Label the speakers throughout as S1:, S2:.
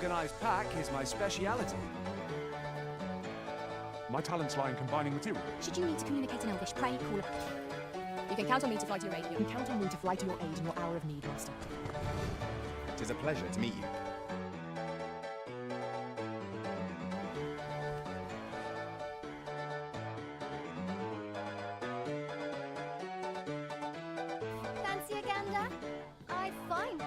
S1: Organized pack is my speciality.
S2: My talents lie in combining materials.
S3: Should you need to communicate in Elvish, pray call up. You can count on me to fly to your aid. You can count on me to fly to your aid in your hour of need, Master.
S4: It is a pleasure to meet you.
S3: Fancy a gander? I find.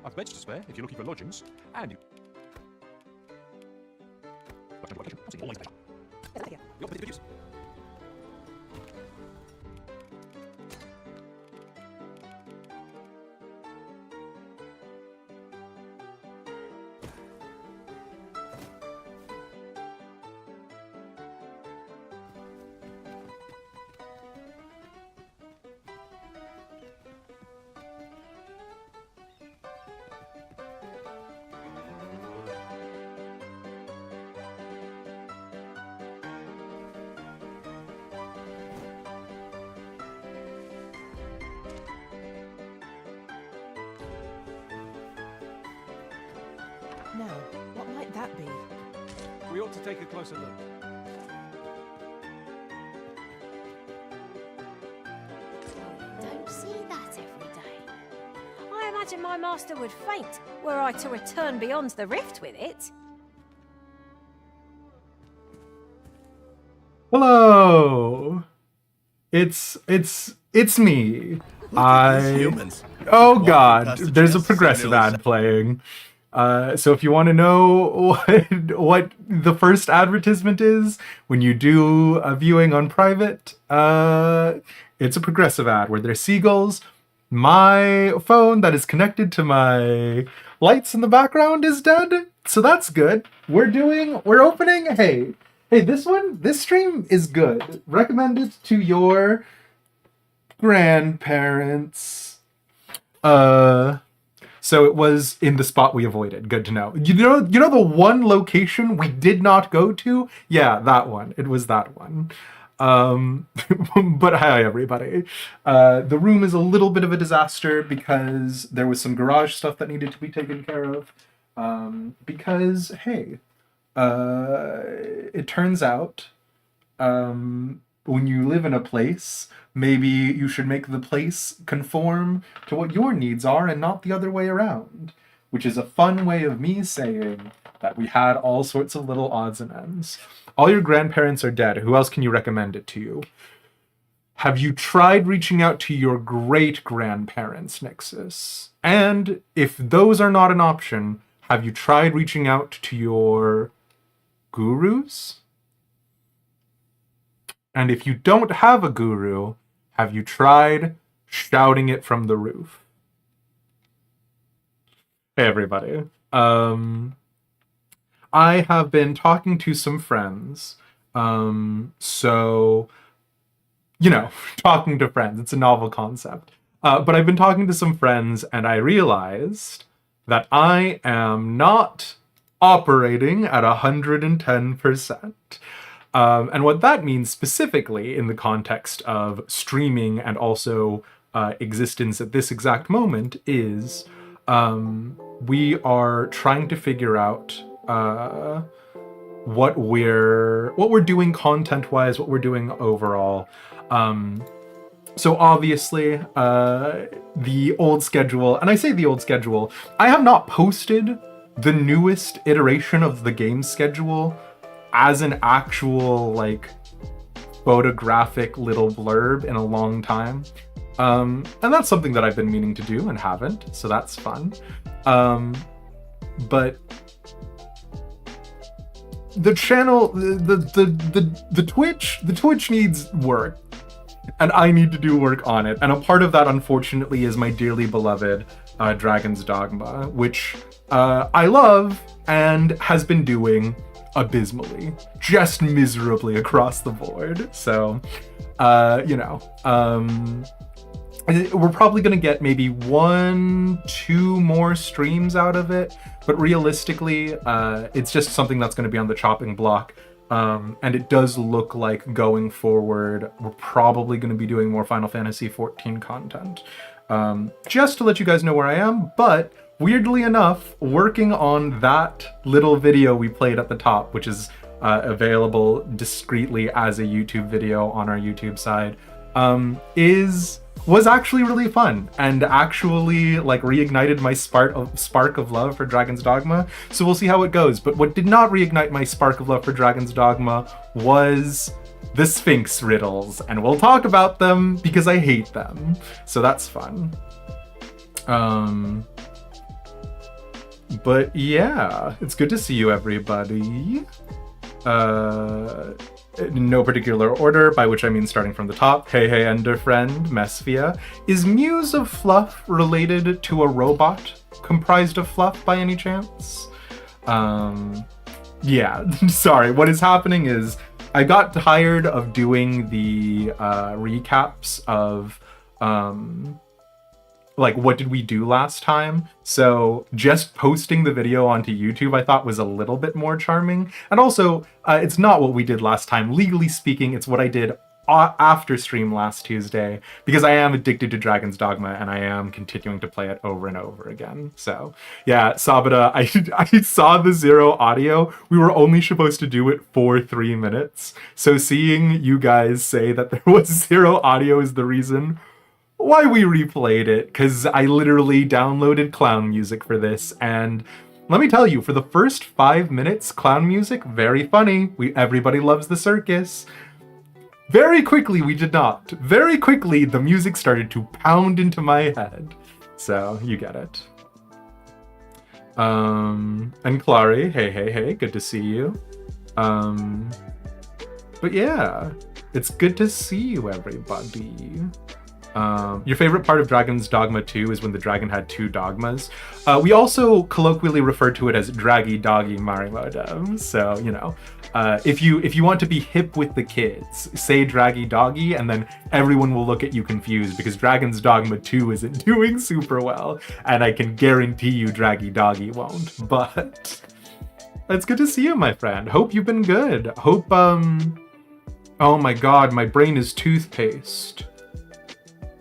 S2: I've beds to spare if you're looking for lodgings, and you. Always better. You're pretty good use.
S5: Now, what might that be?
S1: We ought to take a closer look.
S3: Don't see that every day.
S6: I imagine my master would faint were I to return beyond the rift with it.
S7: Hello. It's me.
S4: Humans.
S7: Oh God,
S4: That's the
S7: there's a
S4: chance.
S7: progressive
S4: Really
S7: ad playing. So if you want to know what the first advertisement is when you do a viewing on private, it's a progressive ad where there's seagulls. My phone that is connected to my lights in the background is dead, so that's good. We're opening. Hey, this stream is good. Recommend it to your grandparents. So it was in the spot we avoided. Good to know. You know the one location we did not go to? Yeah, that one. It was that one. But hi, everybody. The room is a little bit of a disaster because there was some garage stuff that needed to be taken care of. Because, hey, it turns out, when you live in a place, maybe you should make the place conform to what your needs are and not the other way around. Which is a fun way of me saying that we had all sorts of little odds and ends. All your grandparents are dead. Who else can you recommend it to you? Have you tried reaching out to your great-grandparents, Nixus? And if those are not an option, have you tried reaching out to your gurus? And if you don't have a guru, have you tried shouting it from the roof? Hey, everybody. I have been talking to some friends. So, talking to friends. It's a novel concept. But I've been talking to some friends, and I realized that I am not operating at 110%. And what that means specifically in the context of streaming and also existence at this exact moment is we are trying to figure out what we're doing content-wise, what we're doing overall. So obviously, the old schedule, and I say the old schedule, I have not posted the newest iteration of the game schedule as an actual, photographic little blurb in a long time. And that's something that I've been meaning to do and haven't, so that's fun. But the channel, the Twitch needs work, and I need to do work on it. And a part of that, unfortunately, is my dearly beloved Dragon's Dogma, which I love and has been doing abysmally, just miserably across the board. So, we're probably gonna get maybe 1-2 more streams out of it, but realistically, it's just something that's gonna be on the chopping block And it does look like going forward, we're probably going to be doing more Final Fantasy XIV content. Just to let you guys know where I am, but weirdly enough, working on that little video we played at the top, which is available discreetly as a YouTube video on our YouTube side, was actually really fun and actually like reignited my spark of love for Dragon's Dogma. So we'll see how it goes. But what did not reignite my spark of love for Dragon's Dogma was the Sphinx riddles, and we'll talk about them because I hate them. So that's fun. But yeah, it's good to see you, everybody. In no particular order, by which I mean starting from the top. Hey, Ender friend, Mesphia. Is Muse of Fluff related to a robot comprised of fluff by any chance? Yeah, sorry. What is happening is I got tired of doing the recaps of like what did we do last time, so just posting the video onto YouTube I thought was a little bit more charming. And also it's not what we did last time, legally speaking. It's what I did after stream last Tuesday, because I am addicted to Dragon's Dogma and I am continuing to play it over and over again. So yeah, Sabata, I saw the zero audio. We were only supposed to do it for 3 minutes, so seeing you guys say that there was zero audio is the reason why we replayed it, because I literally downloaded clown music for this, and let me tell you, for the first 5 minutes, clown music, very funny. Everybody loves the circus. Very quickly, we did not. Very quickly, the music started to pound into my head. So, you get it. And Clary, hey, good to see you. But yeah, it's good to see you, everybody. Your favorite part of Dragon's Dogma 2 is when the dragon had 2 dogmas. We also colloquially refer to it as Draggy Doggy Marimodem. So, you know, if you want to be hip with the kids, say Draggy Doggy, and then everyone will look at you confused because Dragon's Dogma 2 isn't doing super well, and I can guarantee you Draggy Doggy won't. But it's good to see you, my friend. Hope you've been good. Hope, oh my god, my brain is toothpaste.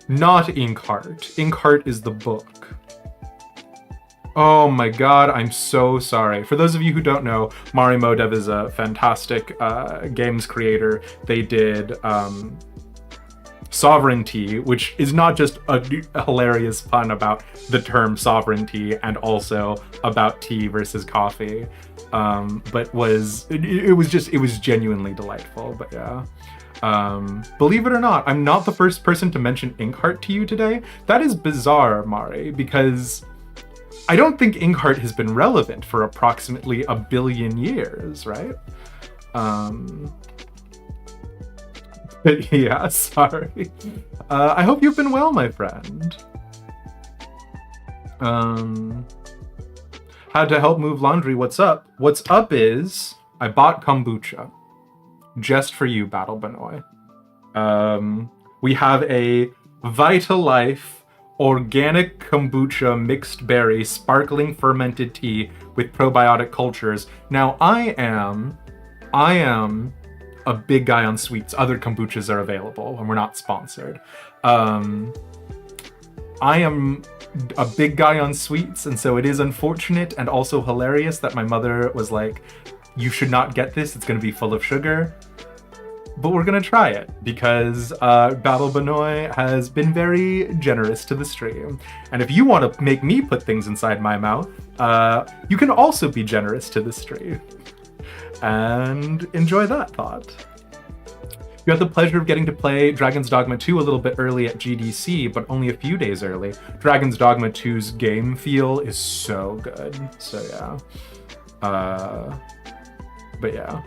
S7: Not Inkheart. Inkheart is the book. Oh my god, I'm so sorry. For those of you who don't know, Marimodev is a fantastic games creator. They did Sovereignty, which is not just a hilarious pun about the term sovereignty and also about tea versus coffee, but it was genuinely delightful. But yeah. Believe it or not, I'm not the first person to mention Inkheart to you today. That is bizarre, Mari, because I don't think Inkheart has been relevant for approximately 1 billion years, right? But yeah, sorry. I hope you've been well, my friend. Had to help move laundry. What's up? What's up is I bought kombucha. Just for you, Battle Benoy. We have a Vitalife organic kombucha mixed berry sparkling fermented tea with probiotic cultures. Now, I am a big guy on sweets. Other kombuchas are available, and we're not sponsored. I am a big guy on sweets, and so it is unfortunate and also hilarious that my mother was like, you should not get this, it's going to be full of sugar. But we're going to try it because Battle Benoy has been very generous to the stream. And if you want to make me put things inside my mouth, you can also be generous to the stream. And enjoy that thought. You had the pleasure of getting to play Dragon's Dogma 2 a little bit early at GDC, but only a few days early. Dragon's Dogma 2's game feel is so good. So yeah. But yeah.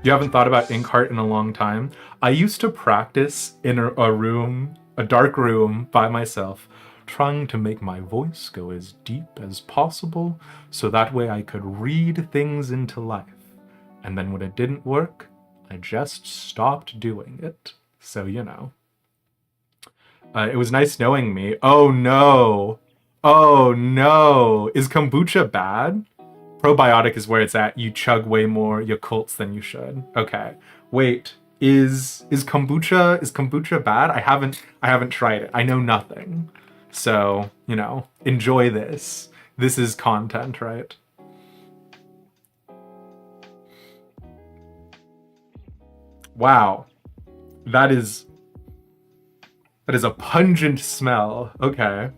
S7: You haven't thought about Inkheart in a long time? I used to practice in a dark room by myself, trying to make my voice go as deep as possible, so that way I could read things into life. And then when it didn't work, I just stopped doing it. So, you know. It was nice knowing me. Oh no! Oh no! Is kombucha bad? Probiotic is where it's at. You chug way more Yakults than you should. Okay. Wait. Is kombucha bad? I haven't tried it. I know nothing. So, you know, enjoy this. This is content, right? Wow. That is a pungent smell. Okay.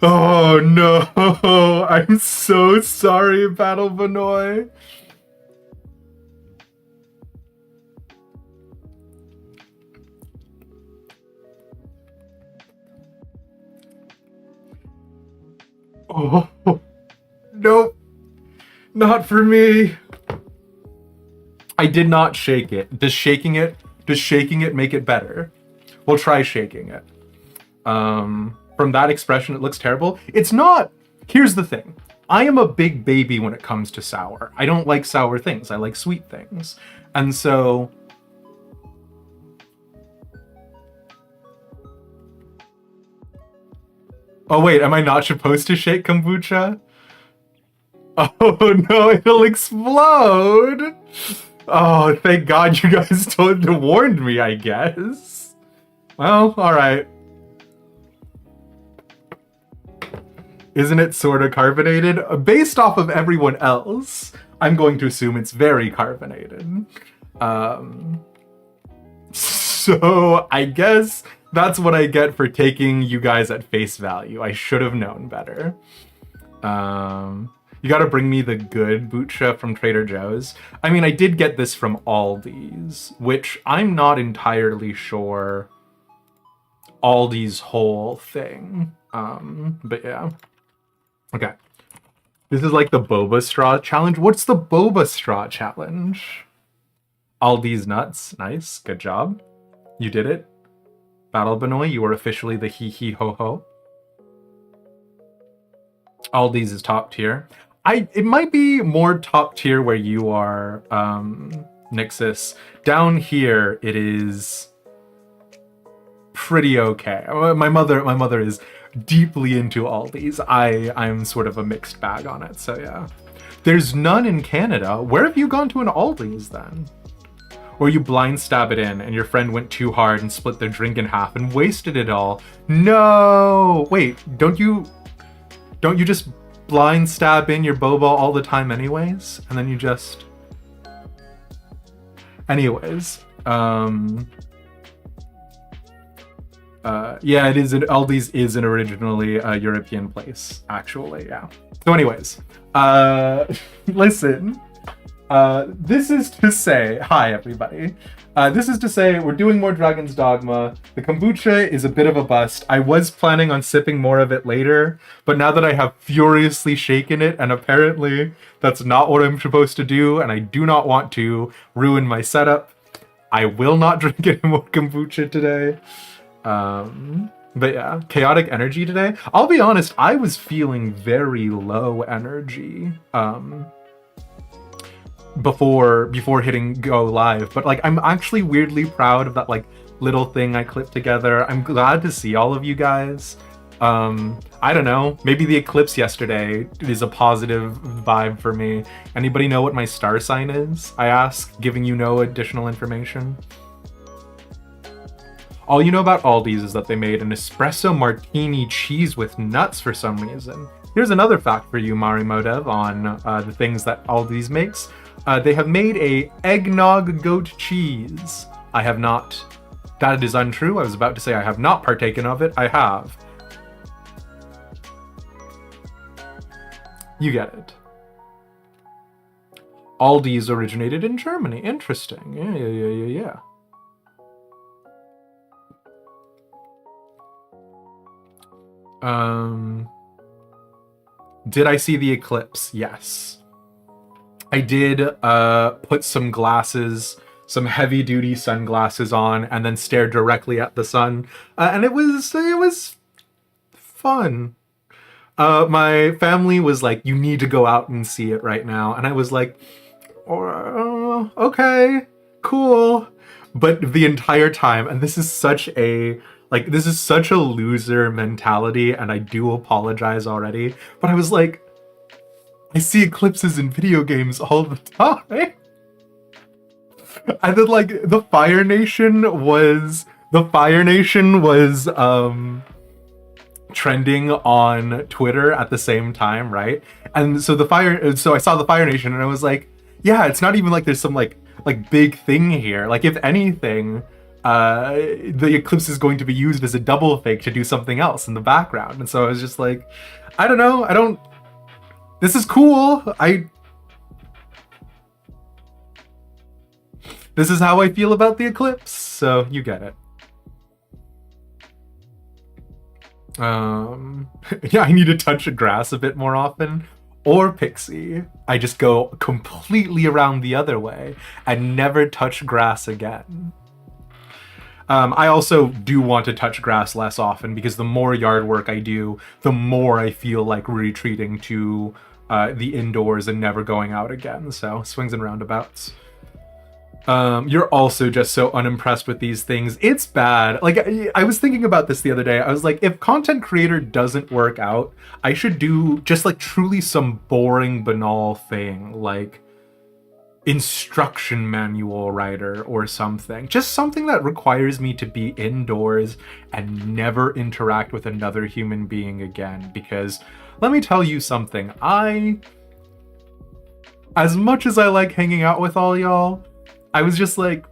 S7: Oh no, I'm so sorry, Battle Vanoy. Oh, nope, not for me. I did not shake it. Does shaking it make it better? We'll try shaking it. From that expression, it looks terrible. It's not. Here's the thing. I am a big baby when it comes to sour. I don't like sour things. I like sweet things. And so... Oh wait, am I not supposed to shake kombucha? Oh no, it'll explode! Oh, thank God you guys warned me, I guess. Well, alright. Isn't it sort of carbonated? Based off of everyone else, I'm going to assume it's very carbonated. So I guess that's what I get for taking you guys at face value. I should have known better. You gotta bring me the good bucha from Trader Joe's. I mean, I did get this from Aldi's, which I'm not entirely sure Aldi's whole thing. But yeah. Okay. This is like the boba straw challenge. What's the boba straw challenge? Aldi's nuts. Nice. Good job. You did it. Battle Benoy, you are officially the hee-hee-ho-ho. Aldi's is top tier. It might be more top tier where you are, Nixus. Down here, it is pretty okay. My mother is deeply into Aldi's. I'm sort of a mixed bag on it, so yeah. There's none in Canada. Where have you gone to an Aldi's then? Or you blind stab it in and your friend went too hard and split their drink in half and wasted it all. No! Wait, don't you just blind stab in your boba all the time anyways? And then you just... Anyways, yeah, it is. Aldi's is an originally European place, actually. Yeah. So, anyways, listen. This is to say, hi everybody. This is to say we're doing more Dragon's Dogma. The kombucha is a bit of a bust. I was planning on sipping more of it later, but now that I have furiously shaken it, and apparently that's not what I'm supposed to do, and I do not want to ruin my setup, I will not drink any more kombucha today. But yeah, chaotic energy today. I'll be honest, I was feeling very low energy before hitting go live, but like I'm actually weirdly proud of that like little thing I clipped together. I'm glad to see all of you guys. I don't know, maybe the eclipse yesterday is a positive vibe for me. Anybody know what my star sign is? I ask, giving you no additional information. All you know about Aldi's is that they made an espresso martini cheese with nuts for some reason. Here's another fact for you, Marimodev, on the things that Aldi's makes. They have made a eggnog goat cheese. I have not. That is untrue. I was about to say I have not partaken of it. I have. You get it. Aldi's originated in Germany. Interesting. Yeah. Did I see the eclipse? Yes. I did put some glasses, some heavy-duty sunglasses on, and then stare directly at the sun, and it was fun. My family was like, you need to go out and see it right now. And I was like, okay, cool. But the entire time, and this is such a loser mentality, and I do apologize already, but I was like, I see eclipses in video games all the time. And then like the Fire Nation was trending on Twitter at the same time, right? And so I saw the Fire Nation and I was like, yeah, it's not even like there's some like big thing here. Like if anything, the eclipse is going to be used as a double fake to do something else in the background. And so I was just like, I don't know, this is cool. This is how I feel about the eclipse, so you get it. Yeah, I need to touch grass a bit more often. Or Pixie. I just go completely around the other way and never touch grass again. I also do want to touch grass less often because the more yard work I do, the more I feel like retreating to the indoors and never going out again. So swings and roundabouts. You're also just so unimpressed with these things. It's bad. Like, I was thinking about this the other day. I was like, if content creator doesn't work out, I should do just like truly some boring, banal thing, like instruction manual writer or something. Just something that requires me to be indoors and never interact with another human being again. Because let me tell you something. As much as I like hanging out with all y'all, I was just like,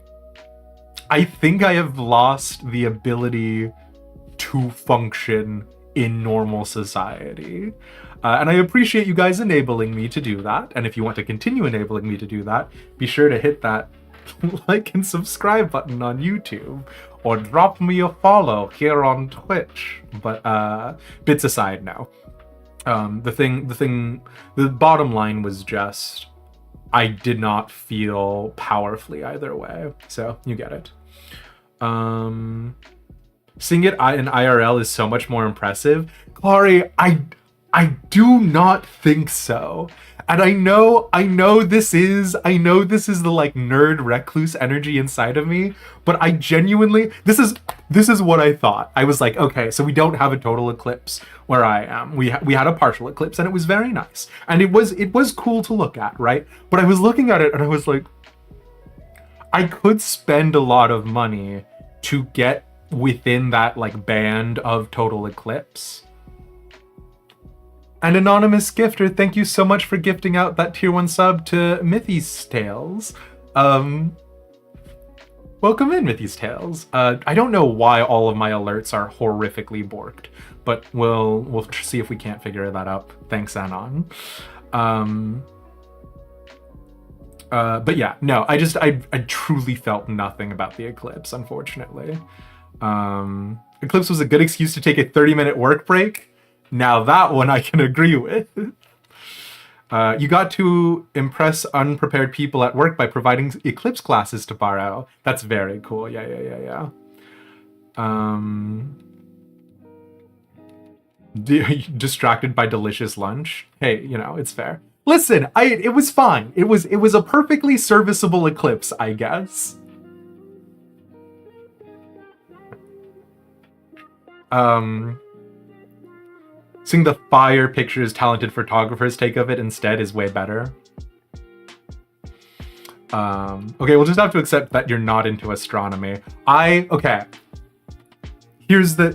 S7: I think I have lost the ability to function in normal society. And I appreciate you guys enabling me to do that. And if you want to continue enabling me to do that, be sure to hit that like and subscribe button on YouTube. Or drop me a follow here on Twitch. But bits aside now. The bottom line was just, I did not feel powerfully either way. So you get it. Seeing it in IRL is so much more impressive. Clary, I do not think so. And I know this is the like nerd recluse energy inside of me, but I genuinely, this is what I thought. I was like, okay, so we don't have a total eclipse where I am. We had a partial eclipse and it was very nice. And it was cool to look at, right? But I was looking at it and I was like, I could spend a lot of money to get within that like band of total eclipse. And Anonymous Gifter, thank you so much for gifting out that tier 1 sub to Mithy's Tales. Welcome in, Mithy's Tales. I don't know why all of my alerts are horrifically borked, but we'll see if we can't figure that out. Thanks, Anon. But yeah, no, I truly felt nothing about the eclipse, unfortunately. Eclipse was a good excuse to take a 30-minute work break. Now that one I can agree with. You got to impress unprepared people at work by providing Eclipse classes to borrow. That's very cool. Yeah. Distracted by delicious lunch. Hey, it's fair. Listen, it was fine. It was a perfectly serviceable eclipse, I guess. Seeing the fire pictures talented photographers take of it instead is way better. Okay, we'll just have to accept that you're not into astronomy. Okay. Here's the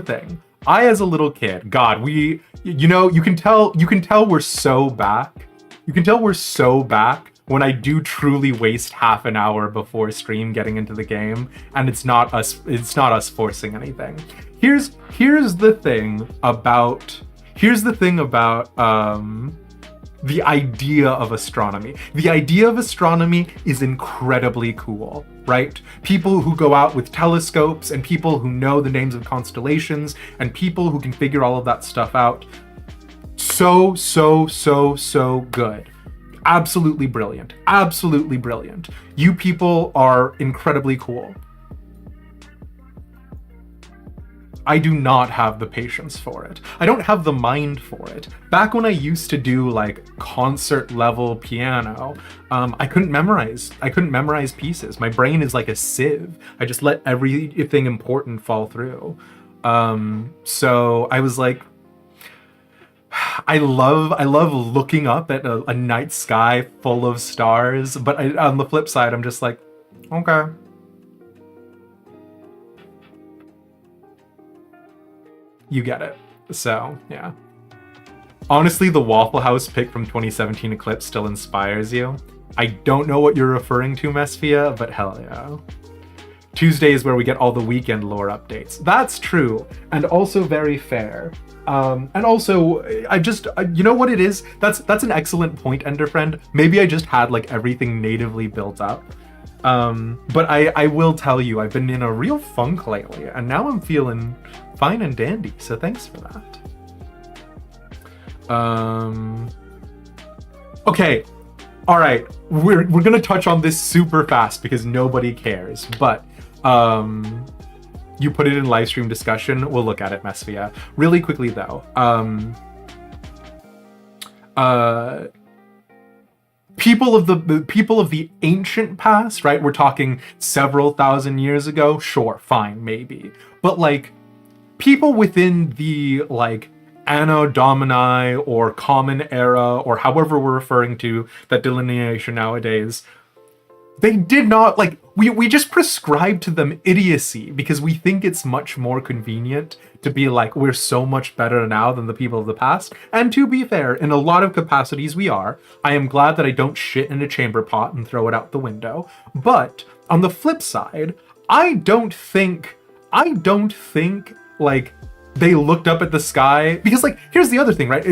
S7: thing. I, as a little kid, God, you can tell we're so back. You can tell we're so back when I do truly waste half an hour before stream getting into the game, and it's not us forcing anything. Here's the thing about the idea of astronomy. The idea of astronomy is incredibly cool, right? People who go out with telescopes and people who know the names of constellations and people who can figure all of that stuff out. So good. Absolutely brilliant. Absolutely brilliant. You people are incredibly cool. I do not have the patience for it. I don't have the mind for it. Back when I used to do like concert level piano, I couldn't memorize pieces. My brain is like a sieve. I just let everything important fall through. So I was like, I love looking up at a night sky full of stars, but on the flip side, I'm just like, okay. You get it. So, yeah. Honestly, the Waffle House pick from 2017 Eclipse still inspires you. I don't know what you're referring to, Mesphia, but hell yeah. Tuesday is where we get all the weekend lore updates. That's true, and also very fair. And also, you know what it is? That's an excellent point, Enderfriend. Maybe I just had like everything natively built up. But I will tell you, I've been in a real funk lately, and now I'm feeling fine and dandy, so thanks for that. Okay, all right, we're gonna touch on this super fast because nobody cares, but you put it in live stream discussion, we'll look at it, Mesphia. Really quickly though, people of the ancient past, right? We're talking several thousand years ago. Sure, fine, maybe. But like people within the like Anno Domini or Common Era or however we're referring to that delineation nowadays, they did not like we just prescribe to them idiocy because we think it's much more convenient to be like, we're so much better now than the people of the past. And to be fair, in a lot of capacities we are. I am glad that I don't shit in a chamber pot and throw it out the window. But on the flip side, I don't think like they looked up at the sky because like, here's the other thing, right?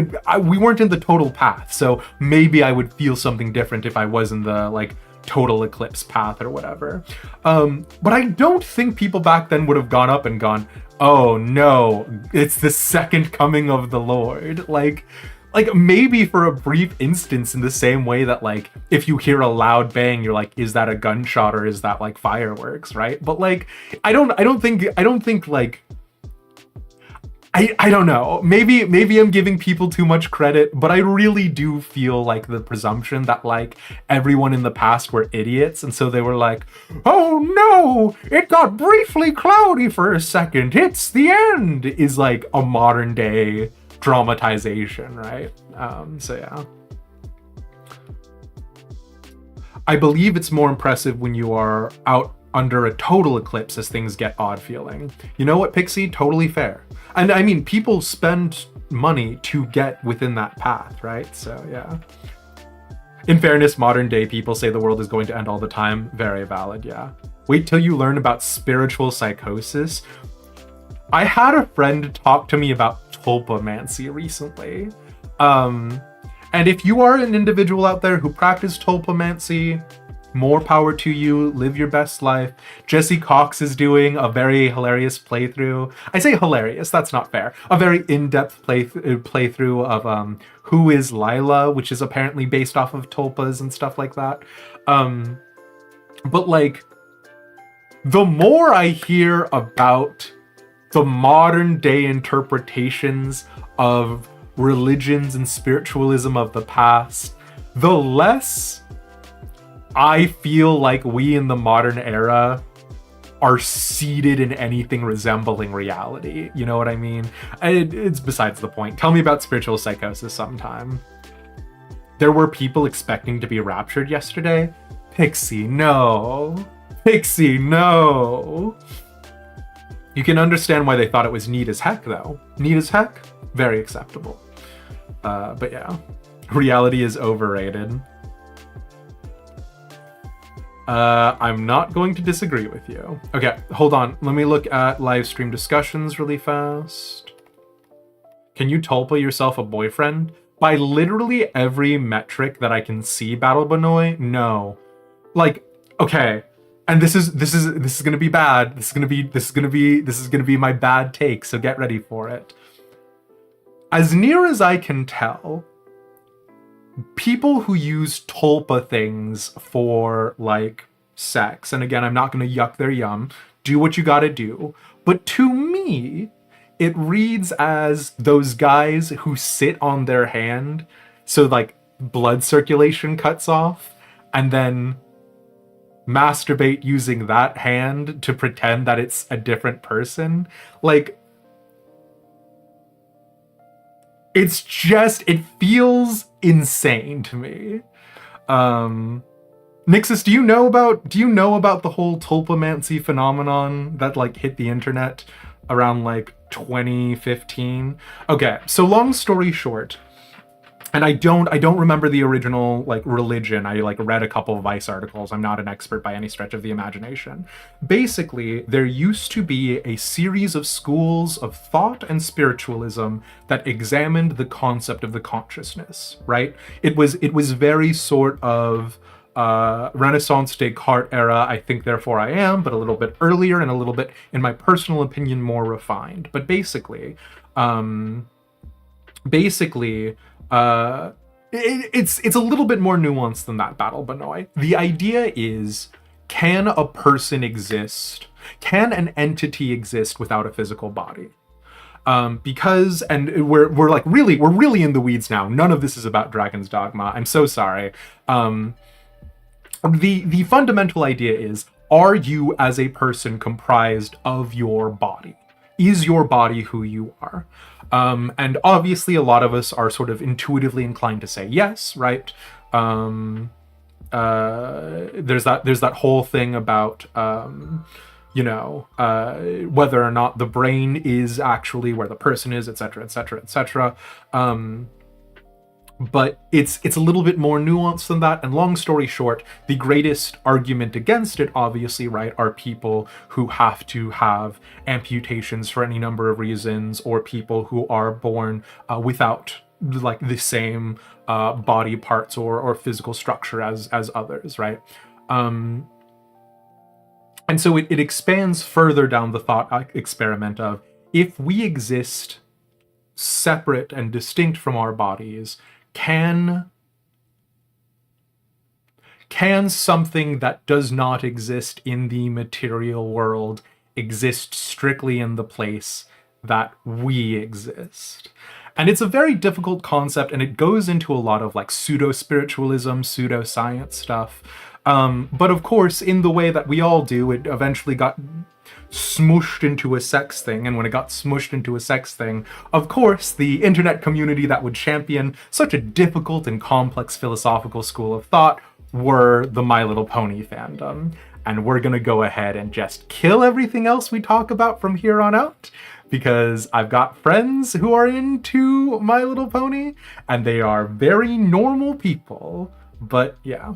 S7: We weren't in the total path. So maybe I would feel something different if I was in the like total eclipse path or whatever. But I don't think people back then would have gone up and gone, oh no, it's the second coming of the Lord. Like maybe for a brief instance, in the same way that like if you hear a loud bang, you're like, is that a gunshot or is that like fireworks, right? But like I don't think like I don't know. Maybe I'm giving people too much credit, but I really do feel like the presumption that like everyone in the past were idiots, and so they were like, "Oh no, it got briefly cloudy for a second. It's the end." Is like a modern day dramatization, right? So yeah. I believe it's more impressive when you are out under a total eclipse as things get odd feeling. You know what, Pixie? Totally fair. And I mean, people spend money to get within that path, right? So yeah. In fairness, modern day people say the world is going to end all the time. Very valid, yeah. Wait till you learn about spiritual psychosis. I had a friend talk to me about tulpomancy recently. And if you are an individual out there who practice tulpomancy, more power to you. Live your best life. Jesse Cox is doing a very hilarious playthrough. I say hilarious, that's not fair. A very in-depth playthrough of Who is Lila, which is apparently based off of tulpas and stuff like that. But like, the more I hear about the modern day interpretations of religions and spiritualism of the past, the less I feel like we in the modern era are seated in anything resembling reality. You know what I mean? It's besides the point. Tell me about spiritual psychosis sometime. There were people expecting to be raptured yesterday. Pixie, no. Pixie, no. You can understand why they thought it was neat as heck, though. Neat as heck? Very acceptable. But yeah. Reality is overrated. I'm not going to disagree with you. Okay, hold on. Let me look at live stream discussions really fast. Can you tulpa yourself a boyfriend? By literally every metric that I can see, Battle Banoy, no. Like, okay, and this is gonna be bad. This is gonna be my bad take. So get ready for it. As near as I can tell, people who use tulpa things for like sex, and again, I'm not going to yuck their yum, do what you got to do, but to me, it reads as those guys who sit on their hand, so like blood circulation cuts off, and then masturbate using that hand to pretend that it's a different person. Like, it's just, it feels insane to me. Nixus, do you know about the whole tulpomancy phenomenon that like hit the internet around like 2015? Okay, so long story short, and I don't remember the original like religion. I like read a couple of Vice articles. I'm not an expert by any stretch of the imagination. Basically, there used to be a series of schools of thought and spiritualism that examined the concept of the consciousness, right? It was very sort of Renaissance Descartes era, I think therefore I am, but a little bit earlier and a little bit, in my personal opinion, more refined. But basically, it's a little bit more nuanced than that, Battle Benoy. The idea is, can a person exist? Can an entity exist without a physical body? Because, and we're really in the weeds now. None of this is about Dragon's Dogma. I'm so sorry. The fundamental idea is, are you as a person comprised of your body? Is your body who you are? And obviously a lot of us are sort of intuitively inclined to say yes, right? There's that whole thing about, whether or not the brain is actually where the person is, etc., etc., etc. But it's a little bit more nuanced than that. And long story short, the greatest argument against it, obviously, right, are people who have to have amputations for any number of reasons, or people who are born without like the same body parts or physical structure as others, right? And so it expands further down the thought experiment of, if we exist separate and distinct from our bodies, can something that does not exist in the material world exist strictly in the place that we exist? And it's a very difficult concept, and it goes into a lot of like pseudo-spiritualism, pseudo-science stuff. But of course, in the way that we all do, it eventually got smooshed into a sex thing. And when it got smooshed into a sex thing, of course, the internet community that would champion such a difficult and complex philosophical school of thought were the My Little Pony fandom. And we're gonna go ahead and just kill everything else we talk about from here on out, because I've got friends who are into My Little Pony, and they are very normal people. But yeah.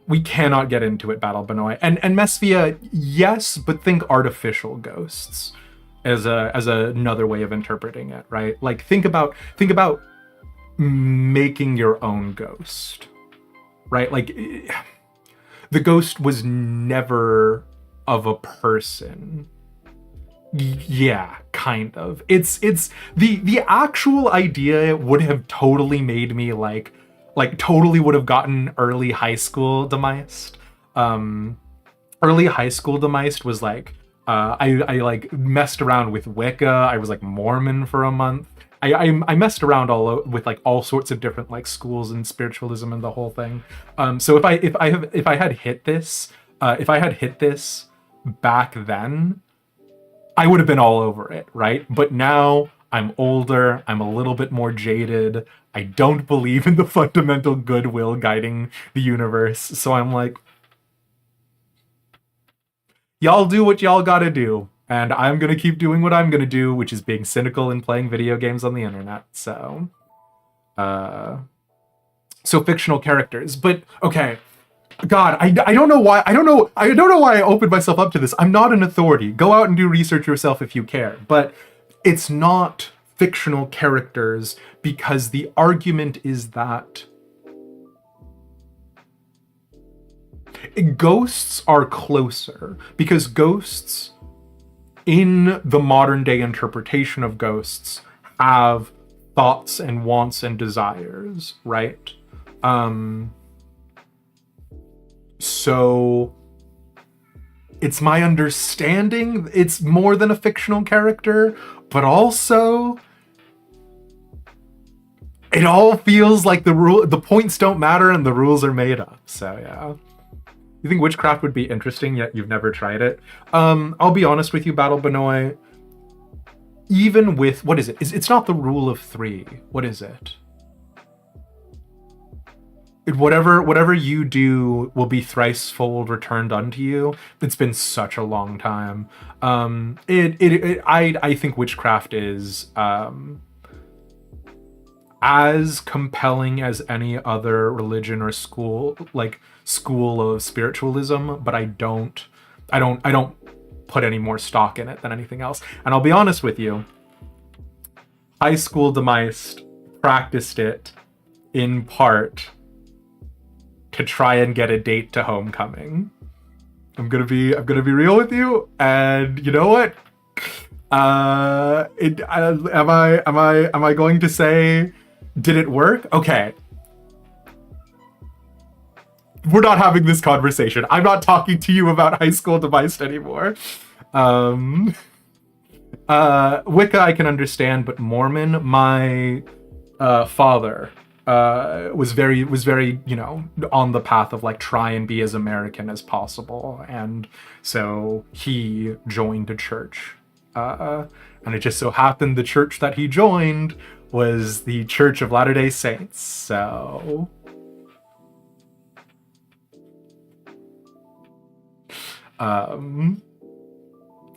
S7: We cannot get into it, Battle Benoy. And Mesphia, yes, but think artificial ghosts as another way of interpreting it, right? Like think about making your own ghost, right? Like the ghost was never of a person. Yeah, kind of. It's the actual idea would have totally made me like totally would have gotten early high school demised. Early high school demised was like, I like messed around with Wicca. I was like Mormon for a month. I messed around with like all sorts of different like schools and spiritualism and the whole thing. So if I had hit this back then, I would have been all over it, right? But now I'm older, I'm a little bit more jaded, I don't believe in the fundamental goodwill guiding the universe, so I'm like, y'all do what y'all gotta do, and I'm gonna keep doing what I'm gonna do, which is being cynical and playing video games on the internet. So fictional characters. But okay, God, I don't know why I opened myself up to this. I'm not an authority. Go out and do research yourself if you care. But it's not fictional characters, because the argument is that ghosts are closer, because ghosts, in the modern day interpretation of ghosts, have thoughts and wants and desires, right? So it's my understanding it's more than a fictional character, but also it all feels like the points don't matter and the rules are made up. So yeah. You think witchcraft would be interesting, yet you've never tried it? I'll be honest with you, Battle Benoy. Even with, what is it? It's not the rule of 3. What is it? Whatever you do will be thricefold returned unto you. It's been such a long time. I think witchcraft is as compelling as any other religion or school of spiritualism, but I don't put any more stock in it than anything else. And I'll be honest with you, High School Demeist practiced it in part to try and get a date to homecoming. I'm gonna be real with you, and you know what? Am I going to say, did it work? Okay. We're not having this conversation. I'm not talking to you about High School Demeist anymore. Wicca I can understand, but Mormon, my father was very, on the path of like try and be as American as possible, and so he joined a church, and it just so happened the church that he joined was the Church of Latter-day Saints. So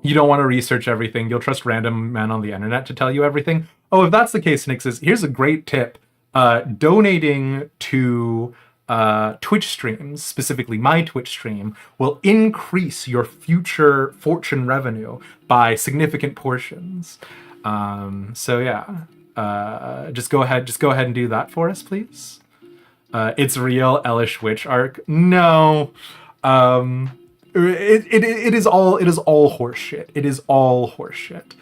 S7: you don't want to research everything. You'll trust random men on the internet to tell you everything. Oh, if that's the case, Nixes, here's a great tip. Donating to Twitch streams, specifically my Twitch stream, will increase your future fortune revenue by significant portions. So yeah, just go ahead and do that for us, please. It's real Elish Witch arc. No. It is all horseshit. It is all horseshit.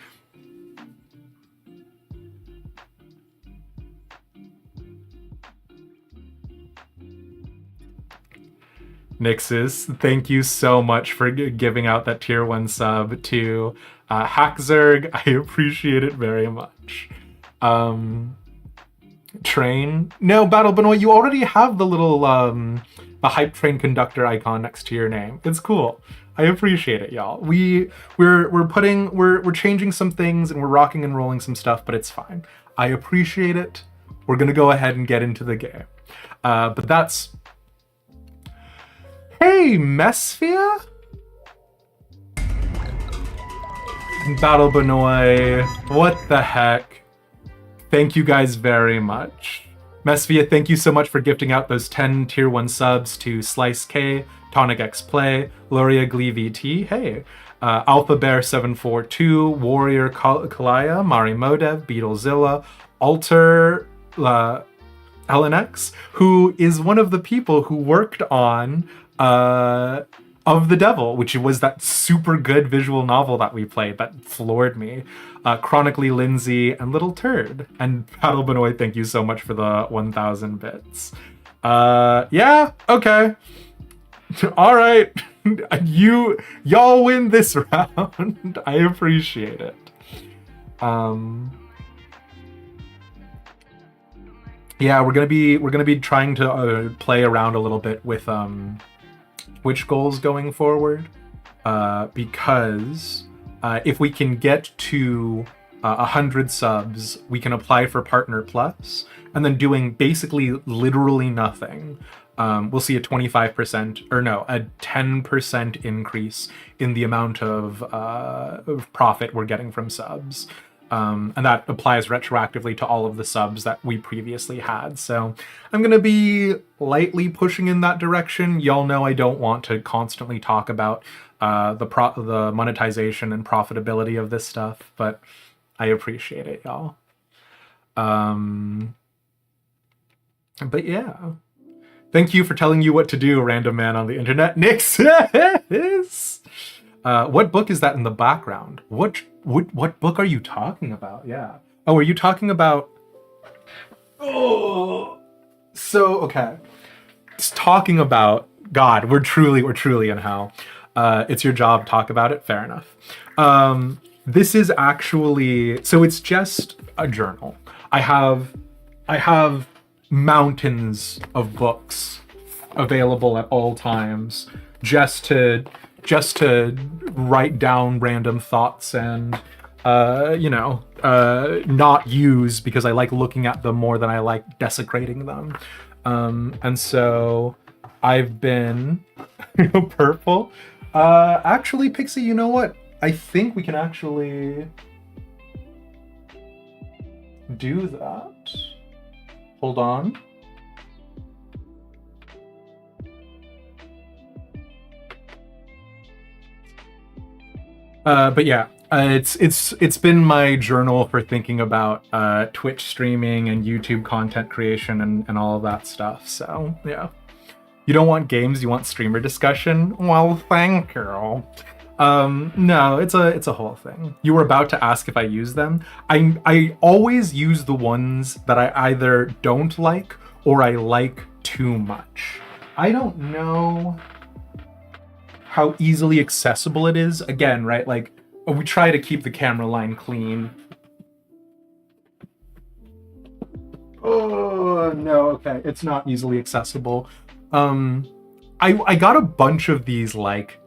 S7: Nixus, thank you so much for giving out that tier 1 sub to Hackzerg. I appreciate it very much. Train? No, Battle Benoit, you already have the little the hype train conductor icon next to your name. It's cool. I appreciate it, y'all. We're changing some things and we're rocking and rolling some stuff, but it's fine. I appreciate it. We're gonna go ahead and get into the game. But that's... Hey, Mesphia? Battle Benoit, what the heck? Thank you guys very much. Mesphia, thank you so much for gifting out those 10 tier 1 subs to Slice K, Tonic X Play, Loria Glee VT, hey, Alpha Bear 742, Warrior Kalaya, Mari Modev, Beetlezilla, Alter LNX, who is one of the people who worked on Of the Devil, which was that super good visual novel that we played that floored me. Chronically Lindsay and Little Turd. And Battle Benoit, thank you so much for the 1,000 bits. Yeah, okay. All right. Y'all win this round. I appreciate it. Yeah, we're gonna be trying to play around a little bit with Twitch goals going forward, because if we can get to 100 subs, we can apply for Partner Plus, and then doing basically literally nothing, we'll see a 25% or no, a 10% increase in the amount of profit we're getting from subs. And that applies retroactively to all of the subs that we previously had. So I'm going to be lightly pushing in that direction. Y'all know I don't want to constantly talk about the monetization and profitability of this stuff, but I appreciate it, y'all. But yeah. Thank you for telling you what to do, random man on the internet. Nix! What book is that in the background? What book are you talking about? Yeah. Oh, are you talking about... Oh, so, okay. It's talking about... God, we're truly in hell. It's your job, talk about it, fair enough. This is actually, so it's just a journal. I have mountains of books available at all times just to write down random thoughts and not use, because I like looking at them more than I like desecrating them. And so I've been purple. Actually, Pixie, you know what? I think we can actually do that. Hold on. But yeah, it's been my journal for thinking about Twitch streaming and YouTube content creation and all of that stuff. So yeah, you don't want games, you want streamer discussion. Well, thank you. No, it's a whole thing. You were about to ask if I use them. I always use the ones that I either don't like or I like too much. I don't know how easily accessible it is. Again, right? Like, we try to keep the camera line clean. Oh no, okay, it's not easily accessible. I got a bunch of these like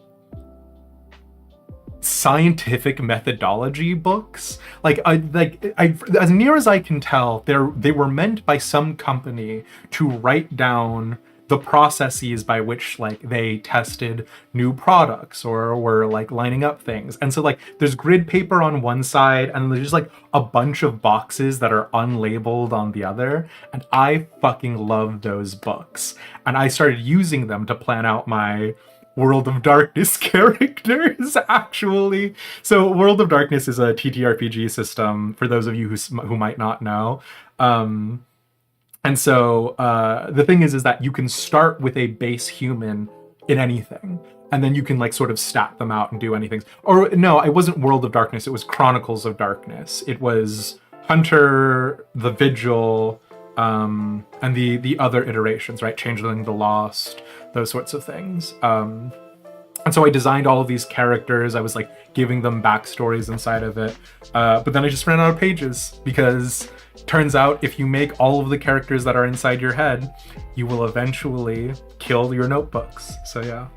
S7: scientific methodology books. Like as near as I can tell, they were meant by some company to write down the processes by which like they tested new products or were like lining up things. And so like there's grid paper on one side and there's just like a bunch of boxes that are unlabeled on the other. And I fucking love those books. And I started using them to plan out my World of Darkness characters, actually. So World of Darkness is a TTRPG system, for those of you who might not know. And so the thing is that you can start with a base human in anything, and then you can like sort of stat them out and do anything. Or no, it wasn't World of Darkness, it was Chronicles of Darkness. It was Hunter, the Vigil, and the other iterations, right? Changeling, the Lost, those sorts of things. And so I designed all of these characters. I was like giving them backstories inside of it. But then I just ran out of pages, because turns out if you make all of the characters that are inside your head, you will eventually kill your notebooks. So yeah.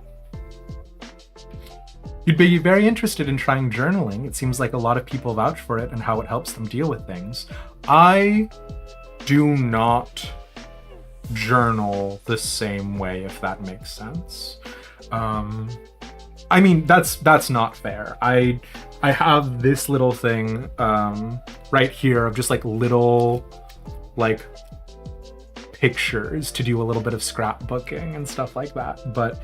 S7: You'd be very interested in trying journaling. It seems like a lot of people vouch for it and how it helps them deal with things. I do not journal the same way, if that makes sense. I mean, that's not fair. I have this little thing right here of just like little like pictures to do a little bit of scrapbooking and stuff like that. But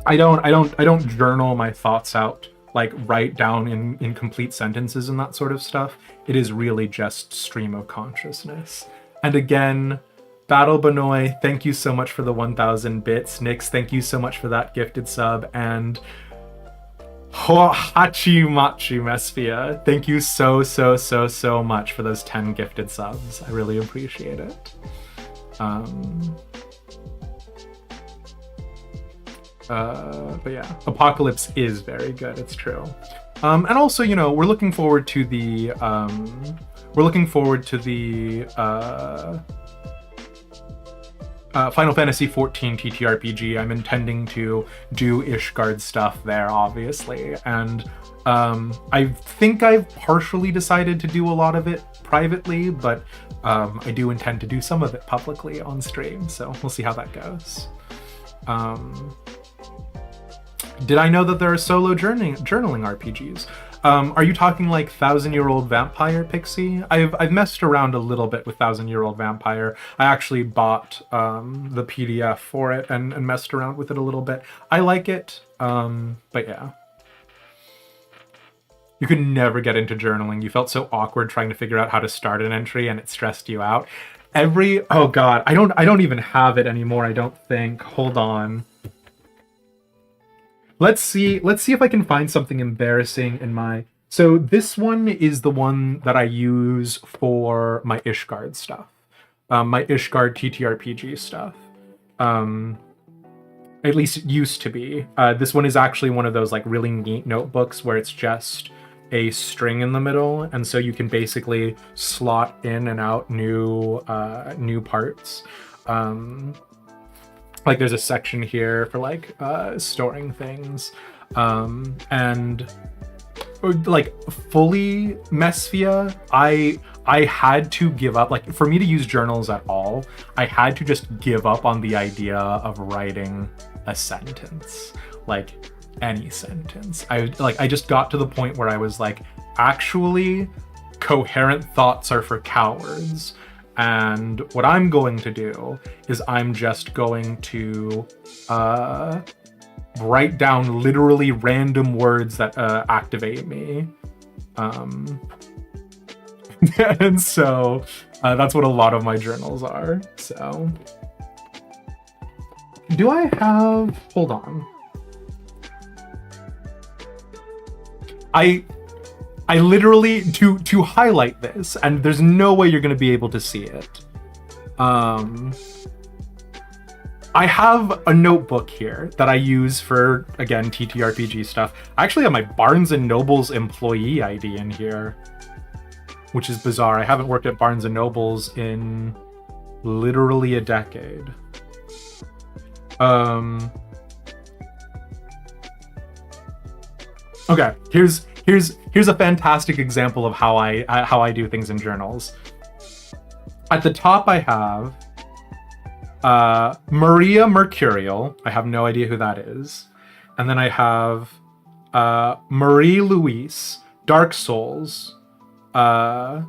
S7: I don't journal my thoughts out, like write down in complete sentences and that sort of stuff. It is really just stream of consciousness. And again, Battle Benoy, thank you so much for the 1,000 bits. Nix, thank you so much for that gifted sub. And Hachi Machi Mespia, thank you so much for those 10 gifted subs. I really appreciate it. But yeah, Apocalypse is very good, it's true. And also, you know, we're looking forward to the Final Fantasy XIV TTRPG. I'm intending to do Ishgard stuff there, obviously, and I think I've partially decided to do a lot of it privately, but I do intend to do some of it publicly on stream, so we'll see how that goes. Did I know that there are solo journaling RPGs? Are you talking like 1,000-Year-Old Vampire, Pixie? I've messed around a little bit with 1,000-Year-Old Vampire. I actually bought the PDF for it and messed around with it a little bit. I like it, but yeah. You could never get into journaling. You felt so awkward trying to figure out how to start an entry, and it stressed you out. Oh god, I don't even have it anymore, I don't think. Hold on. Let's see if I can find something embarrassing in my... So this one is the one that I use for my Ishgard stuff. My Ishgard TTRPG stuff. At least it used to be. This one is actually one of those like really neat notebooks where it's just a string in the middle, and so you can basically slot in and out new parts. Like there's a section here for like storing things, and like fully Mesphia, I had to give up. Like for me to use journals at all, I had to just give up on the idea of writing a sentence, like any sentence. I just got to the point where I was like, actually, coherent thoughts are for cowards. And what I'm going to do is I'm just going to write down literally random words that activate me. And so that's what a lot of my journals are. So do I have, hold on. I literally, to highlight this, and there's no way you're going to be able to see it. I have a notebook here that I use for, again, TTRPG stuff. I actually have my Barnes & Noble's employee ID in here, which is bizarre. I haven't worked at Barnes & Noble's in literally a decade. Okay, here's a fantastic example of how I do things in journals. At the top I have Maria Mercurial. I have no idea who that is. And then I have Marie Louise, Dark Souls, Merlin,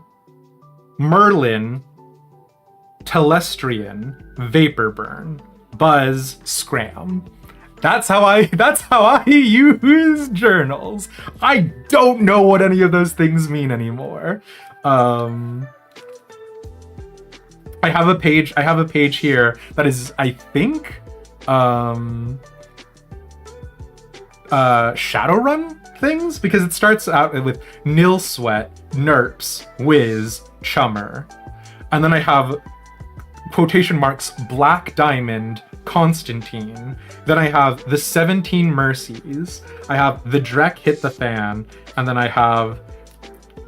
S7: Telestrian, Vaporburn, Buzz, Scram. That's how I use journals. I don't know what any of those things mean anymore. I have a page here that is, I think, Shadowrun things, because it starts out with Nil Sweat, Nerps, Wiz, Chummer. And then I have quotation marks Black Diamond, Constantine. Then I have the 17 Mercies. I have the Drek Hit the Fan. And then I have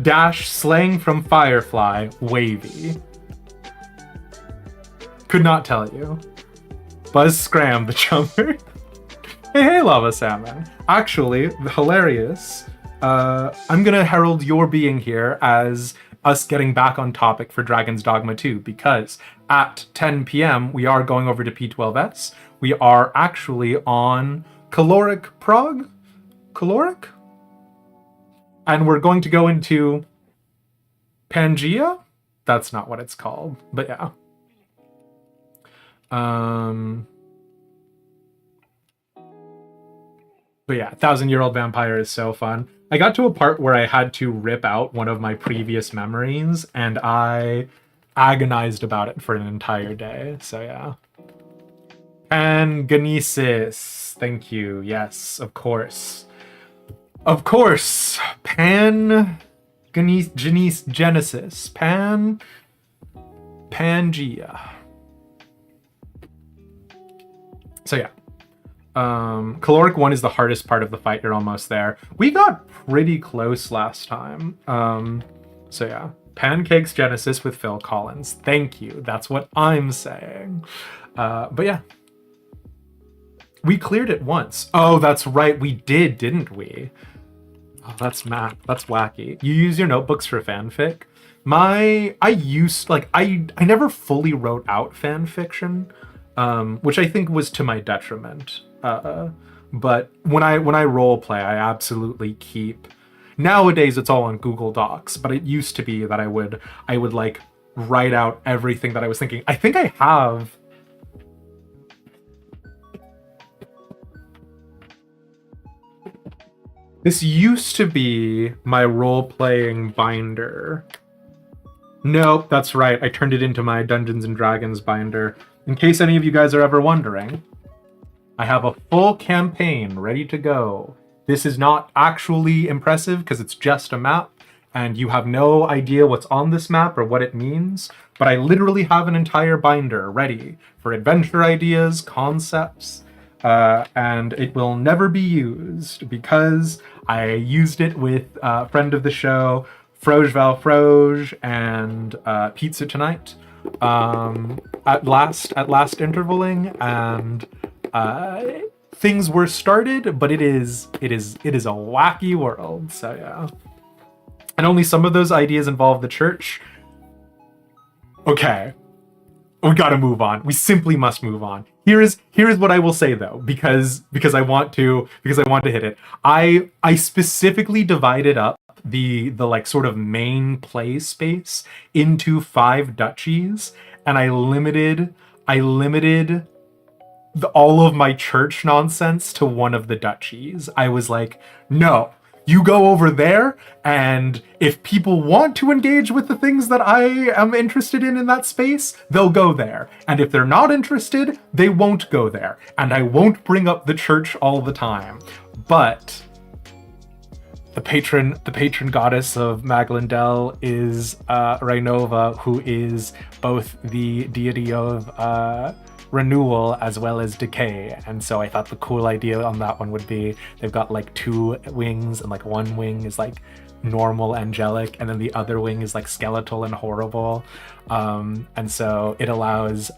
S7: Dash Slang from Firefly, Wavy. Could not tell you. Buzz Scram, the Chummer. Hey, Lava Salmon. Actually, hilarious. I'm gonna herald your being here as us getting back on topic for Dragon's Dogma 2, because at 10 p.m. we are going over to P12S. We are actually on Caloric Prague? Caloric? And we're going to go into Pangea? That's not what it's called, but yeah. But yeah, 1,000-Year-Old Vampire is so fun. I got to a part where I had to rip out one of my previous memories, and I agonized about it for an entire day. So yeah. Pangenesis. Thank you. Yes, of course. Of course. Genesis. Pangea. So yeah. Caloric 1 is the hardest part of the fight. You're almost there. We got pretty close last time. So yeah. Pancakes Genesis with Phil Collins. Thank you. That's what I'm saying. But yeah. We cleared it once. Oh, that's right. We did, didn't we? Oh, that's wacky. You use your notebooks for fanfic? I never fully wrote out fan fiction. Which I think was to my detriment. But when I role play, I absolutely keep. Nowadays, it's all on Google Docs, but it used to be that I would like write out everything that I was thinking. I think I have. This used to be my role-playing binder. Nope, that's right. I turned it into my Dungeons & Dragons binder. In case any of you guys are ever wondering, I have a full campaign ready to go. This is not actually impressive because it's just a map, and you have no idea what's on this map or what it means, but I literally have an entire binder ready for adventure ideas, concepts, and it will never be used because I used it with a friend of the show, Froge Val Froge, and Pizza Tonight at last intervaling, and things were started, but it is a wacky world. So yeah, and only some of those ideas involve the church. Okay, we gotta move on. We simply must move on. Here is what I will say though, because I want to hit it. I specifically divided up the like sort of main play space into 5 duchies, and I limited all of my church nonsense to one of the duchies. I was like, no, you go over there, and if people want to engage with the things that I am interested in that space, they'll go there. And if they're not interested, they won't go there. And I won't bring up the church all the time. But the patron goddess of Maglindel is Rainova, who is both the deity of renewal as well as decay. And so I thought the cool idea on that one would be they've got like 2 wings, and like one wing is like normal angelic, and then the other wing is like skeletal and horrible. And so it allows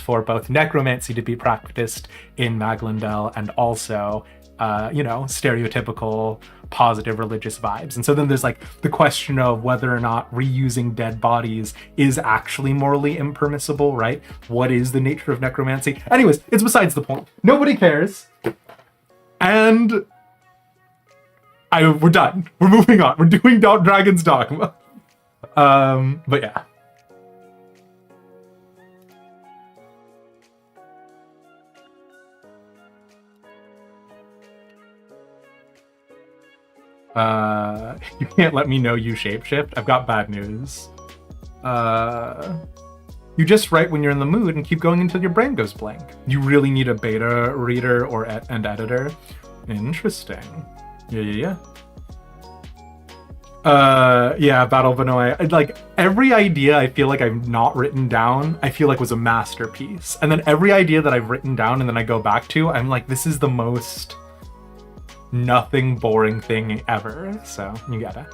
S7: for both necromancy to be practiced in Maglindel and also stereotypical positive religious vibes. And so then there's like the question of whether or not reusing dead bodies is actually morally impermissible, right? What is the nature of necromancy? Anyways, it's besides the point. Nobody cares. And we're done. We're moving on. We're doing Dragon's Dogma. But yeah. You can't let me know you shapeshift. I've got bad news. You just write when you're in the mood and keep going until your brain goes blank. You really need a beta reader and editor. Interesting. Yeah. Battle Vanoy. Like, every idea I feel like I've not written down, I feel like was a masterpiece. And then every idea that I've written down and then I go back to, I'm like, this is the most nothing boring thing ever. So you get it.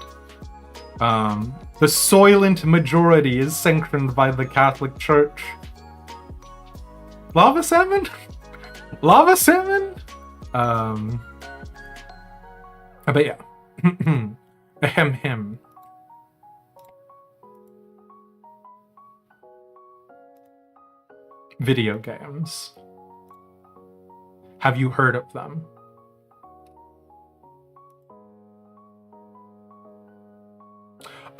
S7: The Soylent majority is sanctioned by the Catholic Church. Lava salmon? Lava salmon? But yeah. Ahem. Video games. Have you heard of them?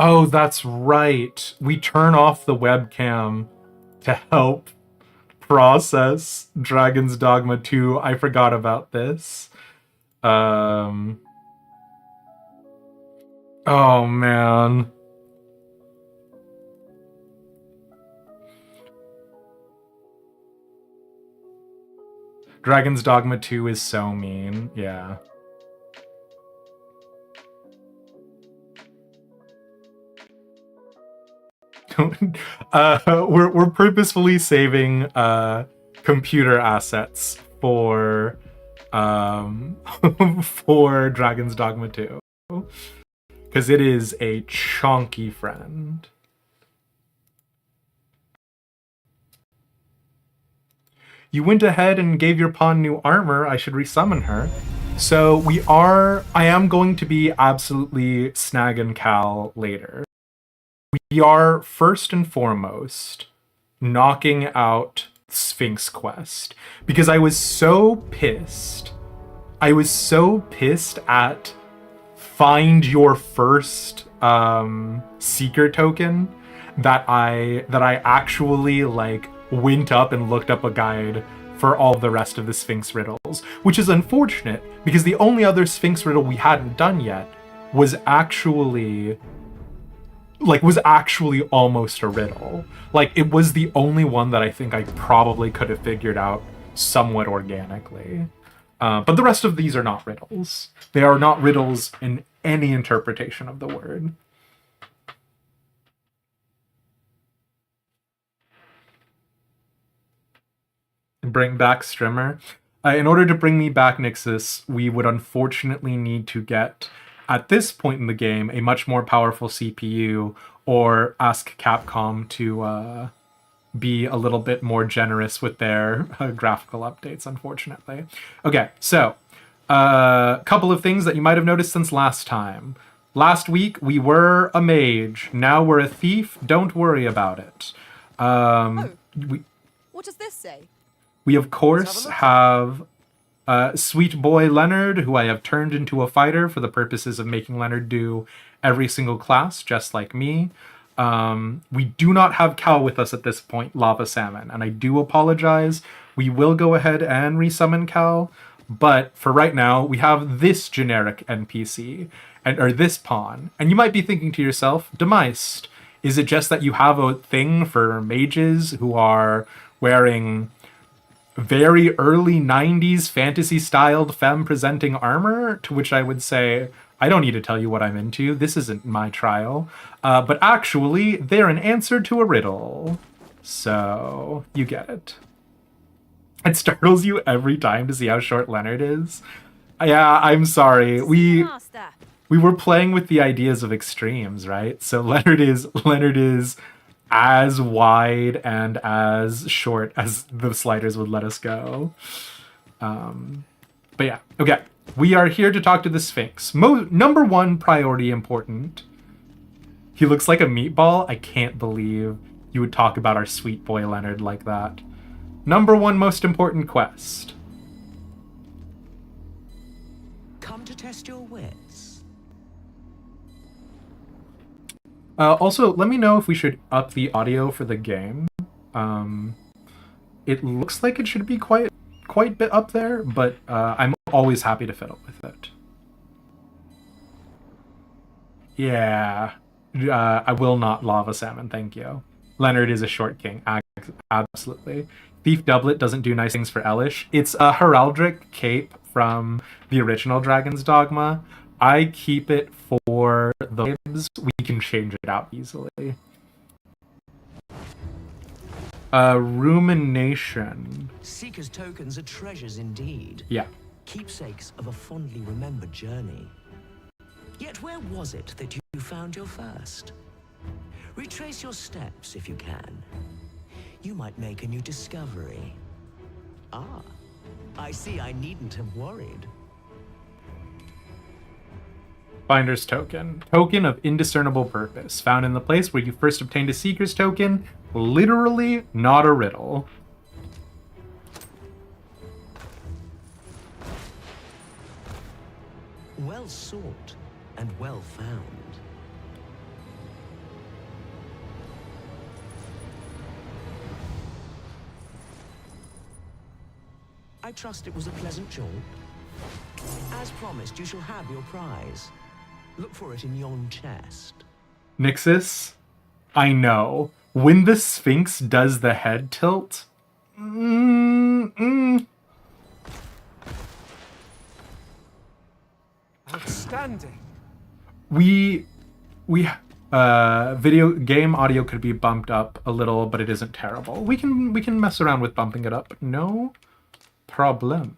S7: Oh, that's right. We turn off the webcam to help process Dragon's Dogma 2. I forgot about this. Oh, man. Dragon's Dogma 2 is so mean. Yeah. We're purposefully saving computer assets for for Dragon's Dogma 2 because it is a chonky friend. You went ahead and gave your pawn new armor. I should resummon her. So I am going to be absolutely snagging Cal later. We are first and foremost knocking out Sphinx Quest because I was so pissed. At find your first seeker token that I actually like went up and looked up a guide for all the rest of the Sphinx riddles, which is unfortunate because the only other Sphinx riddle we hadn't done yet was actually almost a riddle. Like, it was the only one that I think I probably could have figured out somewhat organically. But the rest of these are not riddles. They are not riddles in any interpretation of the word. Bring back Strimmer. In order to bring me back Nixus, we would unfortunately need to get, at this point in the game, a much more powerful CPU, or ask Capcom to be a little bit more generous with their graphical updates, unfortunately. Okay, so, a couple of things that you might have noticed since last time. Last week, we were a mage. Now we're a thief. Don't worry about it.
S3: What does this say?
S7: We, of course, have sweet boy Leonard, who I have turned into a fighter for the purposes of making Leonard do every single class, just like me. We do not have Cal with us at this point, Lava Salmon, and I do apologize. We will go ahead and resummon Cal, but for right now, we have this generic NPC, or this pawn. And you might be thinking to yourself, Demeist, is it just that you have a thing for mages who are wearing very early 90s fantasy-styled femme-presenting armor? To which I would say, I don't need to tell you what I'm into. This isn't my trial. But actually, they're an answer to a riddle. So, you get it. It startles you every time to see how short Leonard is. Yeah, I'm sorry. We were playing with the ideas of extremes, right? So Leonard is as wide and as short as the sliders would let us go. But yeah, okay. We are here to talk to the Sphinx. Number one priority important. He looks like a meatball. I can't believe you would talk about our sweet boy Leonard like that. Number one most important quest.
S2: Come to test your wits.
S7: Also, let me know if we should up the audio for the game. It looks like it should be quite a bit up there, but I'm always happy to fiddle with it. Yeah, I will not Lava Salmon, thank you. Leonard is a short king, absolutely. Thief Doublet doesn't do nice things for Elish. It's a heraldic cape from the original Dragon's Dogma. I keep it for the vibes. We can change it out easily. Rumination.
S2: Seeker's tokens are treasures indeed.
S7: Yeah.
S2: Keepsakes of a fondly remembered journey. Yet where was it that you found your first? Retrace your steps if you can. You might make a new discovery. Ah, I see I needn't have worried.
S7: Finder's Token. Token of indiscernible purpose. Found in the place where you first obtained a Seeker's Token. Literally not a riddle.
S2: Well sought and well found. I trust it was a pleasant jaunt. As promised, you shall have your prize. Look for it in yon chest.
S7: Nixus, I know. When the Sphinx does the head tilt...
S1: Outstanding.
S7: Video game audio could be bumped up a little, but it isn't terrible. We can mess around with bumping it up. No problem.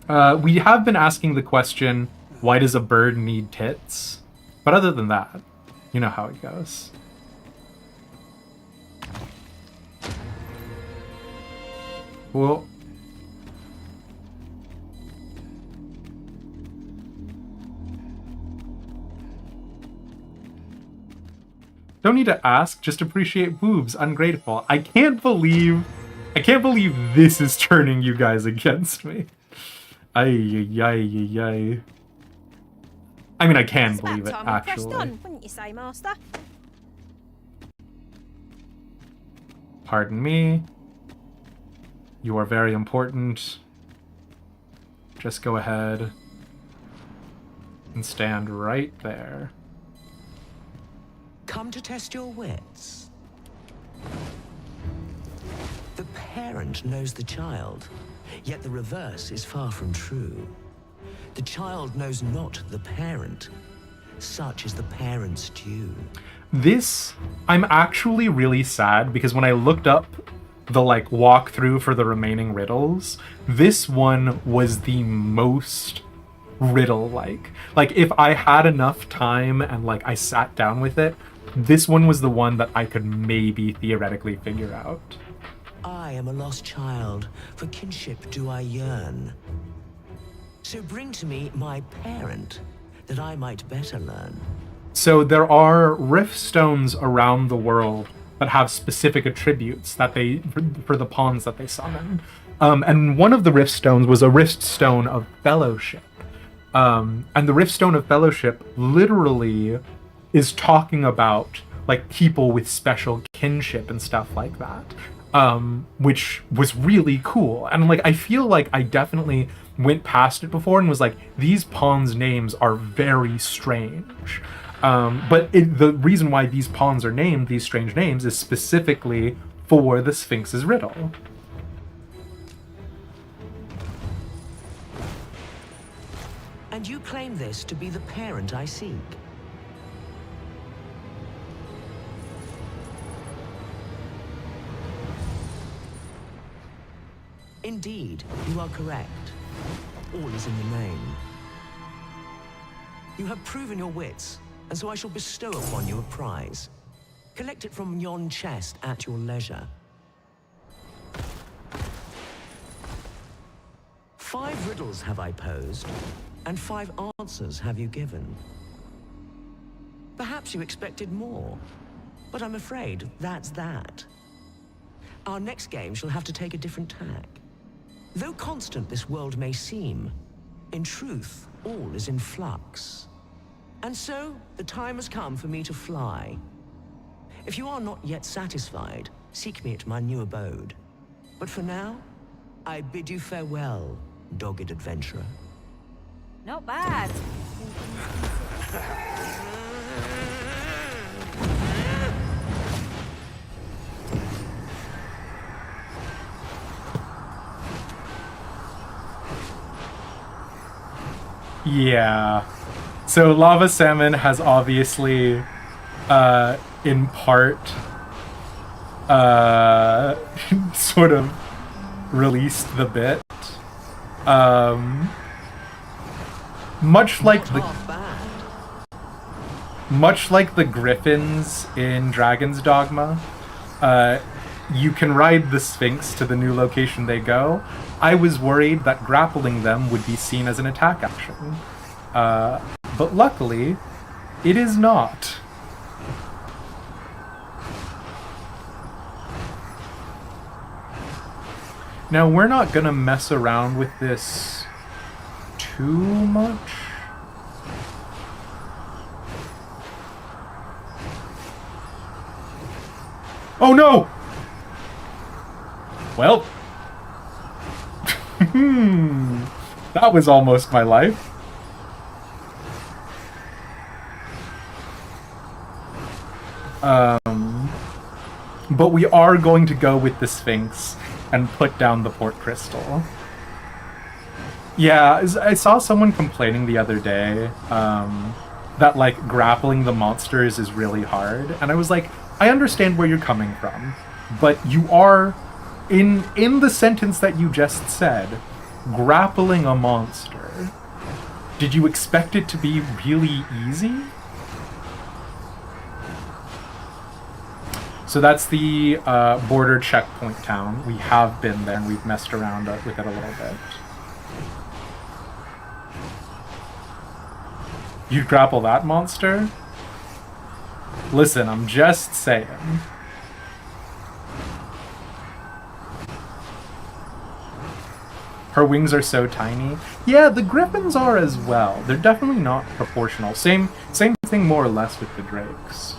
S7: We have been asking the question, why does a bird need tits? But other than that, you know how it goes. Well, don't need to ask, just appreciate boobs, ungrateful. I can't believe this is turning you guys against me. Ay. I mean, I can believe it, actually.
S6: On, wouldn't you say, Master?
S7: Pardon me. You are very important. Just go ahead and stand right there.
S2: Come to test your wits. The parent knows the child, yet the reverse is far from true. The child knows not the parent. Such is the parent's due.
S7: This, I'm actually really sad because when I looked up the like walkthrough for the remaining riddles, this one was the most riddle-like. Like if I had enough time and like I sat down with it, this one was the one that I could maybe theoretically figure out.
S2: I am a lost child, for kinship do I yearn. So bring to me my parent, that I might better learn.
S7: So there are rift stones around the world that have specific attributes that they for the pawns that they summon. And one of the rift stones was a rift stone of fellowship. And the rift stone of fellowship literally is talking about like people with special kinship and stuff like that. Which was really cool. And like I feel like I definitely went past it before and was like, these pawns' names are very strange. But the reason why these pawns are named these strange names is specifically for the Sphinx's riddle.
S2: And you claim this to be the parent I seek. Indeed, you are correct. All is in the name. You have proven your wits, and so I shall bestow upon you a prize. Collect it from yon chest at your leisure. 5 riddles have I posed, and 5 answers have you given. Perhaps you expected more, but I'm afraid that's that. Our next game shall have to take a different tack. Though constant this world may seem, in truth, all is in flux. And so, the time has come for me to fly. If you are not yet satisfied, seek me at my new abode. But for now, I bid you farewell, dogged adventurer.
S6: Not bad.
S7: Yeah. So Lava Salmon has obviously, in part, sort of released the bit. Much like the griffins in Dragon's Dogma, you can ride the Sphinx to the new location they go. I was worried that grappling them would be seen as an attack action. But luckily, it is not. Now, we're not gonna mess around with this too much. Oh no! Well, that was almost my life. But we are going to go with the Sphinx and put down the port crystal. Yeah, I saw someone complaining the other day that like grappling the monsters is really hard, and I was like, I understand where you're coming from, but you are in the sentence that you just said, grappling a monster. Did you expect it to be really easy? So that's the border checkpoint town. We have been there and we've messed around with it a little bit. You'd grapple that monster? Listen, I'm just saying. Her wings are so tiny. Yeah, the griffins are as well. They're definitely not proportional. Same thing more or less with the drakes.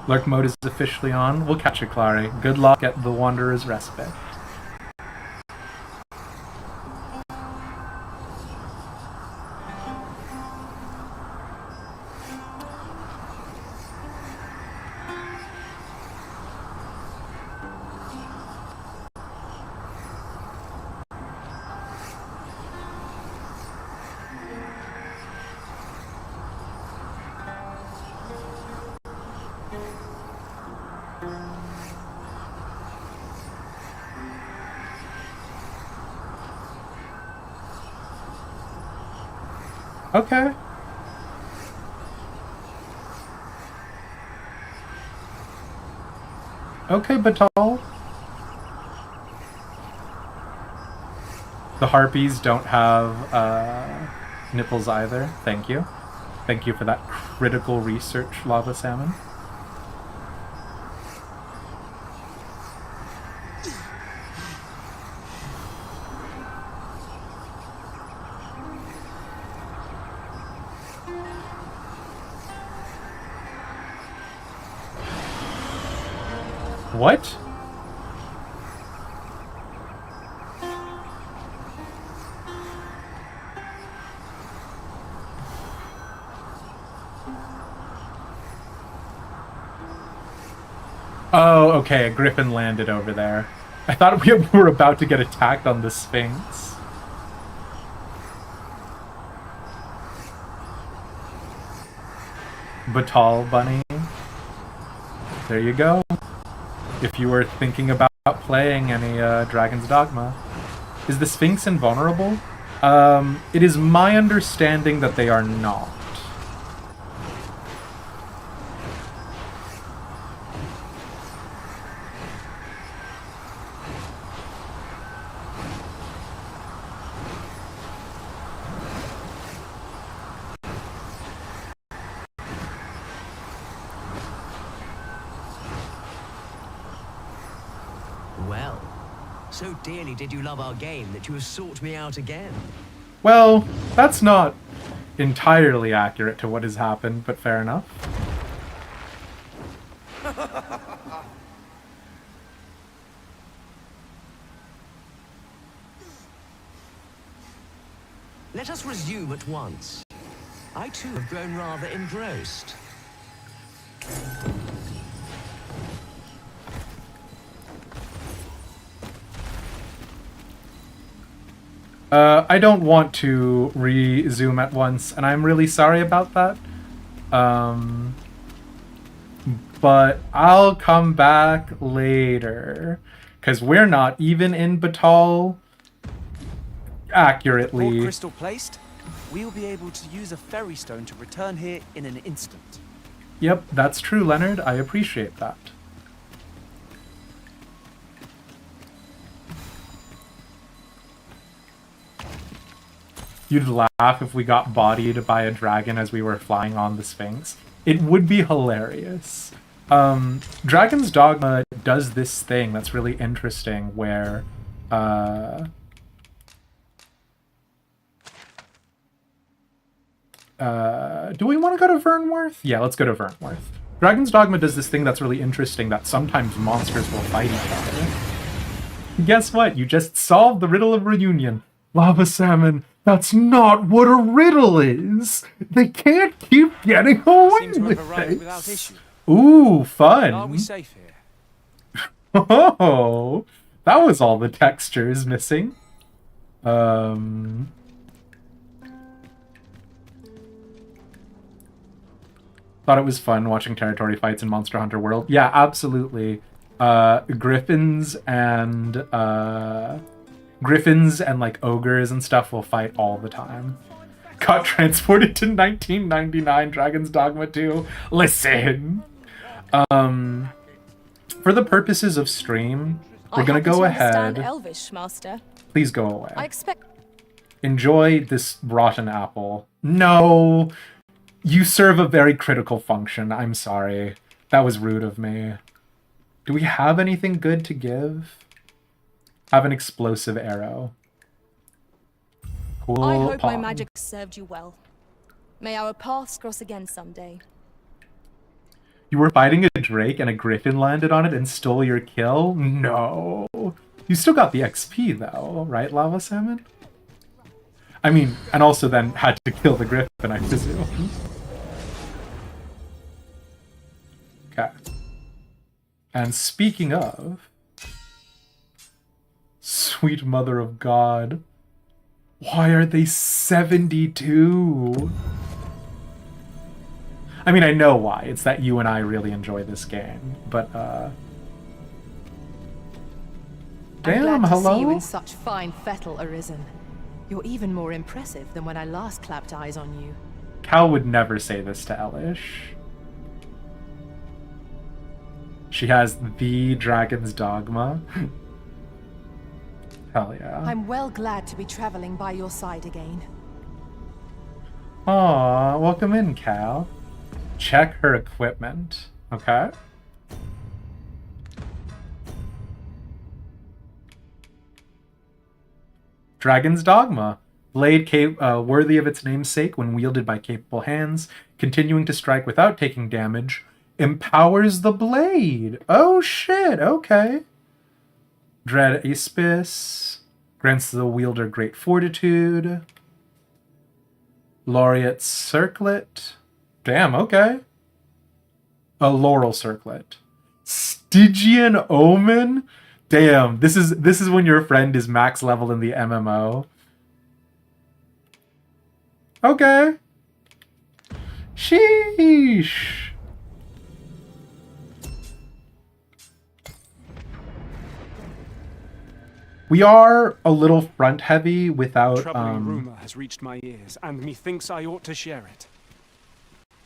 S7: Lurk mode is officially on. We'll catch you, Clary. Good luck at the Wanderer's Respite. Okay. Okay, Batal. The harpies don't have nipples either. Thank you. Thank you for that critical research, Lava Salmon. What? Oh, okay, a griffin landed over there. I thought we were about to get attacked on the Sphinx. Batal Bunny. There you go. If you were thinking about playing any Dragon's Dogma. Is the Sphinx invulnerable? It is my understanding that they are not.
S2: Well, so dearly did you love our game that you have sought me out again.
S7: Well, that's not entirely accurate to what has happened, but fair enough.
S2: Let us resume at once. I too have grown rather engrossed.
S7: I don't want to resume at once, and I'm really sorry about that. But I'll come back later, because we're not even in Batal accurately.
S1: All crystal placed, we will be able to use a ferry stone to return here in an instant.
S7: Yep, that's true, Leonard. I appreciate that. You'd laugh if we got bodied by a dragon as we were flying on the Sphinx. It would be hilarious. Dragon's Dogma does this thing that's really interesting where... do we want to go to Vernworth? Yeah, let's go to Vernworth. Dragon's Dogma does this thing that's really interesting that sometimes monsters will fight each other. Guess what? You just solved the riddle of reunion. Lava Salmon, that's not what a riddle is. They can't keep getting away
S1: Seems to have
S7: with
S1: arrived
S7: it.
S1: without issue.
S7: Ooh, fun.
S1: Are we safe here?
S7: Oh, that was all the textures missing. Thought it was fun watching territory fights in Monster Hunter World. Yeah, absolutely. Griffins and like ogres and stuff will fight all the time. Got transported to 1999 Dragon's Dogma 2. Listen. For the purposes of stream, we're gonna go ahead.
S3: Elvish, Master.
S7: Please go away.
S3: I expect.
S7: Enjoy this rotten apple. No! You serve a very critical function. I'm sorry. That was rude of me. Do we have anything good to give? Have an explosive arrow. Cool.
S3: I hope my
S7: palm.
S3: magic served you well. May our paths cross again someday.
S7: You were fighting a drake and a griffin landed on it and stole your kill? No. You still got the XP though, right, Lava Salmon? I mean, and also then had to kill the griffin, I presume. Okay. And speaking of... Sweet Mother of God. Why are they 72? I mean, I know why. It's that you and I really enjoy this game. But,
S5: I'm
S7: damn,
S5: glad to
S7: hello?
S5: see you in such fine fettle, Arisen. You're even more impressive than when I last clapped eyes on you.
S7: Cal would never say this to Elish. She has the dragon's dogma. Hell yeah.
S5: I'm well glad to be traveling by your side again.
S7: Aw, welcome in, Cal. Check her equipment. Okay. Dragon's Dogma. Blade worthy of its namesake when wielded by capable hands, continuing to strike without taking damage, empowers the blade. Oh shit, okay. Dread Aspis. Grants the wielder great fortitude. Laureate Circlet. Damn, okay. A Laurel Circlet. Stygian Omen. Damn, this is when your friend is max level in the MMO. Okay. Sheesh. We are a little front heavy without
S8: Troubling rumour has reached my ears, and methinks I ought to share it.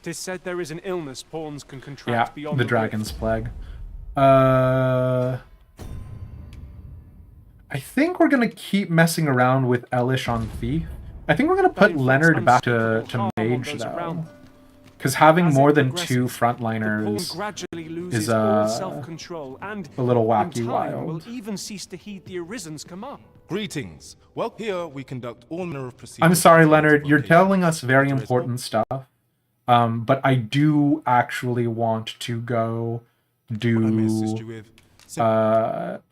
S8: 'Tis said there is an illness pawns can contract beyond
S7: the
S8: rift.
S7: Dragon's Plague. I think we're gonna keep messing around with Elish on Thief. I think we're gonna put Leonard back to Mage though, because having more than 2 frontliners is
S8: self-control and
S7: a little wacky
S8: in time
S7: wild.
S8: will even cease to heed the Arisen's command.
S4: Greetings. Well, here we conduct all manner of procedures.
S7: I'm sorry, Leonard. You're telling us very important stuff, but I do actually want to go do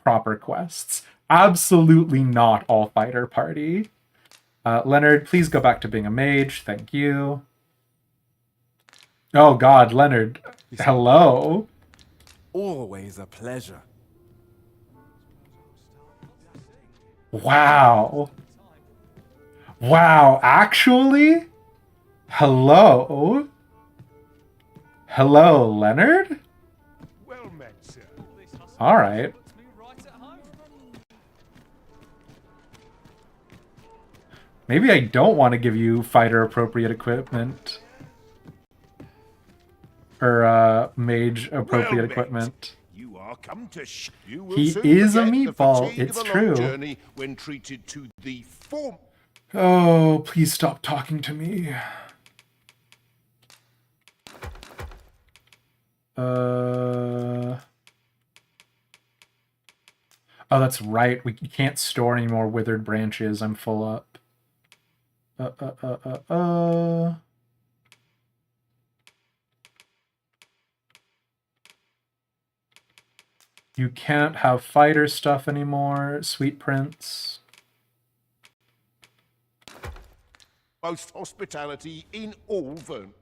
S7: proper quests. Absolutely not all fighter party. Leonard, please go back to being a mage. Thank you. Oh God, Leonard. Hello.
S4: Always a pleasure.
S7: Wow. Wow, actually? Hello? Hello, Leonard?
S8: Well met, sir.
S7: Alright. Maybe I don't want to give you fighter-appropriate equipment. Or, mage-appropriate equipment.
S9: You are come to
S7: He is a meatball, it's true.
S9: Journey when treated to the form.
S7: Oh, please stop talking to me. Oh, that's right. We can't store any more withered branches. I'm full up. You can't have fighter stuff anymore, Sweet Prince.
S9: Most hospitality in all Vern.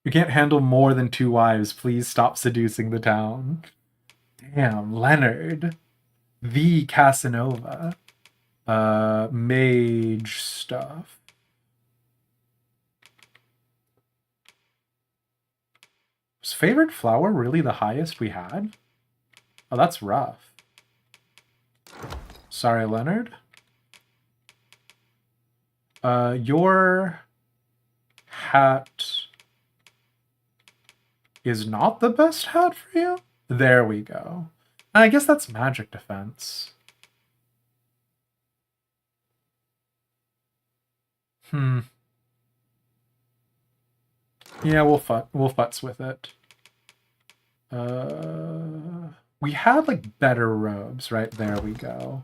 S7: You can't handle more than 2 wives. Please stop seducing the town. Damn, Leonard. The Casanova. Mage stuff. Was Favored Flower really the highest we had? Oh, that's rough. Sorry, Leonard. Your hat is not the best hat for you? There we go. I guess that's magic defense. Yeah, we'll futz with it. We had like better robes, right? There we go.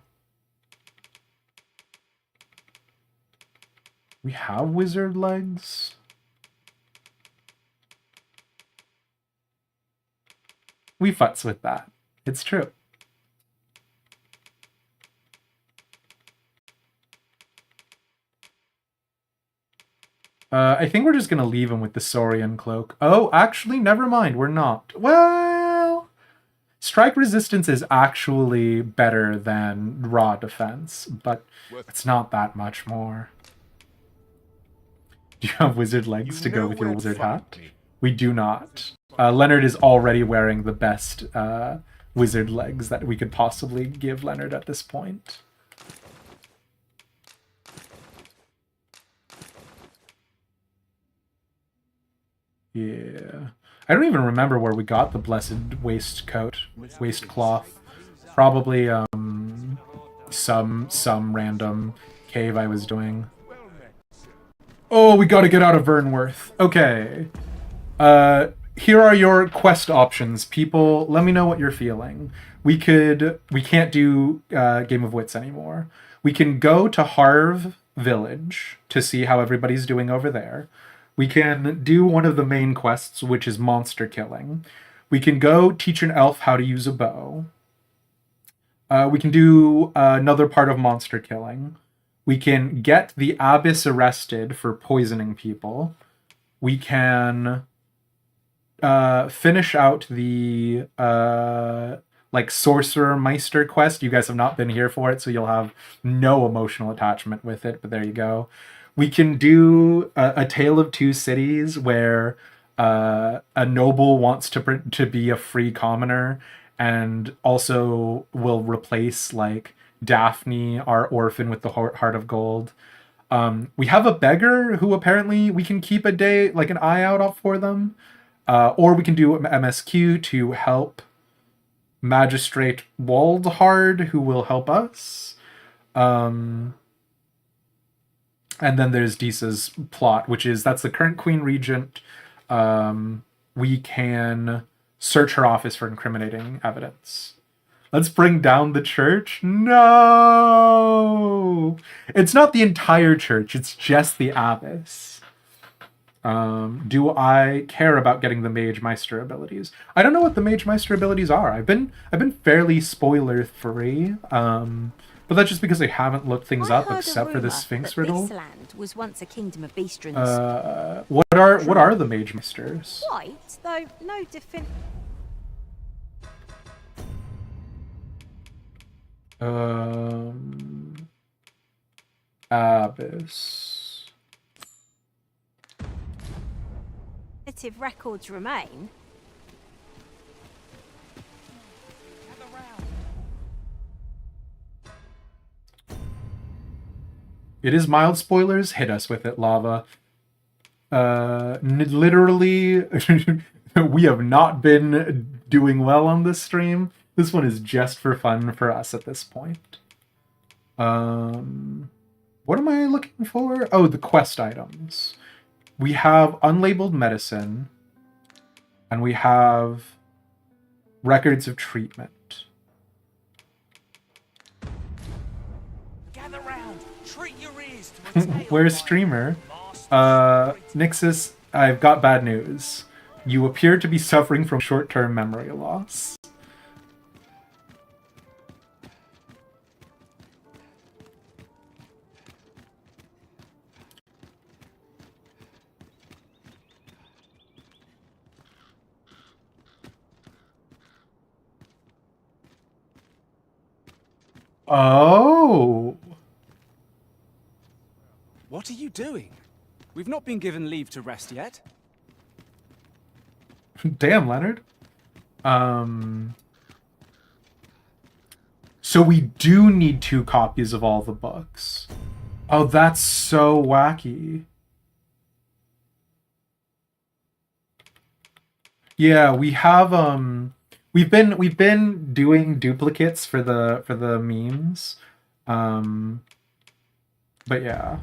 S7: We have wizard legs. We futz with that. It's true. I think we're just going to leave him with the Saurian cloak. Oh, actually, never mind. We're not. Well, strike resistance is actually better than raw defense, but it's not that much more. Do you have wizard legs to go with your wizard hat? We do not. Leonard is already wearing the best wizard legs that we could possibly give Leonard at this point. Yeah. I don't even remember where we got the blessed waistcloth. Probably some random cave I was doing. Oh, we gotta get out of Vernworth. Okay. Here are your quest options, people. Let me know what you're feeling. We can't do Game of Wits anymore. We can go to Harv Village to see how everybody's doing over there. We can do one of the main quests, which is monster killing. We can go teach an elf how to use a bow. We can do another part of monster killing. We can get the abbess arrested for poisoning people. We can finish out the like sorcerer meister quest. You guys have not been here for it, so you'll have no emotional attachment with it, but there you go. We can do a Tale of Two Cities where a noble wants to be a free commoner and also will replace like Daphne, our orphan with the heart of gold. We have a beggar who apparently we can keep a day, like an eye out for them. Or we can do MSQ to help Magistrate Waldhard, who will help us. And then there's Disa's plot, that's the current Queen Regent. We can search her office for incriminating evidence. Let's bring down the church? No! It's not the entire church, it's just the abbess. Do I care about getting the Mage Meister abilities? I don't know what the Mage Meister abilities are. I've been fairly spoiler free. But that's just because I haven't looked things up except for the Sphinx riddle.
S6: This land was once a kingdom of beastrons.
S7: What are the Mage Meisters?
S6: White, though no
S7: Abyss.
S6: definitive records remain.
S7: It is mild spoilers. Hit us with it, Lava. Literally, we have not been doing well on this stream. This one is just for fun for us at this point. What am I looking for? Oh, the quest items. We have unlabeled medicine, and we have records of treatment.
S1: Gather round, treat your ears to a tale.
S7: Where's Streamer? Nixus, I've got bad news. You appear to be suffering from short-term memory loss. Oh!
S1: What are you doing? We've not been given leave to rest yet.
S7: Damn, Leonard. So we do need 2 copies of all the books. Oh, that's so wacky. Yeah, we have we've been doing duplicates for the memes. But yeah.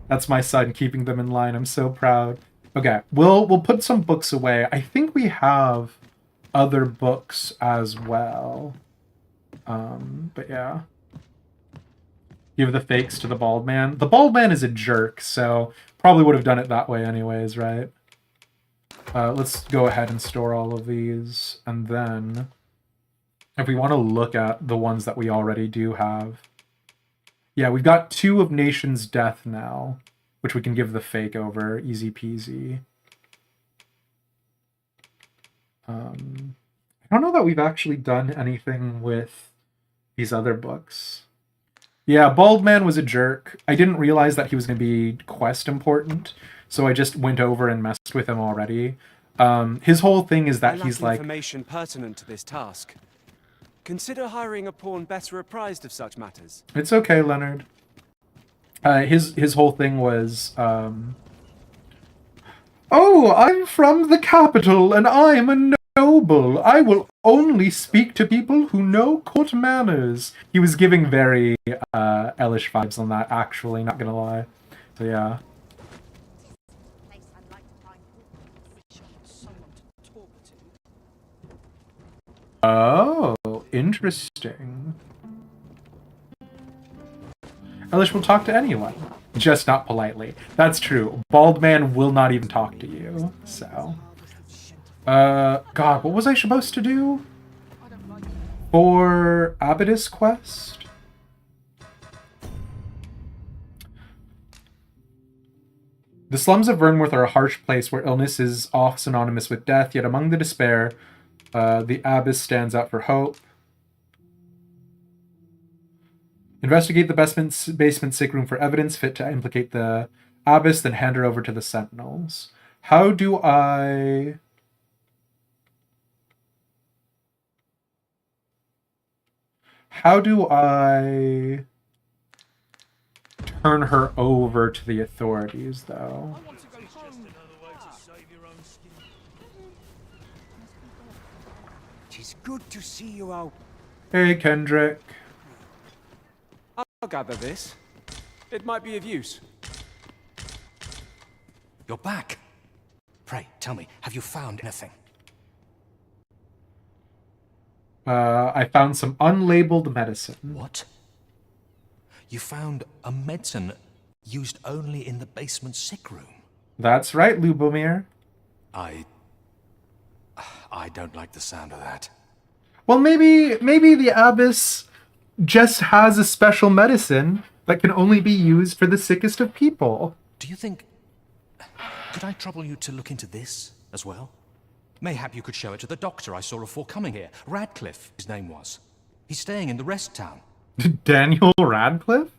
S7: That's my son keeping them in line. I'm so proud. Okay, we'll put some books away. I think we have other books as well. But yeah. Give the fakes to the bald man. The bald man is a jerk, so probably would have done it that way anyways, right? Let's go ahead and store all of these. And then if we want to look at the ones that we already do have. Yeah, we've got 2 of Nation's Death now, which we can give the fake over. Easy peasy. I don't know that we've actually done anything with these other books. Yeah, Bald Man was a jerk. I didn't realize that he was going to be quest important, so I just went over and messed with him already. His whole thing is that he's like...
S1: information pertinent to this task. Consider hiring a pawn better apprised of such matters.
S7: It's okay, Leonard. His whole thing was Oh, I'm from the capital, and I'm a noble. I will only speak to people who know court manners. He was giving very Elish vibes on that, actually, not gonna lie. So yeah. Oh, interesting. Elish will talk to anyone, just not politely. That's true. Bald man will not even talk to you, so... God, what was I supposed to do? For Abydos quest? The slums of Vernworth are a harsh place where illness is oft synonymous with death, yet among the despair, the abyss stands out for hope. Investigate the basement sick room for evidence fit to implicate the abyss, then hand her over to the sentinels. How do I... How do I turn her over to the authorities, though?
S10: Tis good to see you out.
S7: Hey, Kendrick.
S1: I'll gather this. It might be of use.
S10: You're back. Pray, tell me, have you found anything?
S7: I found some unlabeled medicine.
S10: What? You found a medicine used only in the basement sick room?
S7: That's right, Lubomir.
S10: I don't like the sound of that.
S7: Well, maybe the abyss just has a special medicine that can only be used for the sickest of people.
S10: Do you think... Could I trouble you to look into this as well? Mayhap you could show it to the doctor I saw before coming here. Radcliffe, his name was. He's staying in the rest town.
S7: Daniel Radcliffe?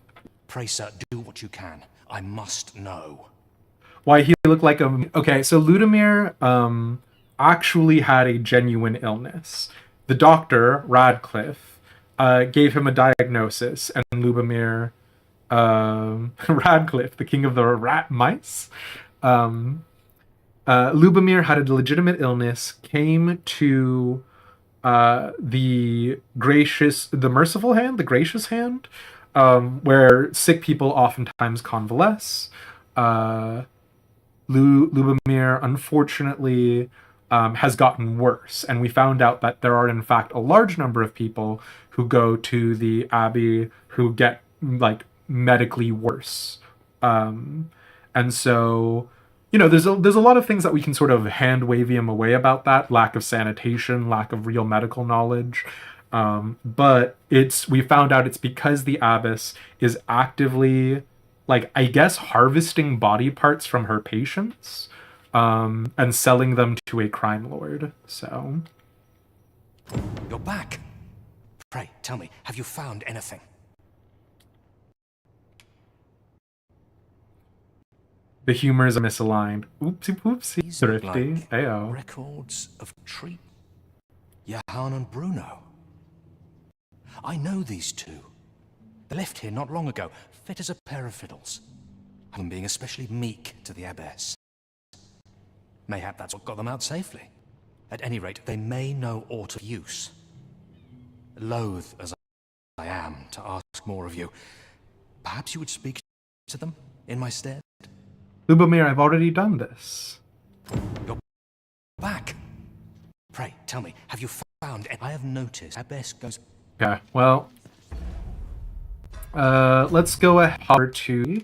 S10: Pray, sir, do what you can. I must know.
S7: Why he looked like a... Okay, so Ludimir actually had a genuine illness. The doctor, Radcliffe, gave him a diagnosis, and Lubomir, Radcliffe, the king of the rat mice, Lubomir had a legitimate illness, came to the merciful hand, the gracious hand, where sick people oftentimes convalesce. Lubomir, unfortunately, has gotten worse, and we found out that there are in fact a large number of people who go to the abbey who get like medically worse, and so there's a lot of things that we can sort of hand wavy him away about that lack of sanitation, lack of real medical knowledge, but we found out it's because the abbess is actively, like, I guess, harvesting body parts from her patients, and selling them to a crime lord. So
S10: You're back. Pray, tell me, have you found anything?
S7: The humors are misaligned. Oopsie poopsie.
S10: These look
S7: Thrifty.
S10: like
S7: Ayo.
S10: records of treat. Johann and Bruno. I know these two. They left here not long ago, fit as a pair of fiddles. And being especially meek to the abbess. Mayhap that's what got them out safely. At any rate, they may know aught of use. Loath as I am to ask more of you, perhaps you would speak to them in my stead?
S7: Lubomir, I've already done this.
S10: You're back. Pray, tell me, have you found any? I have noticed abbess goes...
S7: Okay, well, let's go ahead to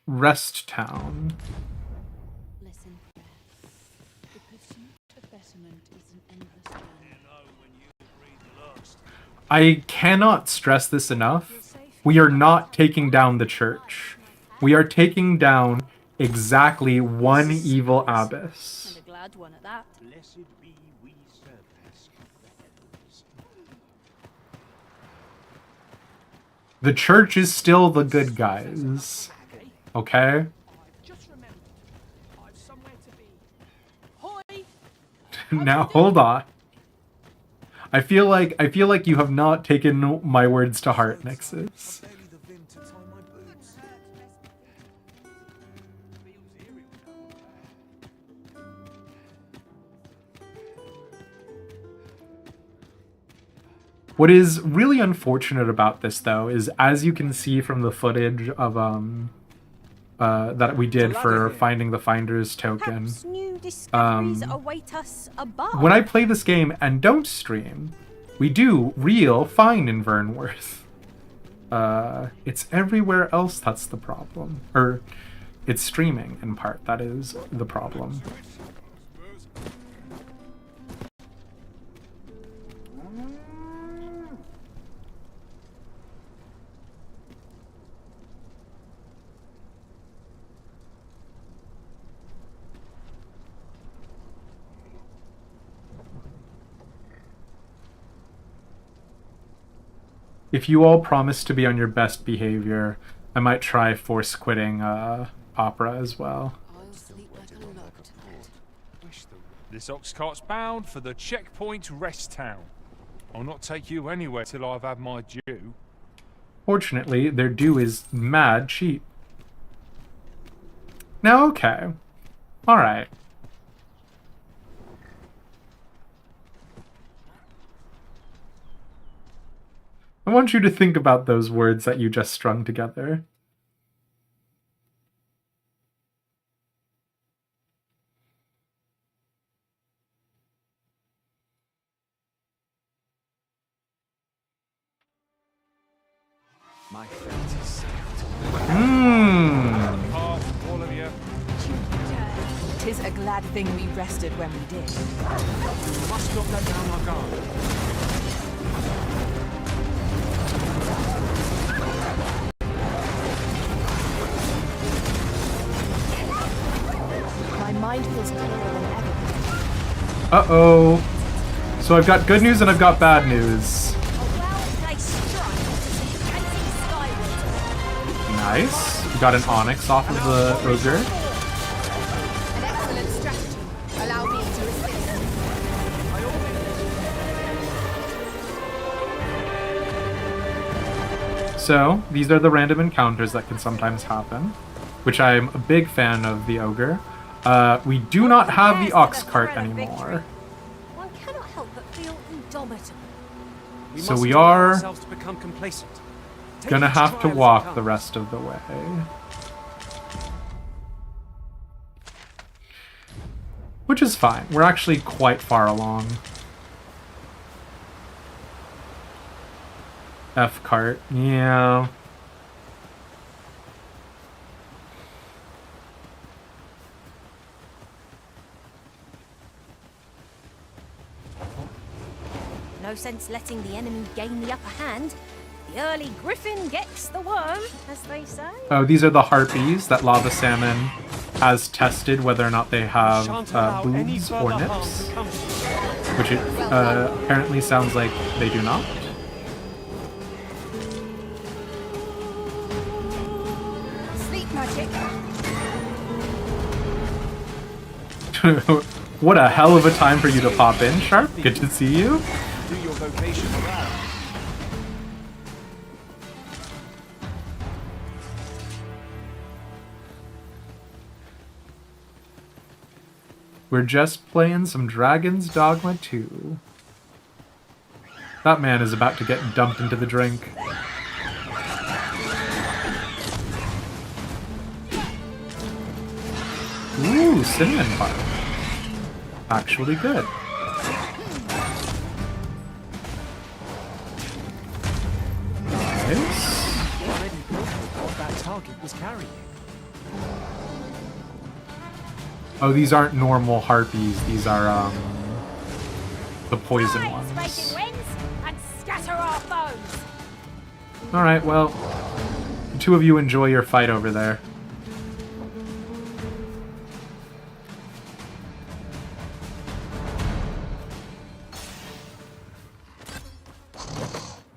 S7: Rest Town.
S11: Listen, the pursuit of betterment is an endless journey.
S7: I cannot stress this enough. We are not taking down the church. We are taking down exactly one evil abbess.
S3: And a glad one at that.
S9: Blessed be we surpass the heavens.
S7: The church is still the good guys. Okay?
S8: Just remember, I've somewhere to be. Hoy!
S7: Now hold on. I feel like you have not taken my words to heart, Nixus. What is really unfortunate about this, though, is as you can see from the footage of that we did for finding the Finder's token,
S6: Perhaps new discoveries await us above.
S7: when I play this game and don't stream, we do real fine in Vernworth. It's everywhere else that's the problem. Or, it's streaming, in part, that is the problem. If you all promise to be on your best behavior, I might try force quitting opera as well.
S11: I'll sleep like a log tonight.
S12: This ox cart's bound for the checkpoint rest town. I'll not take you anywhere till I've had my due.
S7: Fortunately, their due is mad cheap. Now, okay. Alright. I want you to think about those words that you just strung together.
S1: My fate is sealed.
S12: All of you.
S5: 'Tis a glad thing we rested when we did.
S12: Must not let down our guard.
S5: My mind feels clearer than ever.
S7: Uh-oh. So I've got good news and I've got bad news. Nice. We got an onyx off of the ogre.
S3: An excellent strategy. Allow me to assist.
S7: So, these are the random encounters that can sometimes happen, which I'm a big fan of the ogre. We do not have the ox cart anymore.
S6: One cannot help but feel indomitable.
S7: So we are
S1: ourselves to become complacent. Take
S7: gonna
S1: each
S7: have to
S1: trial as it
S7: walk the
S1: comes.
S7: rest of the way. Which is fine. We're actually quite far along. F cart, yeah.
S6: No sense letting the enemy gain the upper hand. The early griffin gets the worm, as they say.
S7: Oh, these are the harpies that Lava Salmon has tested whether or not they have
S1: Shan't allow any
S7: boobs
S1: further
S7: or
S1: harm
S7: nips.
S1: to come to you.
S7: Which it apparently sounds like they do not.
S3: Sleep magic.
S7: What a hell of a time for you to pop in, Sharp. Good to see you.
S1: Do your vocation aloud.
S7: We're just playing some Dragon's Dogma 2. That man is about to get dumped into the drink. Ooh, cinnamon bar. Actually good. Nice.
S1: Already built with what that target was carrying.
S7: Oh, these aren't normal harpies. These are, the poison ones.
S6: Raging winds and scatter our foes.
S7: Alright, well, the two of you enjoy your fight over there.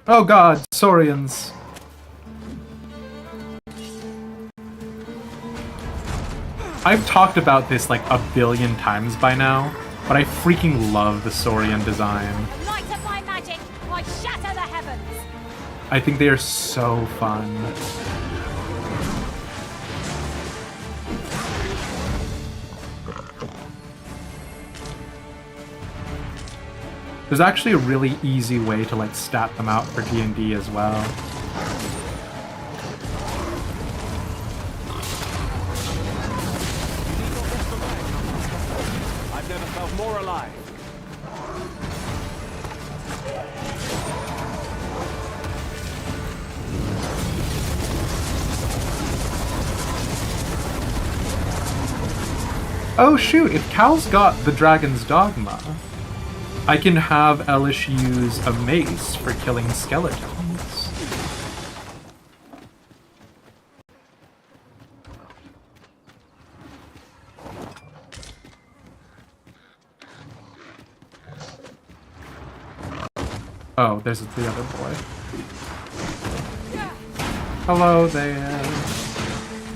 S7: Oh god, Saurians. I've talked about this like a billion times by now, but I freaking love the Saurian design.
S6: The light of my magic, I shatter the heavens.
S7: I think they are so fun. There's actually a really easy way to like stat them out for D&D as well.
S1: I've never felt more alive.
S7: Oh shoot, if Cal's got the Dragon's Dogma, I can have Elish use a mace for killing skeletons. Oh, there's the other boy. Hello there.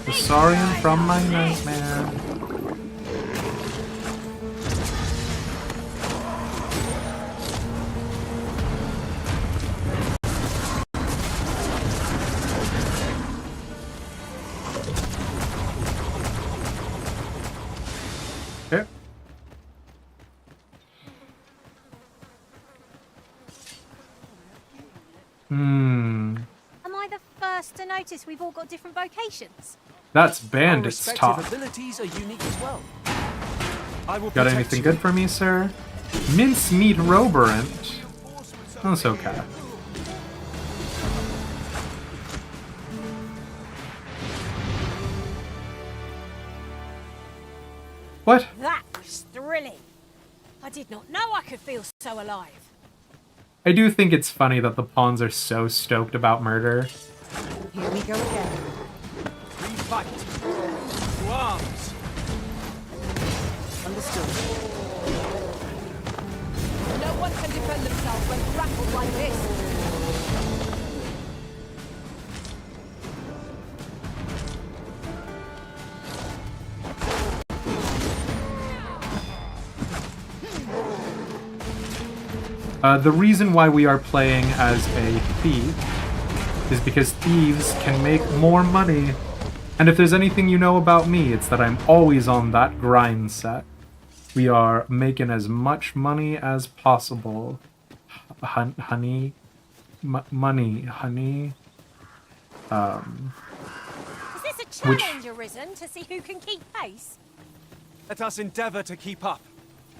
S7: The Saurian from my nightmare. Okay.
S6: Am I the first to notice we've all got different vocations?
S7: That's
S1: Our
S7: Bandit's
S1: respective
S7: talk.
S1: abilities are unique as well. I will
S7: Got
S1: protect
S7: anything
S1: you.
S7: good for me, sir? Mincemeat Roberant. That's okay. What?
S6: That was thrilling. I did not know I could feel so alive.
S7: I do think it's funny that the pawns are so stoked about murder.
S5: Here we go again.
S1: We fight. To arms.
S5: Understood. No one can defend themselves when grappled like this.
S7: The reason why we are playing as a thief is because thieves can make more money. And if there's anything you know about me, it's that I'm always on that grind set. We are making as much money as possible. Honey? Money, honey.
S6: Is this a challenge arisen to see who can keep pace?
S1: Let us endeavour to keep up,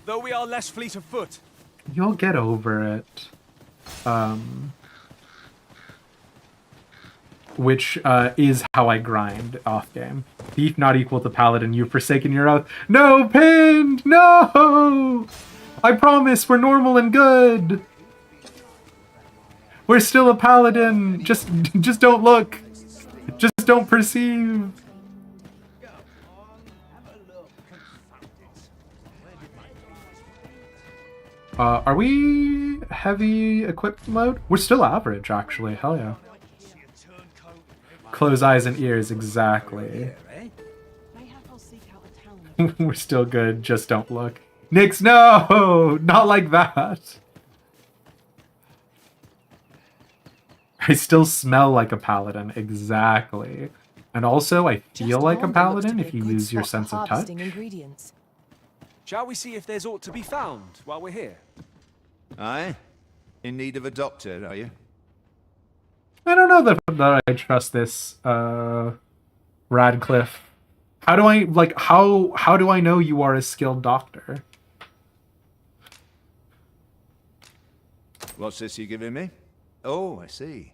S1: though we are less fleet of foot.
S7: You'll get over it. Which is how I grind off game. Thief not equal to paladin, you've forsaken your oath. No, pinned! No! I promise we're normal and good. We're still a paladin. Just don't look. Just don't perceive. Are we heavy equipped mode? We're still average, actually. Hell yeah. Close eyes and ears, exactly. We're still good, just don't look. Nyx, no! Not like that! I still smell like a paladin, exactly. And also, I feel like a paladin if you use your sense of touch.
S5: Ingredients.
S1: Shall we see if there's aught to be found while we're here?
S9: Aye? In need of a doctor, are you?
S7: I don't know that I trust this, Radcliffe. How do I, like, how do I know you are a skilled doctor?
S9: What's this you're giving me? Oh, I see.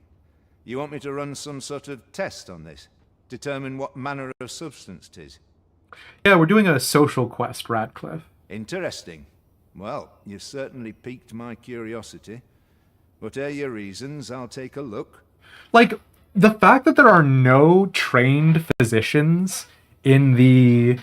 S9: You want me to run some sort of test on this? Determine what manner of substance 'tis?
S7: Yeah, we're doing a social quest, Radcliffe.
S9: Interesting. Well, you've certainly piqued my curiosity. Whatever your reasons, I'll take a look.
S7: Like, the fact that there are no trained physicians in the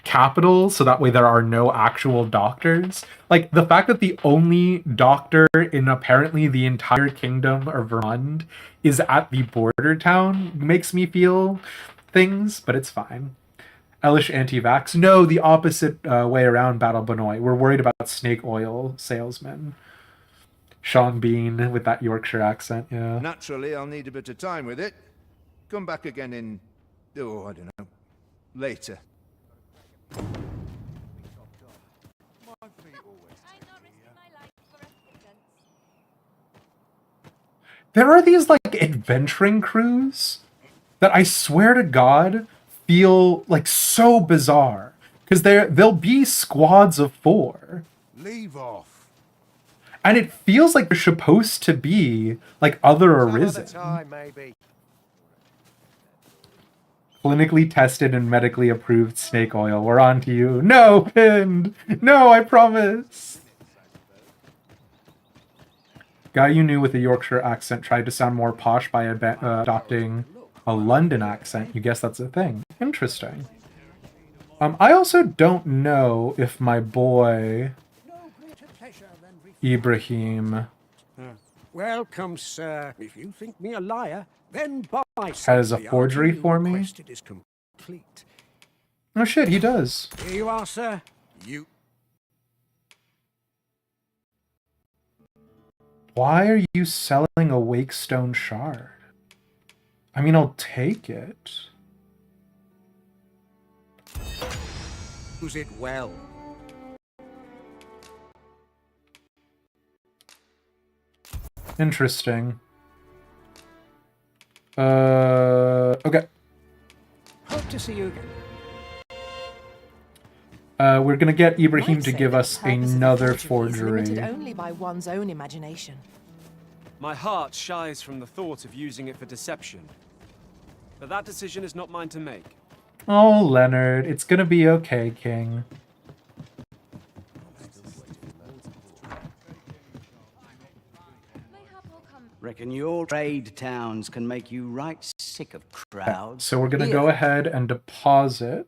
S7: capital, so that way there are no actual doctors. Like, the fact that the only doctor in apparently the entire kingdom of Vermont is at the border town makes me feel things, but it's fine. Elish anti-vax? No, the opposite way around, Battle Benoit. We're worried about snake oil salesmen. Sean Bean with that Yorkshire accent, yeah.
S9: Naturally, I'll need a bit of time with it. Come back again in, oh, I don't know, later. My feet always
S7: There are these like adventuring crews that I swear to God feel like so bizarre. Because they'll be squads of 4.
S9: Leave off.
S7: And it feels like they're supposed to be like other arisen.
S9: Time, maybe.
S7: Clinically tested and medically approved snake oil. We're on to you. No, Pinned! No, I promise! Guy you knew with a Yorkshire accent tried to sound more posh by adopting a London accent. You guess that's a thing. Interesting. I also don't know if my boy Ibrahim
S13: Welcome, sir. If you think me a liar, then buy
S7: has a forgery for me.
S13: is complete.
S7: Oh shit, he does.
S13: Here you are, sir. You.
S7: Why are you selling a Wakestone shard? I mean, I'll take it.
S13: Use it well.
S7: Interesting. Okay.
S13: Hope to see you again.
S7: We're gonna get Ibrahim to give us
S3: Purpose of the
S7: another
S3: forgery is limited
S7: forgery.
S3: only by one's own imagination.
S1: My heart shies from the thought of using it for deception. But that decision is not mine to make.
S7: Oh, Leonard, it's gonna be okay, King.
S14: Reckon your trade towns can make you right sick of crowds.
S7: So we're gonna go ahead and deposit.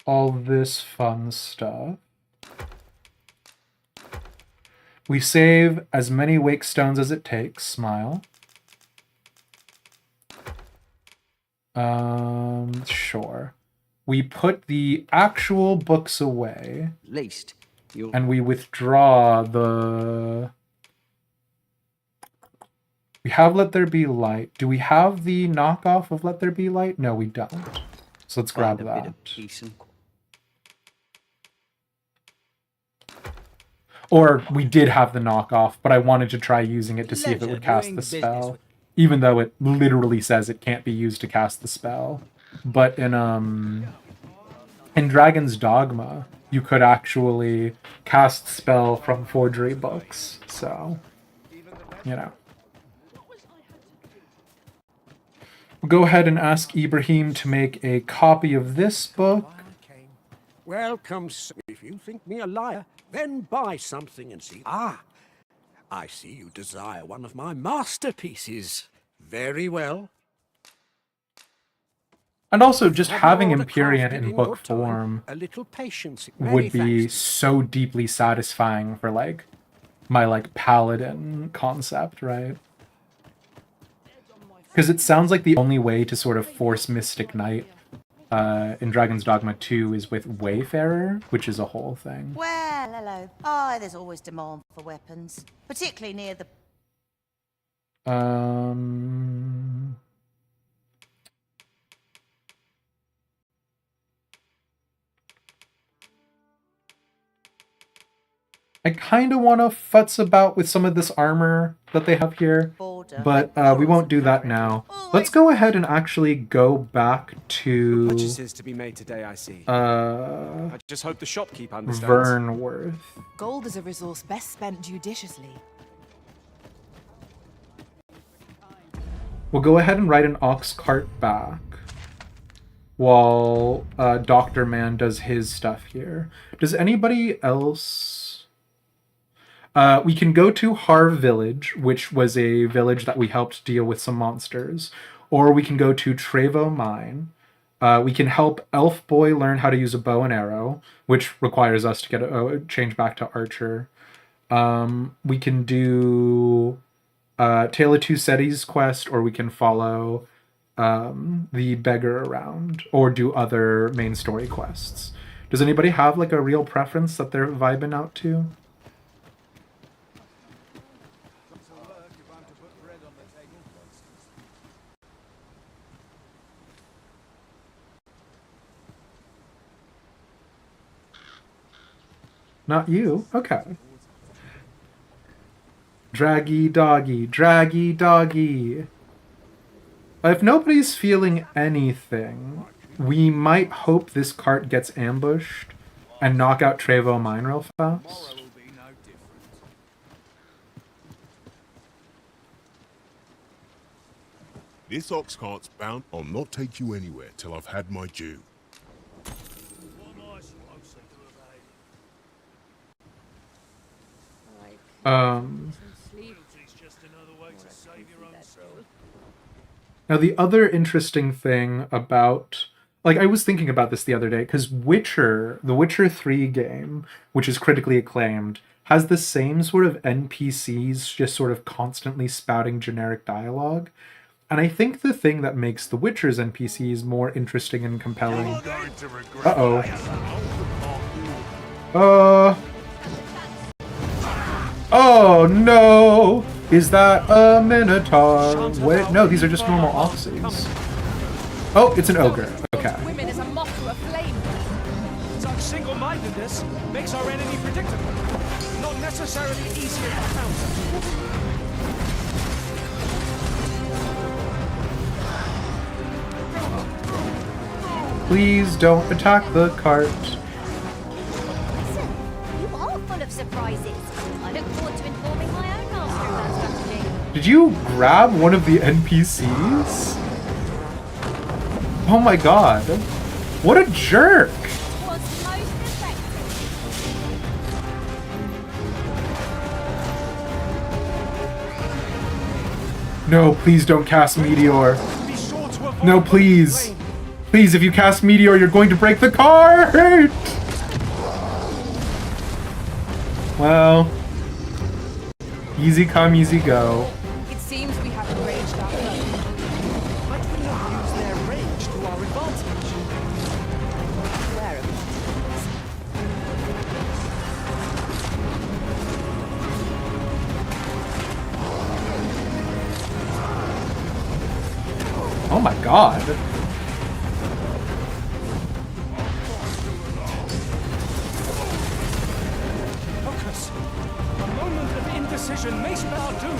S7: All this fun stuff. We save as many wake stones as it takes. Smile. Sure. We put the actual books away.
S14: At least you'll...
S7: And we withdraw the... We have Let There Be Light. Do we have the knockoff of Let There Be Light? No, we don't. So let's grab
S14: Find a bit
S7: that.
S14: of peace and...
S7: Or we did have the knockoff, but I wanted to try using it to see if it would cast the spell. Even though it literally says it can't be used to cast the spell. But in Dragon's Dogma, you could actually cast spell from forgery books. So, you know. We'll go ahead and ask Ibrahim to make a copy of this book.
S13: Welcome, sir. If you think me a liar, then buy something and see. Ah, I see you desire one of my masterpieces. Very well.
S7: And also, just
S13: Have
S7: having
S13: your order
S7: Empyrean
S13: crafted
S7: in
S13: in
S7: book
S13: your time.
S7: form
S13: A little patience.
S7: would be so deeply satisfying for, like, my, like, paladin concept, right? Because it sounds like the only way to sort of force Mystic Knight in Dragon's Dogma 2 is with Wayfarer, which is a whole thing.
S15: Well, hello. Oh, there's always demand for weapons, particularly near the...
S7: I kind of want to futz about with some of this armor that they have here, but we won't do that now. Let's go ahead and actually go back to...
S1: Purchases to be made today, I see. I just hope the shopkeep understands.
S7: Vernworth.
S3: Gold is a resource best spent judiciously.
S7: We'll go ahead and ride an ox cart back while Dr. Man does his stuff here. Does anybody else... we can go to Harv Village, which was a village that we helped deal with some monsters. Or we can go to Trevo Mine. We can help Elf Boy learn how to use a bow and arrow, which requires us to get change back to Archer. We can do Tale of Two Cities quest, or we can follow the beggar around, or do other main story quests. Does anybody have like a real preference that they're vibing out to? Not you? Okay. Draggy doggy, draggy doggy. If nobody's feeling anything, we might hope this cart gets ambushed and knock out Trevo Mine real fast.
S16: This ox cart's bound. I'll not take you anywhere till I've had my due.
S7: Now the other interesting thing about, like, I was thinking about this the other day, because the Witcher 3 game, which is critically acclaimed, has the same sort of NPCs just sort of constantly spouting generic dialogue. And I think the thing that makes The Witcher's NPCs more interesting and compelling... Oh no! Is that a Minotaur? Wait, no, these are just normal oxys. Oh, it's an ogre. Okay.
S5: Women as a moth to a flame.
S1: Such single-mindedness makes our enemy predictable, not necessarily easier to counter.
S7: Please don't attack the cart.
S6: Listen, you are full of surprises. I look forward to informing my own master of that strategy.
S7: Did you grab one of the NPCs? Oh my god. What a jerk!
S6: Was most effective.
S7: No, please don't cast Meteor. No, please. Please, if you cast Meteor, you're going to break the cart! Well, easy come, easy go.
S5: It seems we have enraged our foe.
S1: Might we not use their rage to our advantage?
S5: Where
S7: Oh my god.
S1: Focus. A moment of indecision may spell our doom.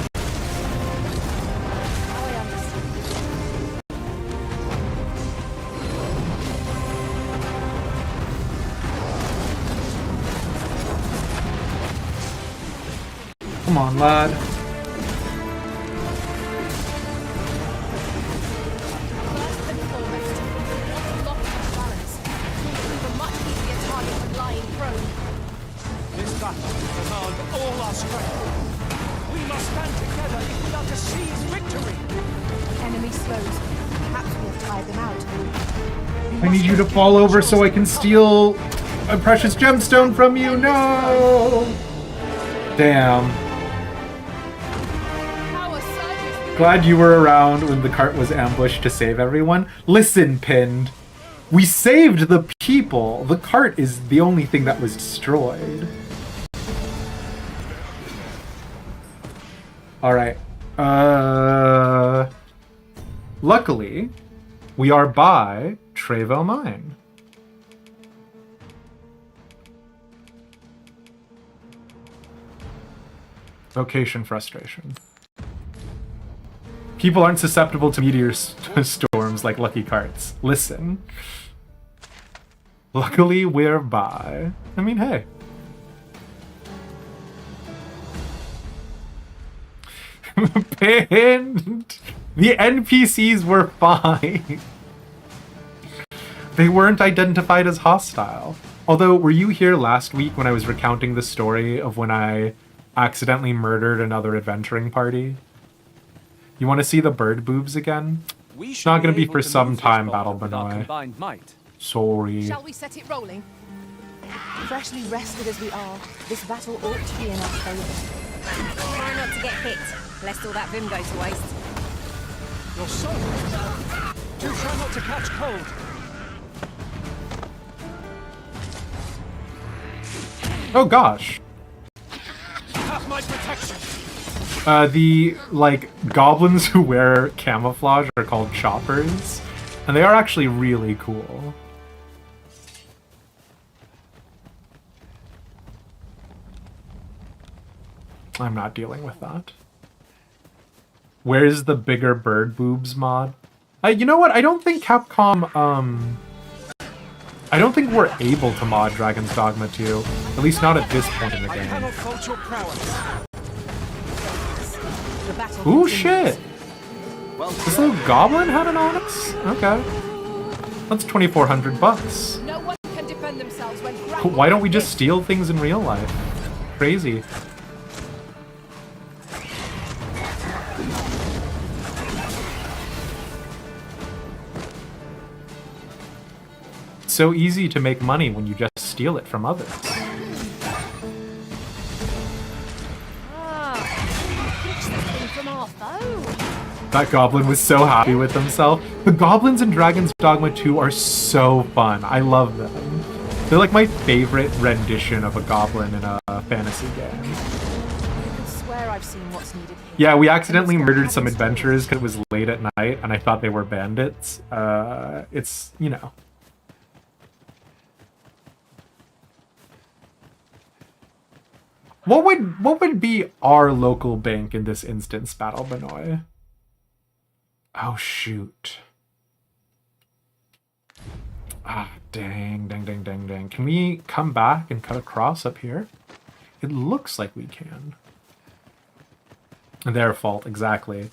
S7: Come on, lad.
S1: This battle will demand all our strength. We must stand together if we are to seize victory.
S3: Enemy slows. Perhaps we have tired them out.
S7: I need you to fall over so I can steal a precious gemstone from you. No! Damn. Glad you were around when the cart was ambushed to save everyone. Listen, Pinned. We saved the people. The cart is the only thing that was destroyed. Alright. Luckily, we are by Trevo Mine. Vocation frustration. People aren't susceptible to meteor storms like lucky carts. Listen. Luckily, we're by. I mean, hey. Pinned. The NPCs were fine. They weren't identified as hostile. Although, were you here last week when I was recounting the story of when I accidentally murdered another adventuring party? You want to see the bird boobs again? It's not going to be for some time, Battle Benoit. Sorry.
S5: Shall we set it rolling?
S3: Freshly rested as we are, this battle ought to be in our favour.
S6: Try not to get hit, lest all that vim go to waste.
S1: You're so do try not to catch cold.
S7: Oh gosh.
S1: Have my protection.
S7: The, like, goblins who wear camouflage are called choppers, and they are actually really cool. I'm not dealing with that. Where's the bigger bird boobs mod? You know what? I don't think Capcom, I don't think we're able to mod Dragon's Dogma 2. At least not at this point in the game. Ooh, shit! This little goblin had an onyx? Okay. That's 2,400 bucks.
S5: No one can defend themselves when
S7: Why don't we just steal things in real life? Crazy. So easy to make money when you just steal it from others. That goblin was so happy with himself. The goblins in Dragon's Dogma 2 are so fun. I love them. They're like my favorite rendition of a goblin in a fantasy game.
S3: I swear I've seen what's needed here.
S7: Yeah, we accidentally murdered some adventurers because it was late at night and I thought they were bandits. It's, you know. What would be our local bank in this instance, Battle Benoy? Oh shoot. Ah, dang. Can we come back and cut across up here? It looks like we can. Their fault, exactly.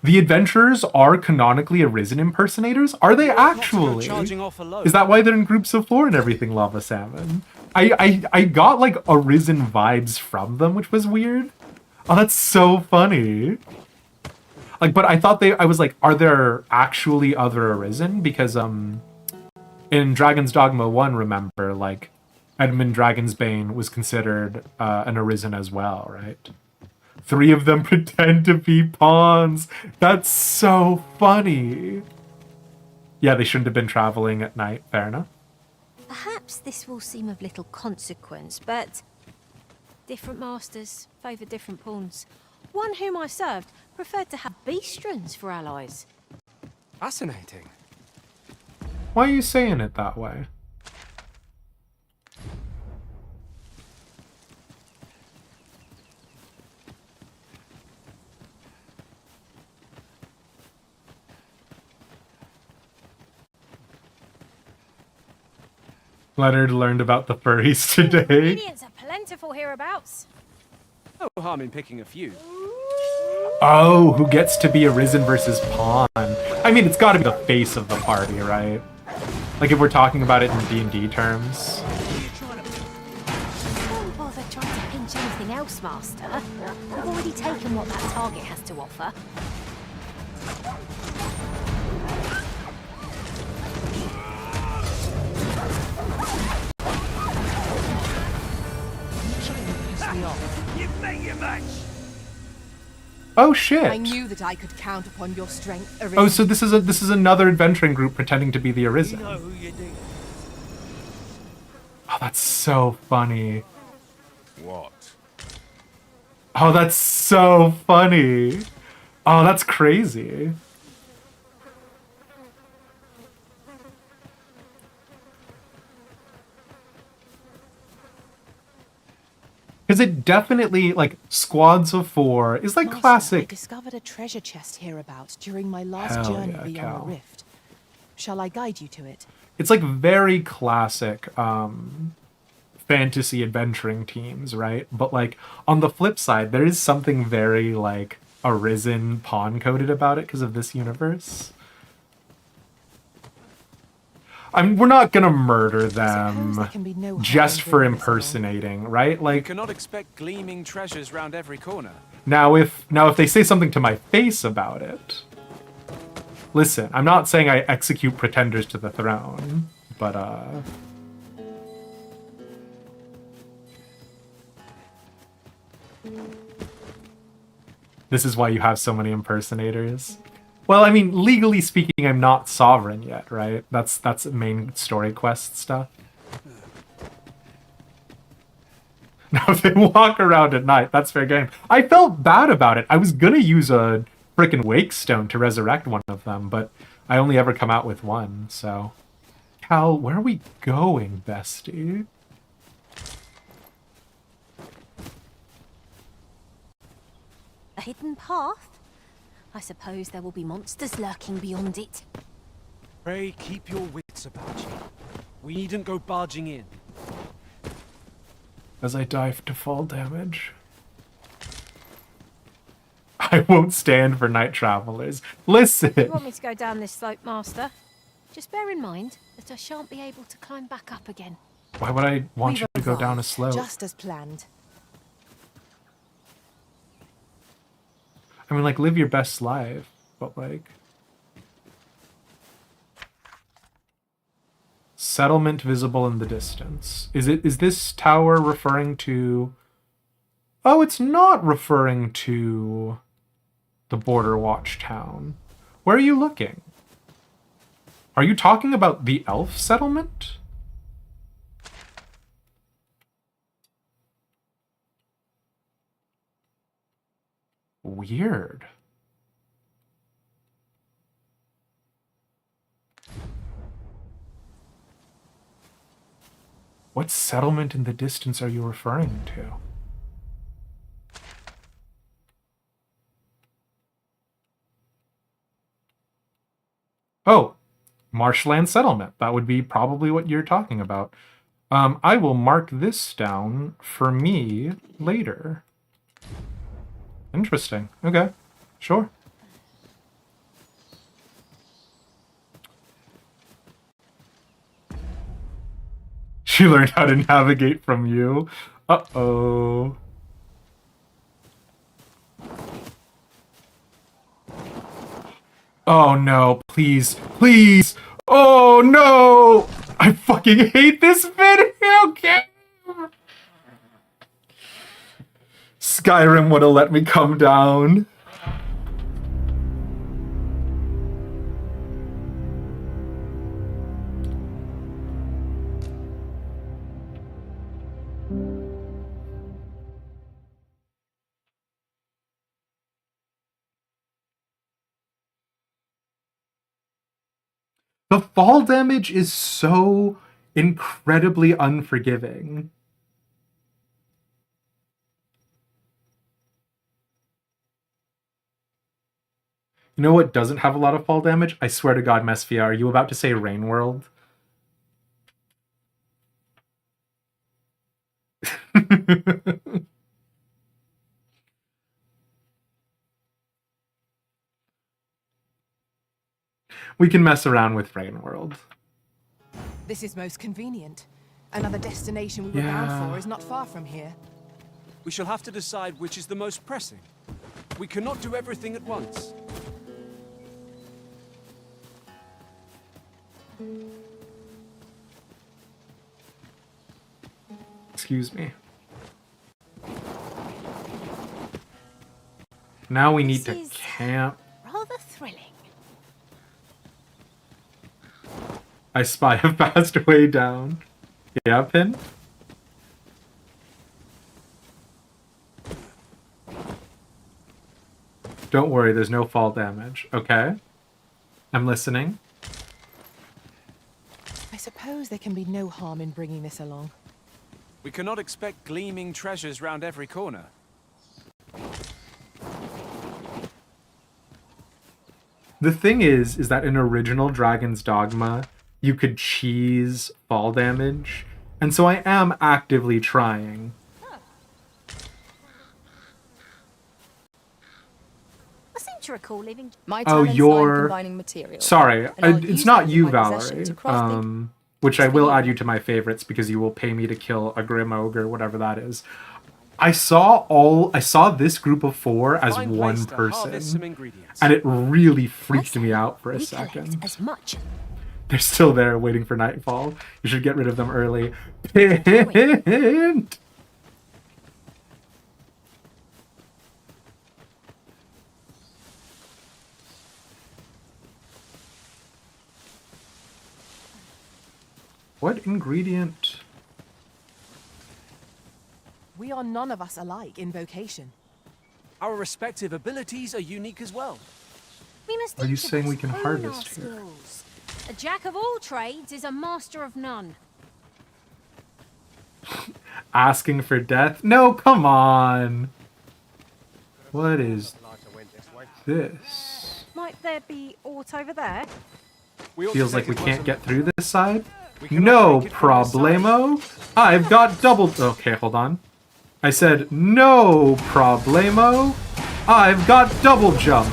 S7: The adventurers are canonically Arisen impersonators? Are they actually? Is that why they're in groups of four and everything, Lava Salmon? I got like Arisen vibes from them, which was weird. Oh, that's so funny. Like, but I thought I was like, are there actually other Arisen? Because in Dragon's Dogma 1, remember, like, Edmund Dragonsbane was considered an Arisen as well, right? 3 of them pretend to be pawns. That's so funny. Yeah, they shouldn't have been traveling at night. Fair enough.
S6: Perhaps this will seem of little consequence, but different masters favour different pawns. One whom I served preferred to have beastrons for allies.
S8: Fascinating.
S7: Why are you saying it that way? Leonard learned about the furries today.
S6: Ingredients are plentiful hereabouts.
S8: No harm in picking a few.
S7: Oh, who gets to be Arisen versus Pawn? I mean, it's got to be the face of the party, right? Like if we're talking about it in D&D terms.
S6: Don't bother trying to pinch anything else, Master. I've already taken what that target has to offer.
S5: You've met your match.
S7: Oh shit!
S5: I knew that I could count upon your strength, Arisen.
S7: Oh, so this is another adventuring group pretending to be the Arisen.
S5: You know who you do.
S7: Oh, that's so funny.
S16: What?
S7: Oh, that's so funny. Oh, that's crazy. Because it definitely, like, squads of 4 is like
S5: Master,
S7: classic.
S5: I discovered a treasure chest hereabouts during my last
S7: Hell
S5: journey
S7: yeah,
S5: beyond
S7: Cal.
S5: the rift. Shall I guide you to it?
S7: It's like very classic fantasy adventuring teams, right? But like on the flip side, there is something very like Arisen pawn coded about it because of this universe. We're not gonna murder them just for impersonating, right? Like,
S8: you cannot expect gleaming treasures round every corner.
S7: now if they say something to my face about it, listen, I'm not saying I execute pretenders to the throne, but this is why you have so many impersonators. Well, I mean, legally speaking, I'm not sovereign yet, right? That's main story quest stuff. Now, if they walk around at night, that's fair game. I felt bad about it. I was gonna use a frickin' wake stone to resurrect one of them, but I only ever come out with one, so... Cal, where are we going, bestie?
S6: A hidden path? I suppose there will be monsters lurking beyond it.
S8: Pray keep your wits about you. We needn't go barging in.
S7: As I dive to fall damage. I won't stand for night travelers. Listen!
S6: You want me to go down this slope, Master? Just bear in mind that I shan't be able to climb back up again.
S7: Why would I want you to go down a slope?
S5: Just as planned.
S7: I mean, like, live your best life, but like... Settlement visible in the distance. Is this tower referring to... Oh, it's not referring to the Border Watch town. Where are you looking? Are you talking about the elf settlement? Weird. What settlement in the distance are you referring to? Oh, marshland settlement. That would be probably what you're talking about. I will mark this down for me later. Interesting. Okay. Sure. She learned how to navigate from you. Uh-oh. Oh no, please, please! Oh no! I fucking hate this video game! Skyrim would have let me come down. The fall damage is so incredibly unforgiving. You know what doesn't have a lot of fall damage? I swear to God, Mesfia, are you about to say Rain World? We can mess around with Rain World.
S5: This is most convenient. Another destination we were bound for is not far from here.
S8: We shall have to decide which is the most pressing. We cannot do everything at once.
S7: Excuse me. Now we need to camp.
S6: Rather thrilling.
S7: I spy a fast way down. Yeah, Pin? Don't worry, there's no fall damage. Okay. I'm listening.
S5: I suppose there can be no harm in bringing this along.
S8: We cannot expect gleaming treasures round every corner.
S7: The thing is that in original Dragon's Dogma, you could cheese fall damage, and so I am actively trying.
S6: I seem to recall leaving.
S3: My
S7: Oh,
S3: talents lie in
S7: you're...
S3: combining materials.
S7: Sorry,
S3: and I'll
S7: it's
S3: use
S7: not
S3: them
S7: you,
S3: in my possession
S7: Valerie.
S3: to craft
S7: Which I will add you to my favorites because you will pay me to kill a Grim Ogre, whatever that is. I saw this group of 4 as one person, and it really freaked me out for a second.
S6: As much.
S7: They're still there waiting for nightfall. You should get rid of them early. Pint! What ingredient?
S5: We are none of us alike in vocation.
S8: Our respective abilities are unique as well.
S6: We must
S7: Are you
S6: each of
S7: saying
S6: us
S7: we can
S6: hone
S7: harvest
S6: our
S7: here?
S6: skills. A jack of all trades is a master of none.
S7: Asking for death? No, come on. What is this?
S6: Might there be aught over there?
S7: Feels like we can't get through this side. No problemo. I've got double... Okay, hold on. I said no problemo. I've got double jump.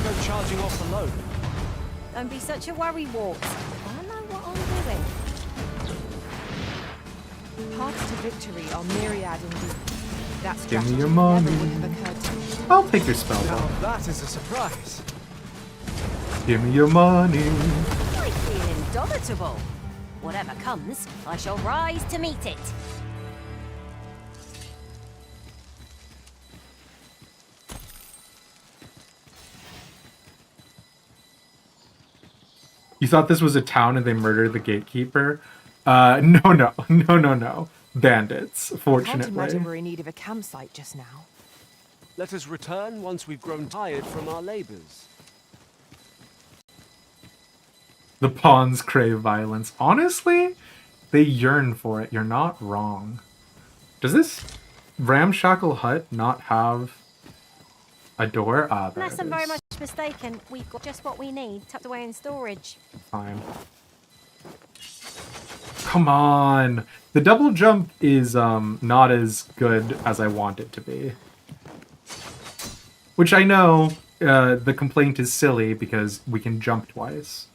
S6: Don't be such a worry, Wart. I know what I'm doing.
S5: Paths to victory are myriad indeed. That's
S7: Give me your money. I'll take your spell
S1: Now
S7: though.
S1: that is a surprise.
S7: Give me your money.
S6: I feel indomitable. Whatever comes, I shall rise to meet it.
S7: You thought this was a town and they murdered the gatekeeper? No. Bandits,
S5: I can't
S7: fortunately.
S5: imagine we're in need of a campsite just now.
S8: Let us return once we've grown tired from our labors.
S7: The pawns crave violence. Honestly, they yearn for it. You're not wrong. Does this ramshackle hut not have a door? Ah, there
S6: Unless
S7: it
S6: I'm very
S7: is.
S6: much mistaken, we've got just what we need tucked away in storage.
S7: Fine. Come on. The double jump is not as good as I want it to be. Which I know the complaint is silly because we can jump twice.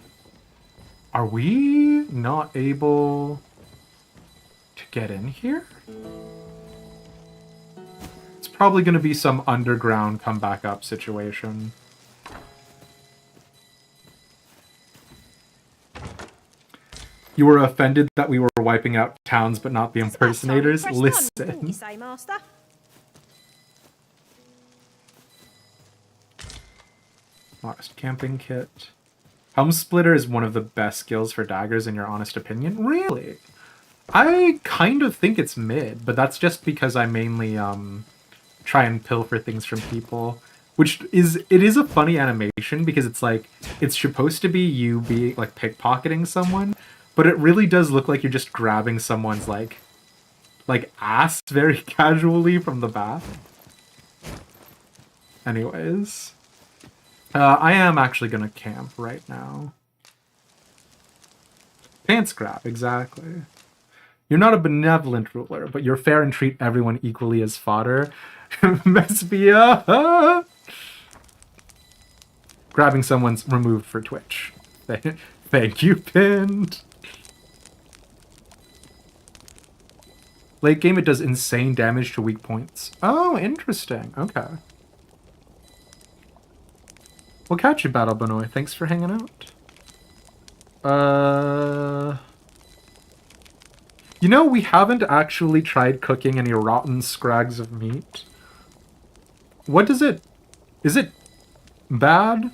S7: Are we not able to get in here? It's probably going to be some underground come back up situation. You were offended that we were wiping out towns but not the impersonators? Listen.
S6: You say, Master?
S7: Lost camping kit. Helm Splitter is one of the best skills for daggers in your honest opinion? Really? I kind of think it's mid, but that's just because I mainly try and pilfer things from people. It is a funny animation because it's like, it's supposed to be you being like pickpocketing someone, but it really does look like you're just grabbing someone's like ass very casually from the back. Anyways. I am actually gonna camp right now. Pants grab, exactly. You're not a benevolent ruler, but you're fair and treat everyone equally as fodder. Mespia! Grabbing someone's removed for Twitch. Thank you, pinned. Late game, it does insane damage to weak points. Oh, interesting. Okay. We'll catch you, Battle Benoit. Thanks for hanging out. You know, we haven't actually tried cooking any rotten scrags of meat. What does it... Is it bad?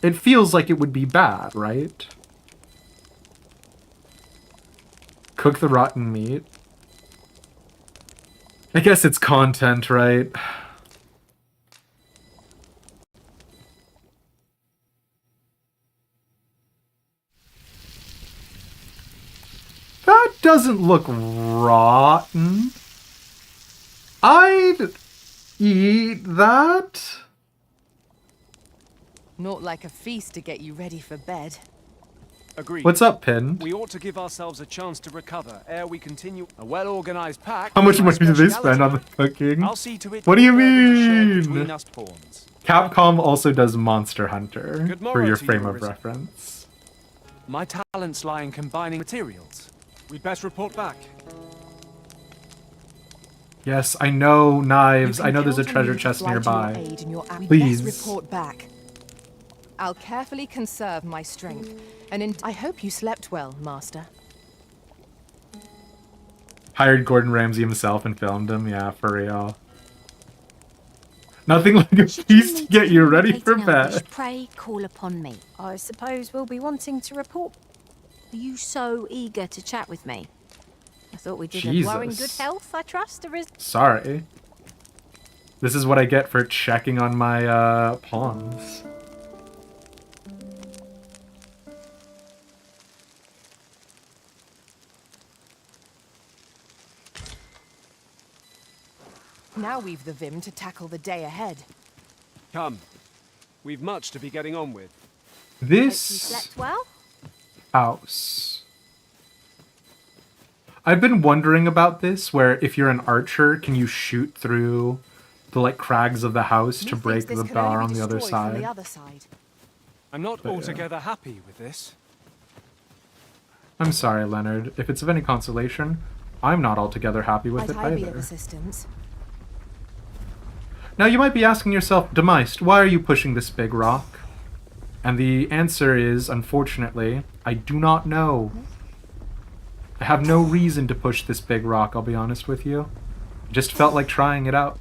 S7: It feels like it would be bad, right? Cook the rotten meat. I guess it's content, right? That doesn't look rotten. I'd eat that.
S5: Not like a feast to get you ready for bed.
S8: Agreed.
S7: What's up, Pin?
S8: We ought to give ourselves a chance to recover ere we continue. A well-organized pack.
S7: How much
S8: is my
S7: money do they
S8: speciality.
S7: spend on the cooking?
S8: I'll see to it.
S7: What do you
S8: Between
S7: mean?
S8: us pawns.
S7: Capcom also does Monster Hunter,
S8: Good
S7: for
S8: morrow
S7: your
S8: to
S7: frame
S8: you,
S7: of
S8: Arisen.
S7: reference.
S8: My talents lie in combining materials. We'd best report back.
S7: Yes, I know knives.
S5: You
S7: I
S5: can
S7: know there's a
S5: count on
S7: treasure
S5: me to
S7: chest
S5: fly to your
S7: nearby.
S5: aid in your We
S7: Please.
S5: best report back. I'll carefully conserve my strength, and I hope you slept well, Master.
S7: Hired Gordon Ramsay himself and filmed him. Yeah, for real. Nothing like a feast to get you ready for bed.
S6: Pray call upon me. I suppose we'll be wanting to report. Are you so eager to chat with me? I thought we did a blow in good
S7: Jesus.
S6: health, I trust.
S7: Sorry. This is what I get for checking on my pawns.
S5: Now we've the vim to tackle the day ahead.
S8: Come. We've much to be getting on with.
S6: Hope you
S7: This
S6: slept well?
S7: house. I've been wondering about this, where if you're an archer, can you shoot through the like crags of the house to break the bar on the other side?
S8: I'm not
S7: But, yeah.
S8: altogether happy with this.
S7: I'm sorry, Leonard. If it's of any consolation, I'm not altogether happy with
S5: Might
S7: it
S5: I be of
S7: either.
S5: assistance?
S7: Now you might be asking yourself, Demeist, why are you pushing this big rock? And the answer is, unfortunately, I do not know. I have no reason to push this big rock, I'll be honest with you. I just felt like trying it out.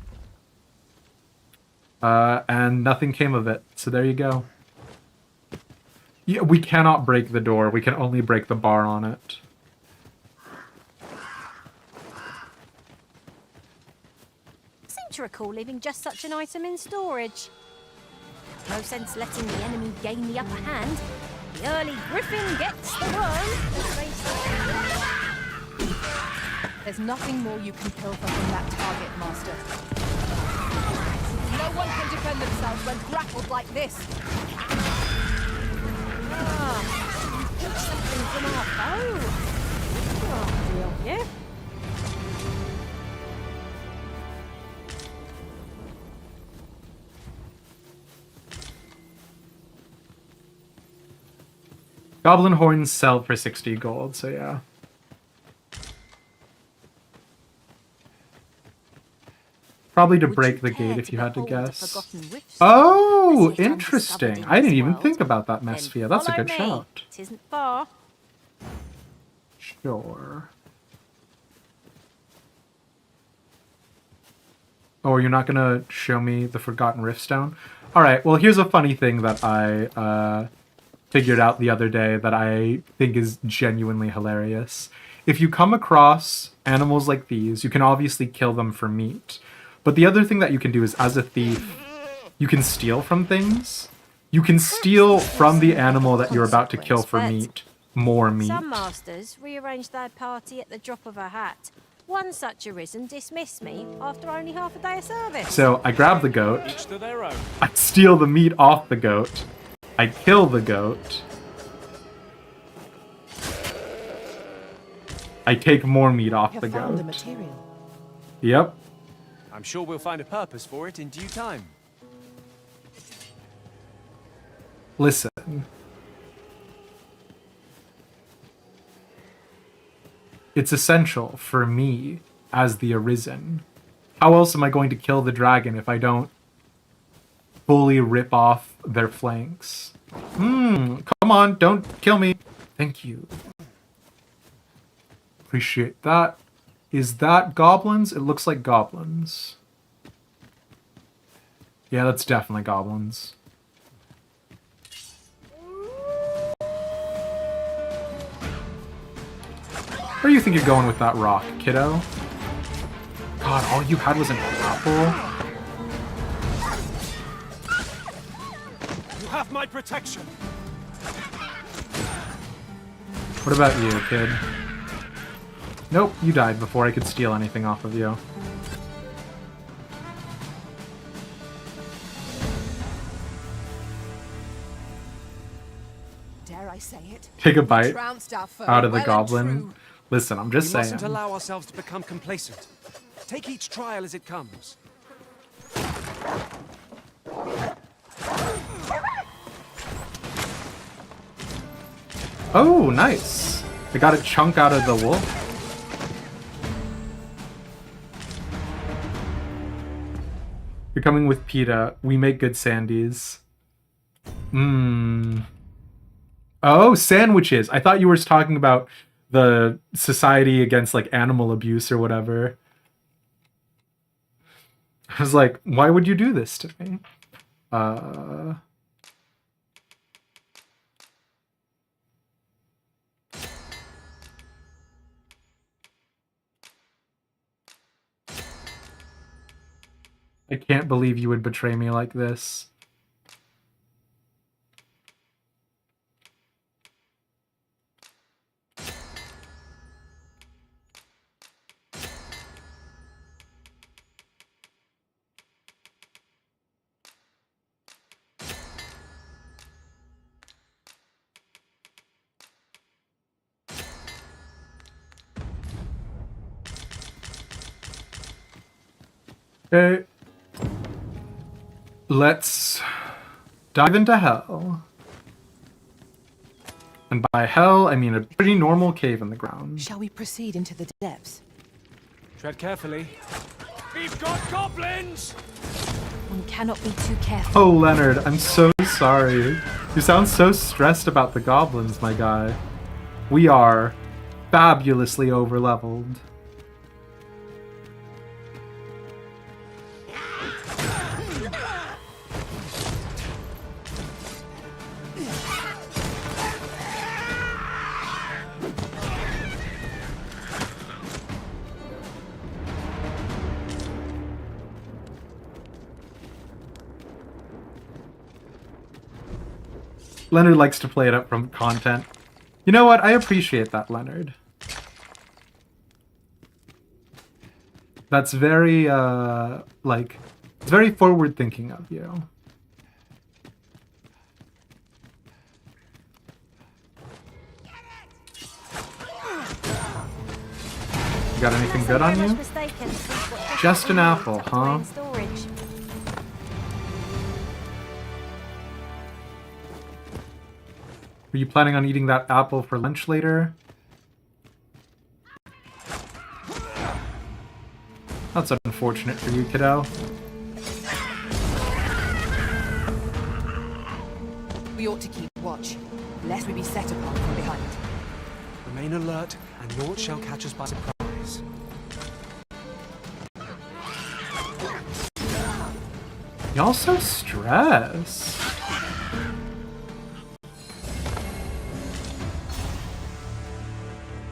S7: And nothing came of it, so there you go. Yeah, we cannot break the door, we can only break the bar on it.
S6: Seem to recall leaving just such an item in storage. No sense letting the enemy gain the upper hand. The early griffin gets the worm, as they say.
S5: There's nothing more you can pilfer from that target, Master. No one can defend themselves when grappled like this.
S6: Ah, you took something from our foe. Oh, deal, yeah.
S7: Goblin horns sell for 60 gold, so yeah. Probably to break the gate if you had to guess. Oh, interesting. I didn't even think about that, Mesphia. That's a good shout.
S6: It isn't far.
S7: Sure. Oh, you're not gonna show me the Forgotten Riftstone? Alright, well here's a funny thing that I figured out the other day that I think is genuinely hilarious. If you come across animals like these, you can obviously kill them for meat. But the other thing that you can do is, as a thief, you can steal from things. You can steal from the animal that you're about to kill for meat more meat.
S6: Some masters rearrange their party at the drop of a hat. One such arisen dismissed me after only half a day of service.
S7: So I grab the goat,
S8: Each to their own.
S7: I steal the meat off the goat, I kill the goat, I take more meat off the
S5: Found the
S7: goat.
S5: material.
S7: Yep.
S8: I'm sure we'll find a purpose for it in due time.
S7: Listen. It's essential for me as the Arisen. How else am I going to kill the dragon if I don't fully rip off their flanks? Come on, don't kill me. Thank you. Appreciate that. Is that goblins? It looks like goblins. Yeah, that's definitely goblins. Where do you think you're going with that rock, kiddo? God, all you had was an apple?
S8: You have my protection.
S7: What about you, kid? Nope, you died before I could steal anything off of you.
S5: Dare I say it?
S7: Take a bite
S5: Trounced our foe
S7: out of the
S5: well and
S7: goblin.
S5: true.
S7: Listen, I'm just
S8: We
S7: saying.
S8: mustn't allow ourselves to become complacent. Take each trial as it comes.
S7: Oh, nice. I got a chunk out of the wolf. You're coming with PETA. We make good sandies. Oh, sandwiches. I thought you were talking about the Society Against like Animal Abuse or whatever. I was like, why would you do this to me? I can't believe you would betray me like this. Okay. Let's dive into hell. And by hell, I mean a pretty normal cave in the ground.
S5: Shall we proceed into the depths?
S8: Tread carefully. We've got goblins!
S3: One cannot be too careful.
S7: Oh, Leonard, I'm so sorry. You sound so stressed about the goblins, my guy. We are fabulously overleveled. Leonard likes to play it up from content. You know what? I appreciate that, Leonard. That's very, like, it's very forward-thinking of you. You got anything good on you? Just an apple, huh? Are you planning on eating that apple for lunch later? That's unfortunate for you, kiddo.
S5: We ought to keep watch, lest we be set upon from behind.
S8: Remain alert, and naught shall catch us by surprise.
S7: Y'all so stressed.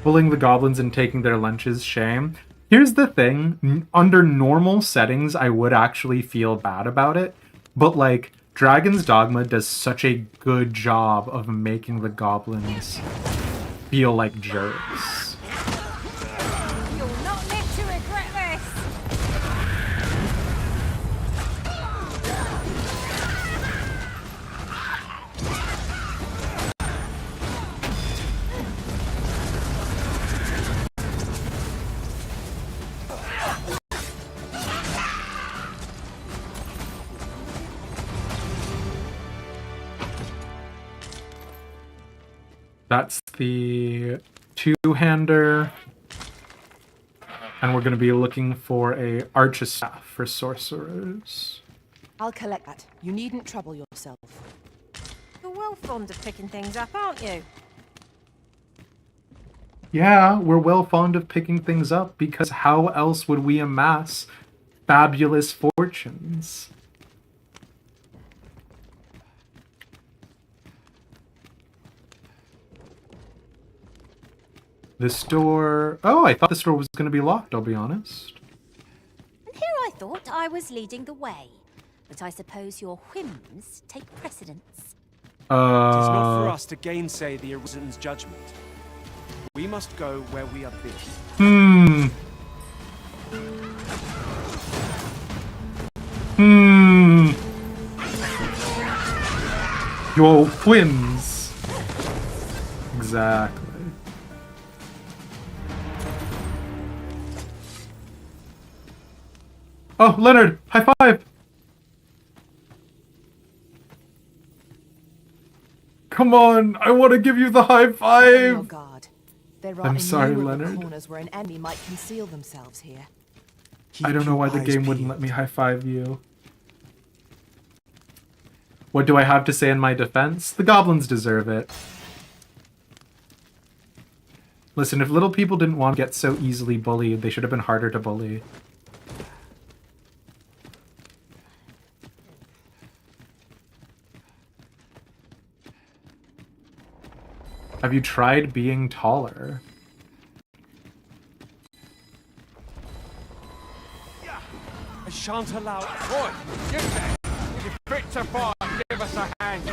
S7: Pulling the goblins and taking their lunches, shame. Here's the thing, under normal settings, I would actually feel bad about it, but like, Dragon's Dogma does such a good job of making the goblins feel like jerks.
S6: You'll not live to regret this!
S7: That's the two-hander. And we're going to be looking for a archistaff for sorcerers.
S5: I'll collect that. You needn't trouble yourself.
S6: You're well fond of picking things up, aren't you?
S7: Yeah, we're well fond of picking things up because how else would we amass fabulous fortunes? This door... Oh, I thought this door was going to be locked, I'll be honest.
S6: And here I thought I was leading the way. But I suppose your whims take precedence.
S8: It is not for us to gainsay the Arisen's judgment. We must go where we are bid.
S7: Your whims. Exactly. Oh, Leonard! High five! Come on! I want to give you the high five!
S5: Oh God. There are
S7: I'm sorry,
S5: innumerable
S7: Leonard.
S5: corners where an enemy might conceal themselves here.
S7: I don't know why the game wouldn't let me high five you. What do I have to say in my defense? The goblins deserve it. Listen, if little people didn't want to get so easily bullied, they should have been harder to bully. Have you tried being taller?
S8: I shan't allow... Boy, get there! If you're fit to fight, give us a hand.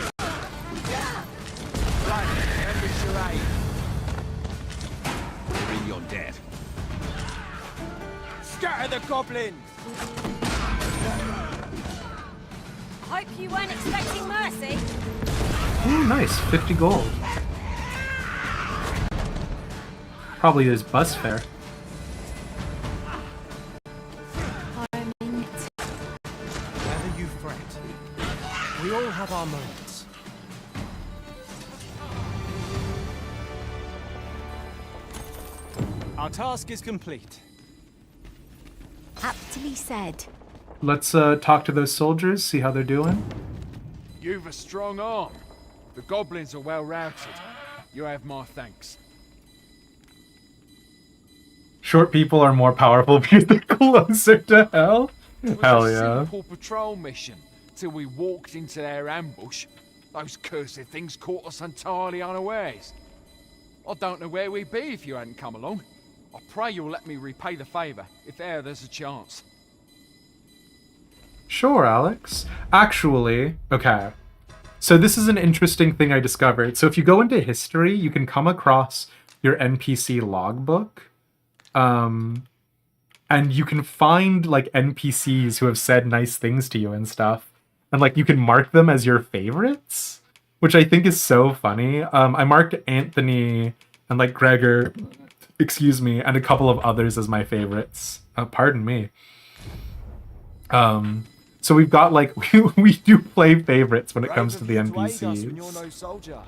S8: Right, lend us your aid. Bring your dead. Scatter the goblin!
S6: Hope you weren't expecting mercy.
S7: Ooh, nice. 50 gold. Probably is bus fare.
S3: I'm in it.
S1: have our moments. Our task is complete.
S6: Aptly said.
S7: Let's talk to those soldiers, see how they're doing.
S12: You've a strong arm. The goblins are well routed. You have my thanks.
S7: Short people are more powerful because they're closer to hell. Hell
S12: It was a
S7: yeah.
S12: simple patrol mission till we walked into their ambush. Those cursed things caught us entirely unawares. I don't know where we'd be if you hadn't come along. I pray you'll let me repay the favour if e'er there's a chance.
S7: Sure, Alex. Actually, okay. So this is an interesting thing I discovered. So if you go into history, you can come across your NPC logbook. And you can find like NPCs who have said nice things to you and stuff. And like you can mark them as your favorites, which I think is so funny. I marked Anthony and like Gregor, excuse me, and a couple of others as my favorites. Pardon me. So we've got like we do play favorites when it comes to the NPCs.
S1: When you're no soldier.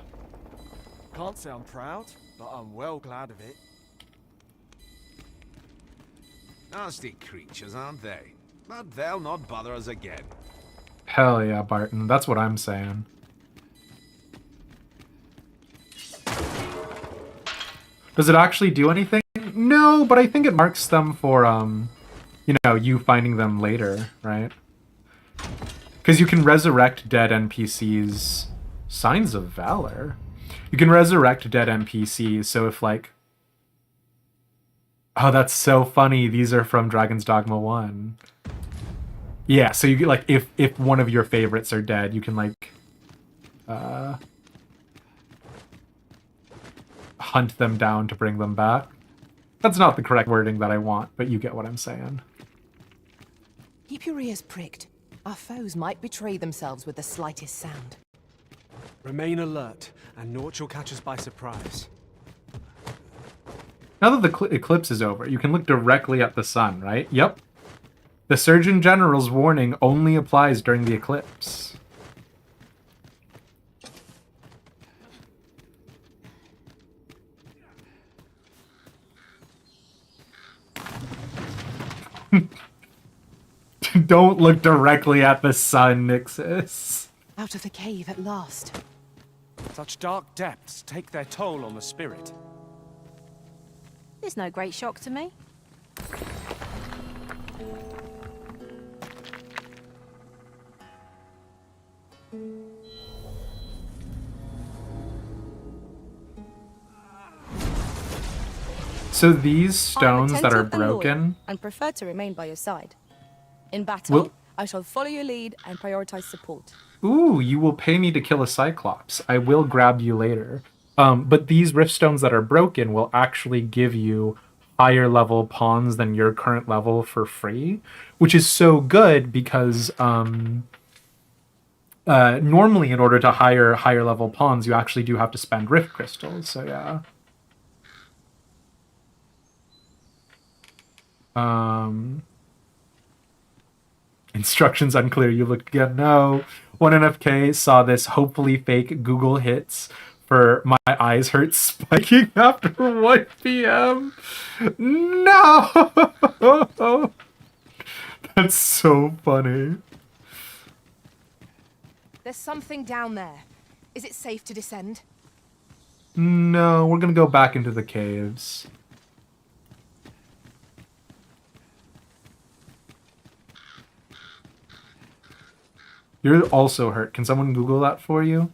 S1: Can't say I'm proud, but I'm well glad of it.
S9: Nasty creatures, aren't they? But they'll not bother us again.
S7: Hell yeah, Barton. That's what I'm saying. Does it actually do anything? No, but I think it marks them for, you know, you finding them later, right? Because you can resurrect dead NPCs. Signs of Valor. You can resurrect dead NPCs, so if, like... Oh, that's so funny. These are from Dragon's Dogma 1. Yeah, so you get, like, if one of your favorites are dead, you can, like... hunt them down to bring them back. That's not the correct wording that I want, but you get what I'm saying.
S5: Keep your ears pricked. Our foes might betray themselves with the slightest sound.
S1: Remain alert, and naught shall catch us by surprise.
S7: Now that the eclipse is over, you can look directly at the sun, right? Yep. The Surgeon General's warning only applies during the eclipse. Don't look directly at the sun, Nixus.
S5: Out of the cave at last.
S1: Such dark depths take their toll on the spirit.
S6: It's no great shock to me.
S7: So these stones that are broken...
S3: and prefer to remain by your side. In battle, I shall follow your lead and prioritize support.
S7: Ooh, you will pay me to kill a Cyclops. I will grab you later. But these rift stones that are broken will actually give you higher level pawns than your current level for free, which is so good because normally in order to hire higher level pawns, you actually do have to spend rift crystals. So yeah. Instructions unclear. You looked again. No. 1NFK saw this hopefully fake Google hits for my eyes hurt spiking after 1 p.m. No! That's so funny.
S5: There's something down there. Is it safe to descend?
S7: No, we're gonna go back into the caves. You're also hurt. Can someone Google that for you?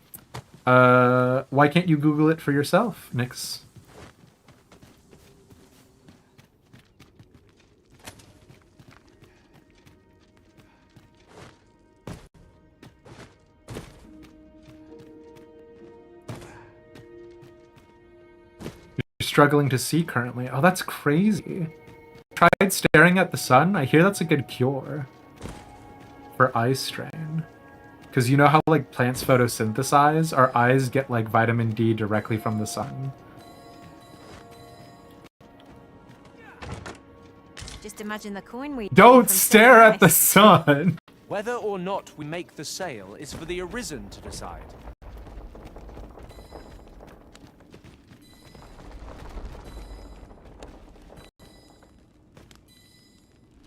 S7: Why can't you Google it for yourself, Nyx? You're struggling to see currently. Oh, that's crazy. Tried staring at the sun? I hear that's a good cure for eye strain. Because you know how, like, plants photosynthesize? Our eyes get, like, vitamin D directly from the sun.
S6: Just imagine the coin we...
S7: Don't stare at the sun!
S1: Whether or not we make the sale is for the Arisen to decide.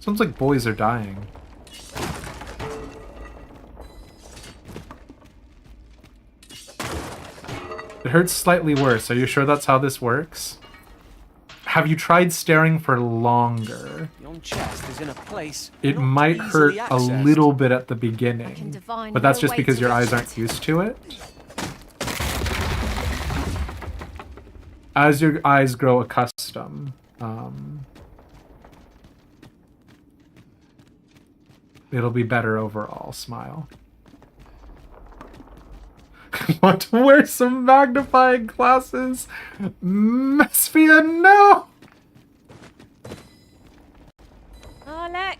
S7: Sounds like boys are dying. It hurts slightly worse. Are you sure that's how this works? Have you tried staring for longer?
S1: Yon chest is in a place
S7: It
S1: not
S7: might hurt
S1: easily
S7: a
S1: accessed.
S7: little bit at the beginning, but that's just because your eyes aren't used to it. As your eyes grow accustomed, it'll be better overall. Smile. Want to wear some magnifying glasses? Mesphia, no!
S6: Oh, look!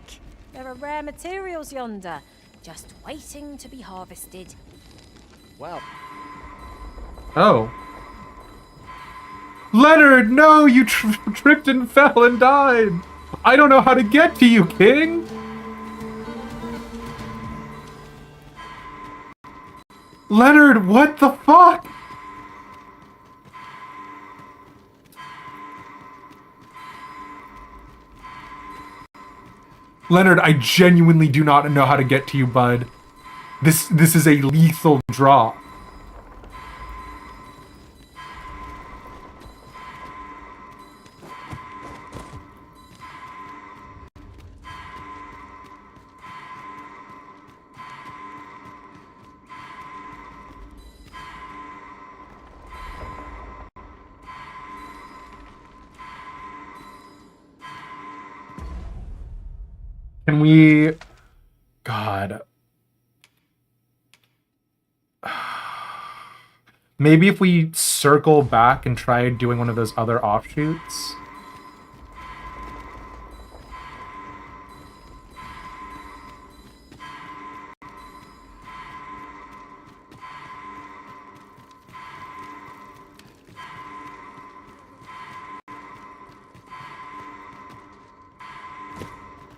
S6: There are rare materials yonder, just waiting to be harvested.
S1: Well.
S7: Oh. Leonard, no! You tripped and fell and died! I don't know how to get to you, King! Leonard, what the fuck? Leonard, I genuinely do not know how to get to you, bud. This is a lethal drop. Can we... God. Maybe if we circle back and try doing one of those other offshoots?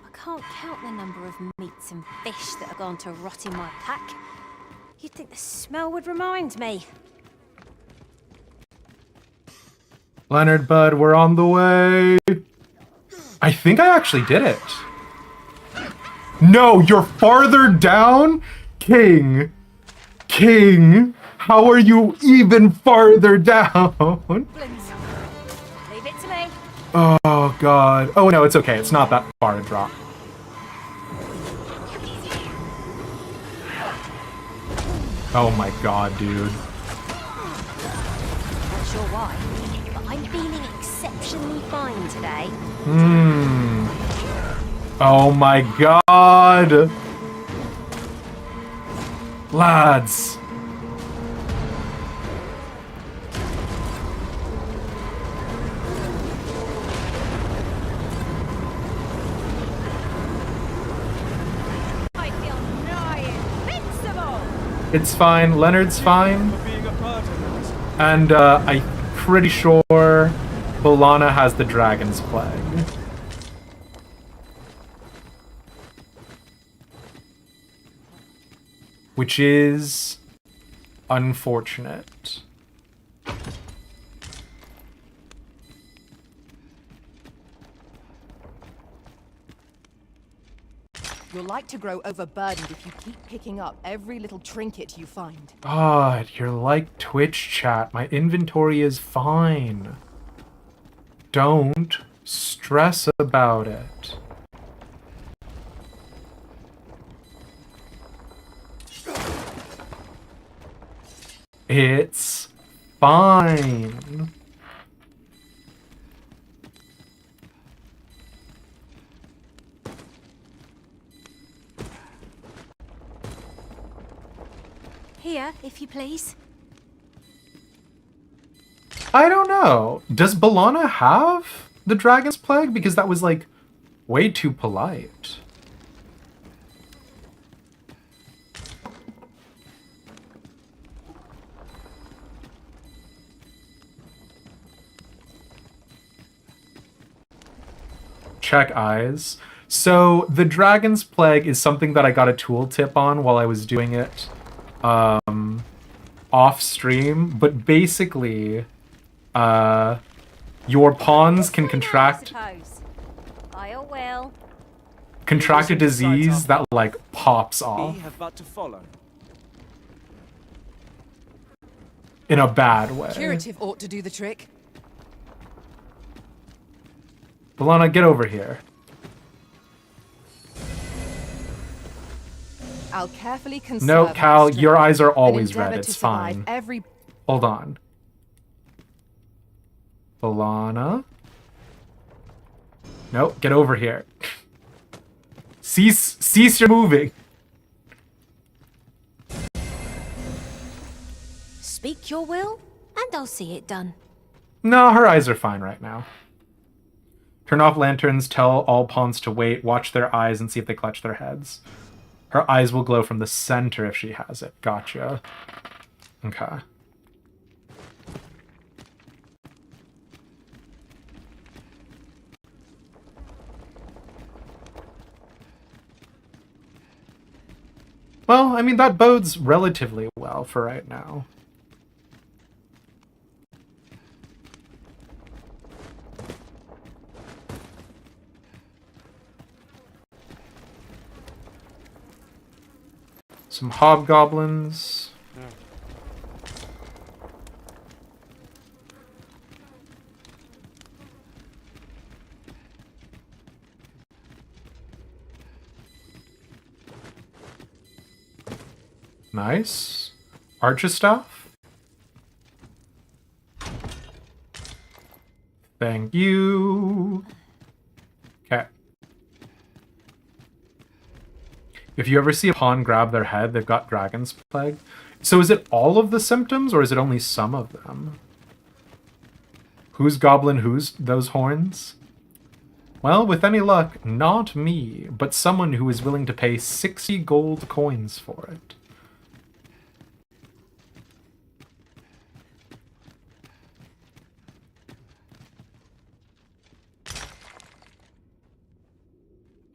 S6: I can't count the number of meats and fish that have gone to rot in my pack. You'd think the smell would remind me.
S7: Leonard, bud, we're on the way. I think I actually did it. No, you're farther down? King. King. How are you even farther down?
S6: Leave it to me.
S7: Oh, God. Oh, no, it's okay. It's not that far to drop. Oh my God, dude.
S6: Not sure why, but I'm feeling exceptionally fine today.
S7: Oh my God. Lads.
S6: I feel nigh invincible.
S7: It's fine. Leonard's fine. And I'm pretty sure Bolana has the Dragon's Plague. Which is unfortunate.
S5: You're like to grow overburdened if you keep picking up every little trinket you find.
S7: God, you're like Twitch chat. My inventory is fine. Don't stress about it. It's fine.
S6: Here, if you please.
S7: I don't know. Does Bolana have the Dragon's Plague? Because that was, like, way too polite. Check eyes. So the Dragon's Plague is something that I got a tooltip on while I was doing it off stream, but basically your pawns can contract a disease that like pops off
S1: We have but to follow.
S7: in a bad way.
S5: Curative ought to do the trick.
S7: Balana, get over here.
S5: I'll carefully conserve
S7: No,
S5: my
S7: Cal,
S5: strength
S7: your eyes are
S5: and
S7: always
S5: endeavour
S7: red.
S5: to
S7: It's
S5: survive
S7: fine.
S5: Every
S7: Hold on. Balana. No, get over here. Cease your moving.
S6: Speak your will, and I'll see it done.
S7: No, her eyes are fine right now. Turn off lanterns, tell all pawns to wait, watch their eyes and see if they clutch their heads. Her eyes will glow from the center if she has it. Gotcha. Okay. Well, I mean, that bodes relatively well for right now. Some hobgoblins. Nice. Archer staff. Thank you. Okay. If you ever see a pawn grab their head, they've got Dragon's Plague. So is it all of the symptoms, or is it only some of them? Who's goblin, who's those horns? Well, with any luck, not me, but someone who is willing to pay 60 gold coins for it.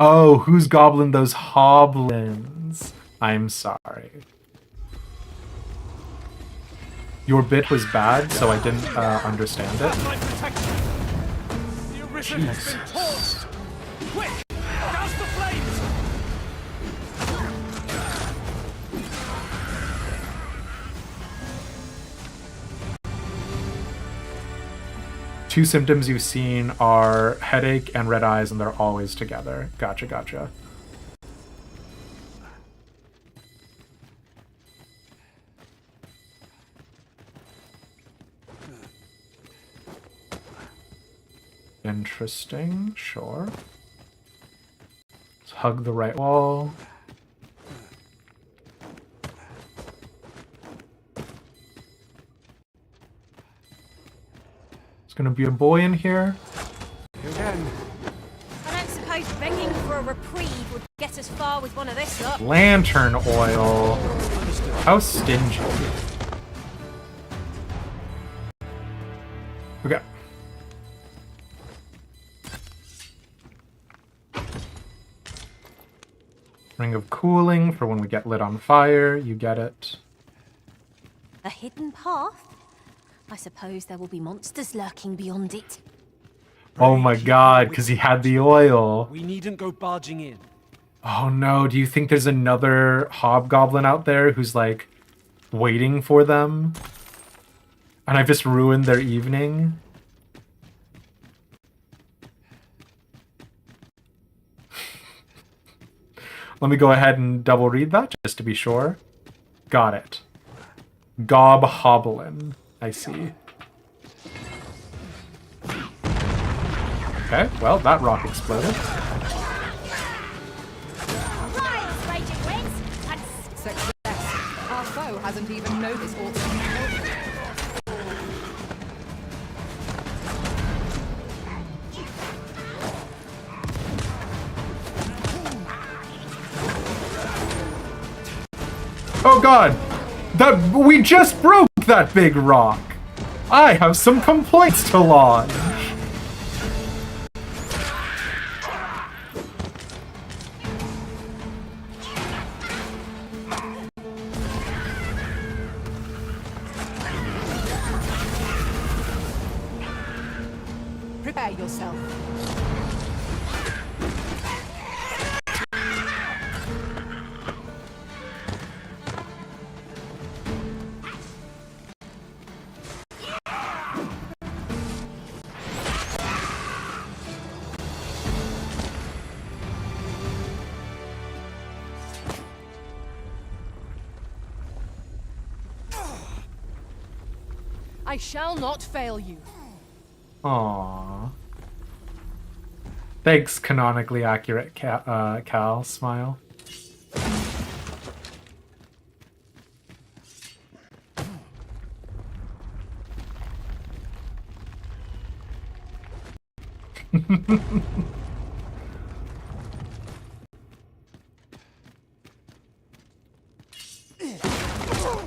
S7: Oh, who's goblin those hoblins? I'm sorry. Your bit was bad, so I didn't understand it.
S1: The arisen has been torched. Quick, douse the flames.
S7: Two symptoms you've seen are headache and red eyes, and they're always together. Gotcha, gotcha. Interesting, sure. Let's hug the right wall. There's gonna be a boy in here.
S8: Again.
S6: I don't suppose begging for a reprieve would get us far with one of this lot.
S7: Lantern oil. How stingy. Okay. Ring of Cooling for when we get lit on fire. You get it.
S6: A hidden path? I suppose there will be monsters lurking beyond it.
S7: Oh my god, because he had the oil.
S1: We needn't go barging in.
S7: Oh no, do you think there's another hobgoblin out there who's like waiting for them? And I've just ruined their evening? Let me go ahead and double read that just to be sure. Got it. Gob Hoblin. I see. Okay, well, that rock exploded.
S3: Rise, raging winds, and
S5: Success. Our foe hasn't even noticed all the
S7: Oh god! We just broke that big rock! I have some complaints to lodge!
S5: prepare yourself. I shall not fail you.
S7: Aww. Thanks, canonically accurate Cal. Smile.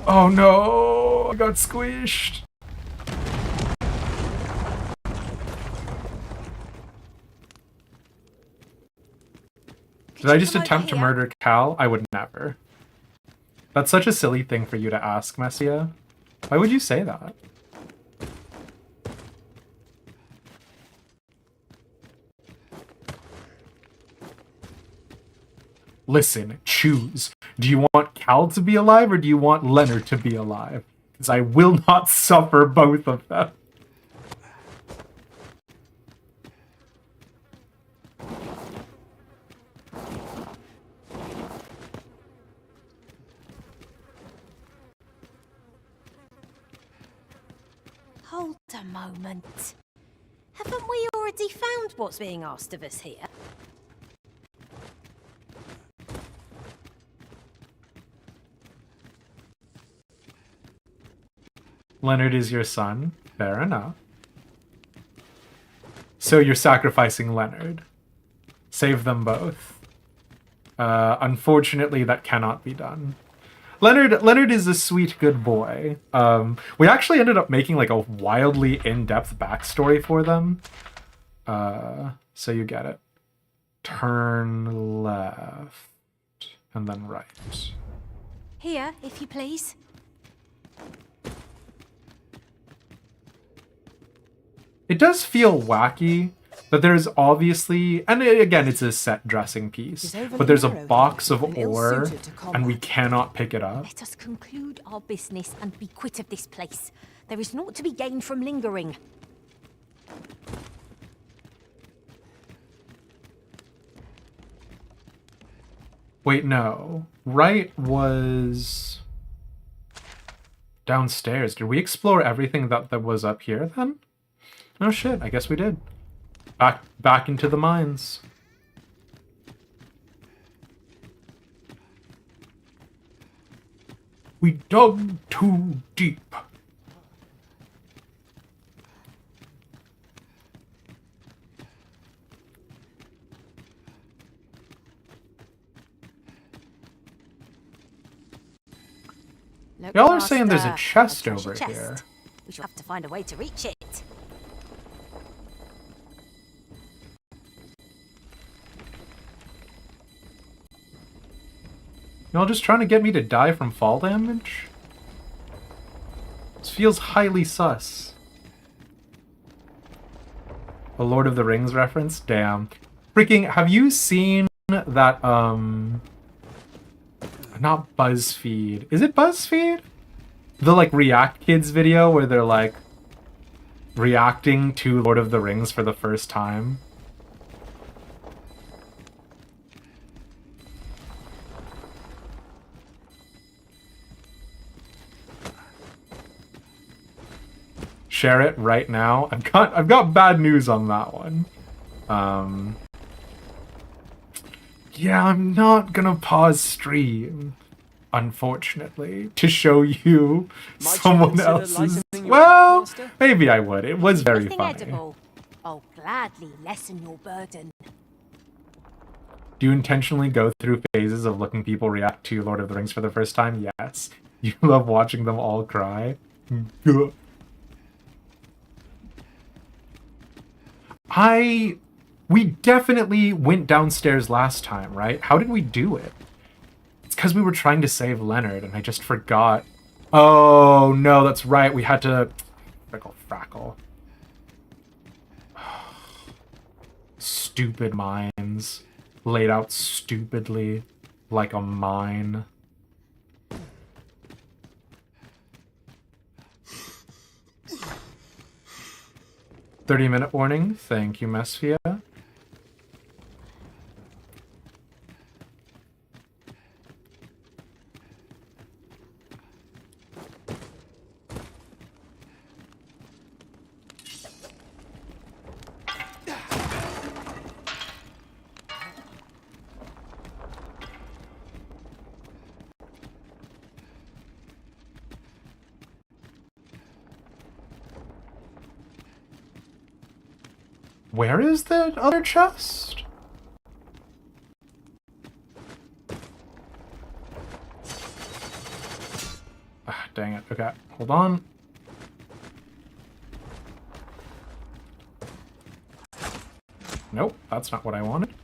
S7: Oh no! I got squished. Did I just attempt to murder Cal? I would never. That's such a silly thing for you to ask, Messia. Why would you say that? Listen, choose. Do you want Cal to be alive or do you want Leonard to be alive? Because I will not suffer both of them.
S6: Hold a moment. Haven't we already found what's being asked of us here?
S7: Leonard is your son. Fair enough. So you're sacrificing Leonard. Save them both. Unfortunately, that cannot be done. Leonard is a sweet, good boy. We actually ended up making like a wildly in-depth backstory for them. So you get it. Turn left. And then right.
S6: Here, if you please.
S7: It does feel wacky that there's obviously, and again, it's a set dressing piece, but there's a box of ore and we cannot pick it up.
S6: Let us conclude our business and be quit of this place. There is naught to be gained from lingering.
S7: Wait, no. Right was downstairs. Did we explore everything that was up here then? Oh shit, I guess we did. Back into the mines. We dug too deep. Y'all are saying there's a chest over here.
S6: We shall have to find a way to reach it.
S7: Y'all just trying to get me to die from fall damage? This feels highly sus. A Lord of the Rings reference? Damn. Freaking, have you seen that, not BuzzFeed. Is it BuzzFeed? The, like, React Kids video where they're, like, reacting to Lord of the Rings for the first time? Share it right now. I've got bad news on that one. Yeah, I'm not gonna pause stream, unfortunately, to show you someone else's. Well, maybe I would. It was very funny.
S6: Edible. I'll gladly lessen your burden.
S7: Do you intentionally go through phases of looking people react to Lord of the Rings for the first time? Yes. You love watching them all cry? We definitely went downstairs last time, right? How did we do it? It's because we were trying to save Leonard, and I just forgot. Oh, no, that's right. We had to... Frackle. stupid mines laid out stupidly like a mine. "30-minute warning." Thank you, Mesphia. Where is the other chest? Ah, dang it. Okay, hold on. Nope, that's not what I wanted.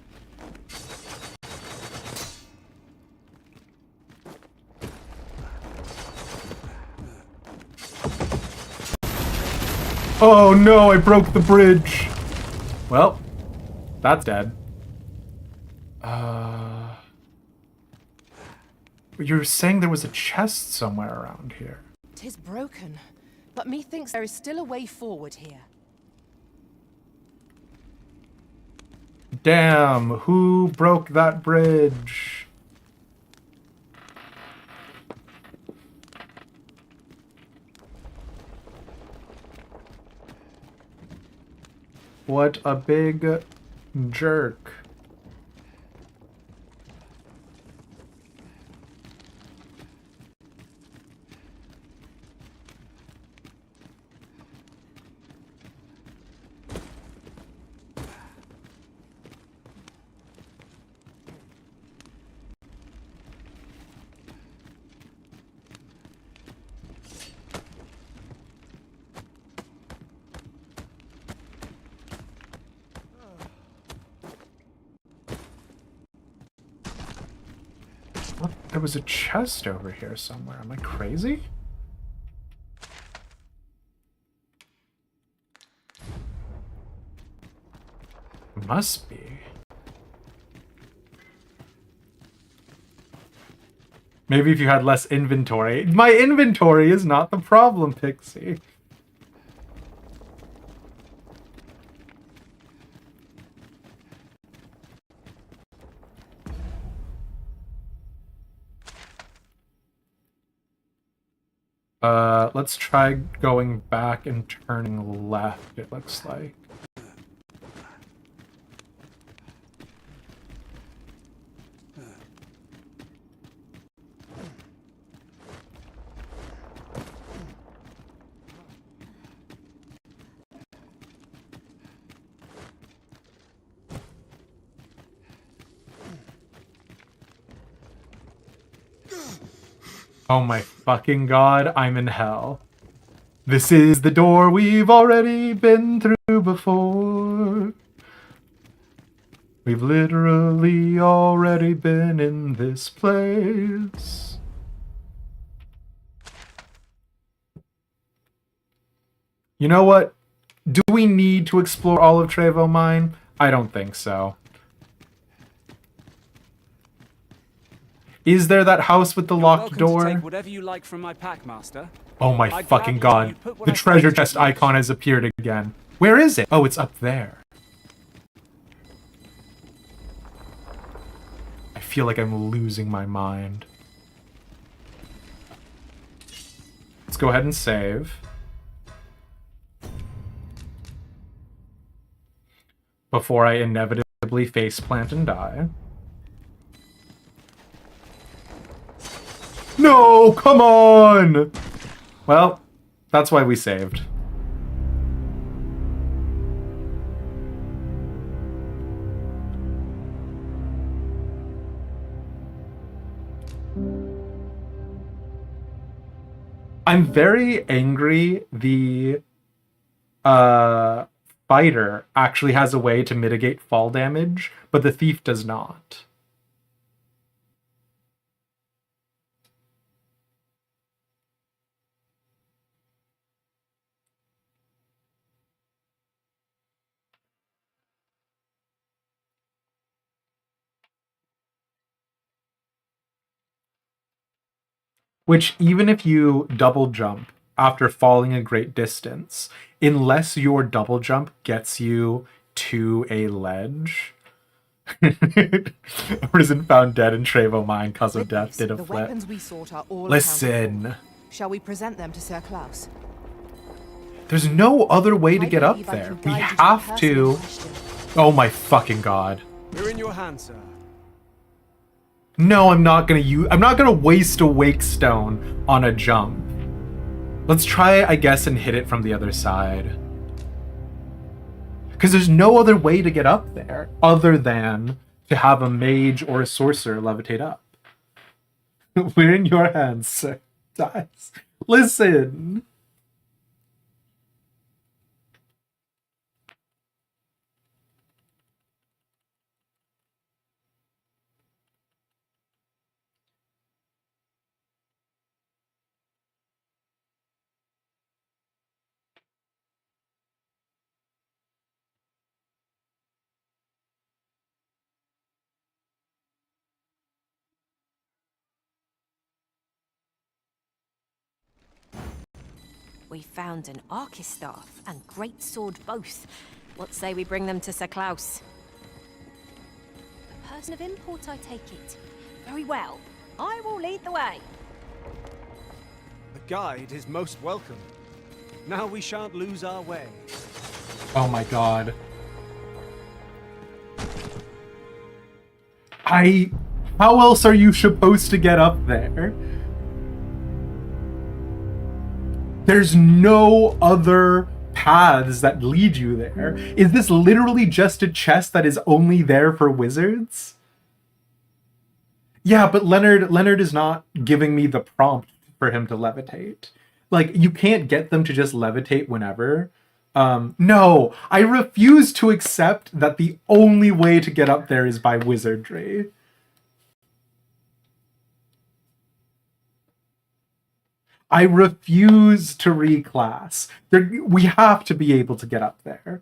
S7: Oh no, I broke the bridge. Well, that's dead. You were saying there was a chest somewhere around here.
S5: 'Tis broken, but methinks there is still a way forward here.
S7: Damn, who broke that bridge? What a big jerk. There was a chest over here somewhere. Am I crazy? Must be. Maybe if you had less inventory. My inventory is not the problem, Pixie. Let's try going back and turning left, it looks like. Oh my fucking god, I'm in hell. This is the door we've already been through before. We've literally already been in this place. You know what? Do we need to explore all of Trevo Mine? I don't think so. Is there that house with the locked door?
S1: Take whatever you like from my pack, Master.
S7: Oh my fucking god. The treasure chest icon has appeared again. Where is it? Oh, it's up there. I feel like I'm losing my mind. Let's go ahead and save. Before I inevitably faceplant and die. No, come on! Well, that's why we saved. I'm very angry the fighter actually has a way to mitigate fall damage, but the thief does not. Which, even if you double jump after falling a great distance, unless your double jump gets you to a ledge. Arisen found dead in Trevo mine cause of death, did a
S5: The
S7: flip.
S5: weapons we sought are all
S7: Listen.
S5: accounted for. Shall we present them to Sir Klaus?
S7: There's no other way to get up
S5: believe I
S7: there.
S5: can
S7: We
S5: guide you
S7: have
S5: the
S7: to...
S5: personal
S7: Oh my fucking god.
S8: We're in your hands, sir.
S7: No, I'm not gonna waste a wake stone on a jump. Let's try, I guess, and hit it from the other side. Because there's no other way to get up there other than to have a mage or a sorcerer levitate up. We're in your hands, sir. Guys, listen.
S6: We found an Archistaff and great sword both. What say we bring them to Sir Klaus? A person of import, I take it. Very well. I will lead the way.
S8: The guide is most welcome. Now we shan't lose our way.
S7: Oh my god. How else are you supposed to get up there? There's no other paths that lead you there. Is this literally just a chest that is only there for wizards? Yeah, but Leonard is not giving me the prompt for him to levitate. Like, you can't get them to just levitate whenever. No, I refuse to accept that the only way to get up there is by wizardry. I refuse to reclass. We have to be able to get up there.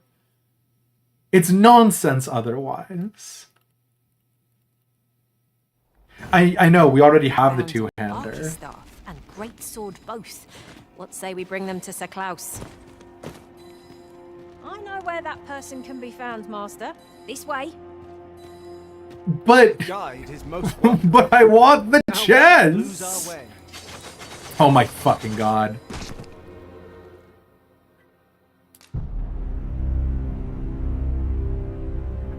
S7: It's nonsense otherwise. I know, we already have the two-hander.
S6: Archistaff and great sword both. What say we bring them to Sir Klaus? I know where that person can be found, Master. This way.
S7: But...
S8: Guide is most
S7: but I want the
S8: now
S7: chest!
S8: lose our way.
S7: Oh my fucking god.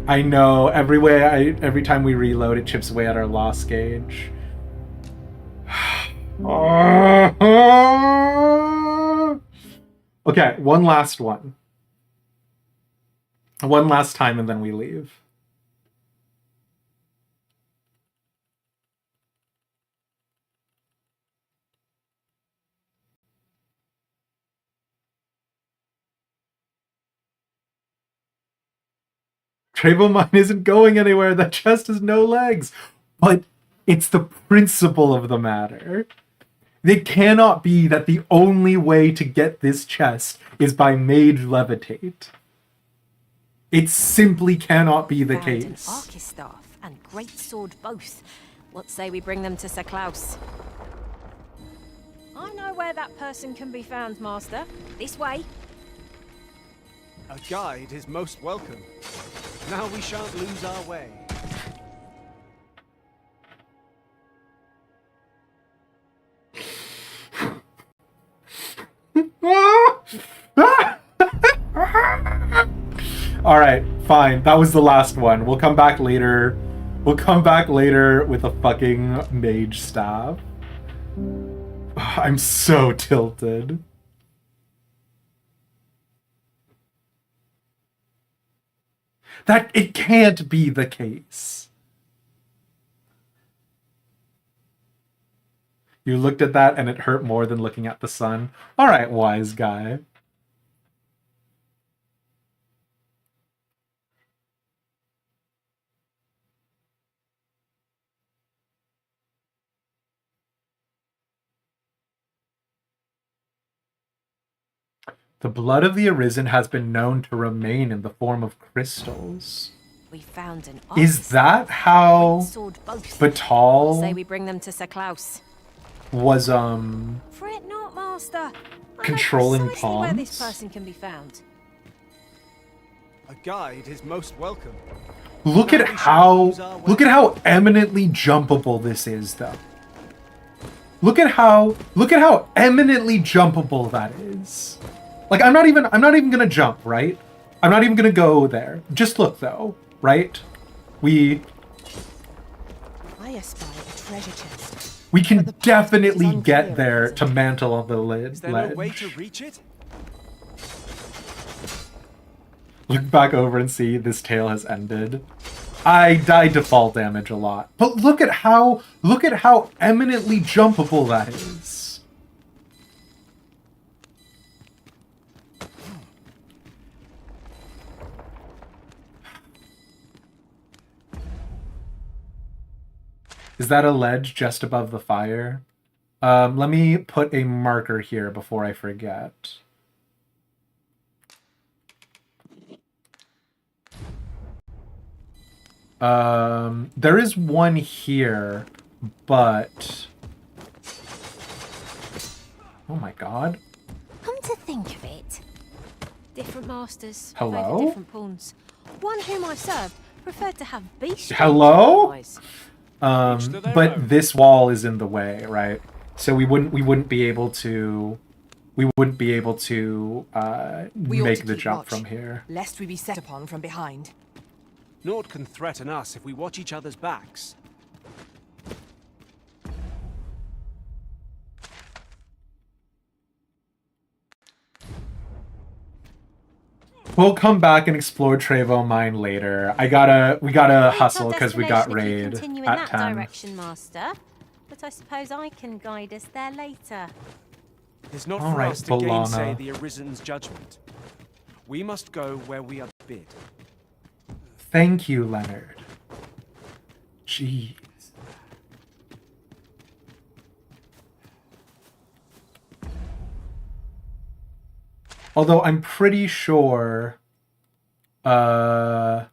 S7: I know, every time we reload, it chips away at our loss gauge. Okay, one last one. One last time and then we leave. Trevo Mine isn't going anywhere. That chest has no legs. But it's the principle of the matter. It cannot be that the only way to get this chest is by mage levitate. It simply cannot be the case.
S6: An Archistaff and great sword both. What say we bring them to Sir Klaus? I know where that person can be found, Master. This way.
S8: A guide is most welcome. Now we shan't lose our way.
S7: Alright, fine. That was the last one. We'll come back later. We'll come back later with a fucking mage staff. I'm so tilted. That it can't be the case. You looked at that and it hurt more than looking at the sun. All right, wise guy. The blood of the Arisen has been known to remain in the form of crystals.
S6: We found an
S7: Is that how
S6: sword both.
S7: Batal...
S6: Say we bring them to Sir Klaus.
S7: was
S6: Fret not, Master. I
S7: controlling
S6: know precisely where this
S7: pawns.
S6: person can be found.
S1: A guide is most welcome.
S7: Look at how eminently jumpable this is, though. Look at how eminently jumpable that is. Like I'm not even gonna jump, right? I'm not even gonna go there. Just look though, right?
S5: I espy a treasure chest.
S7: We can definitely get there to mantle on the lid.
S1: Is there no way to reach it?
S7: Look back over and see this tale has ended. I died to fall damage a lot. But look at how eminently jumpable that is. Is that a ledge just above the fire? Let me put a marker here before I forget. There is one here, but... Oh my god.
S6: Come to think of it, different masters
S7: Hello?
S6: favoured different pawns. One whom I served preferred to have beast.
S7: Hello? But this wall is in the way, right? So we wouldn't be able to make the jump from here.
S5: Lest we be set upon from behind.
S1: Naught can threaten us if we watch each other's backs.
S7: We'll come back and explore Trevo Mine later. We gotta hustle because we got raid
S6: Continue in
S7: at
S6: that
S7: 10.
S6: direction, Master. But I suppose I can guide us there later.
S1: It's not
S7: All
S1: for
S7: right,
S1: us to gainsay
S7: Bolana.
S1: the Arisen's judgment. We must go where we are bid.
S7: Thank you, Leonard. Jeez. Although I'm pretty sure, again,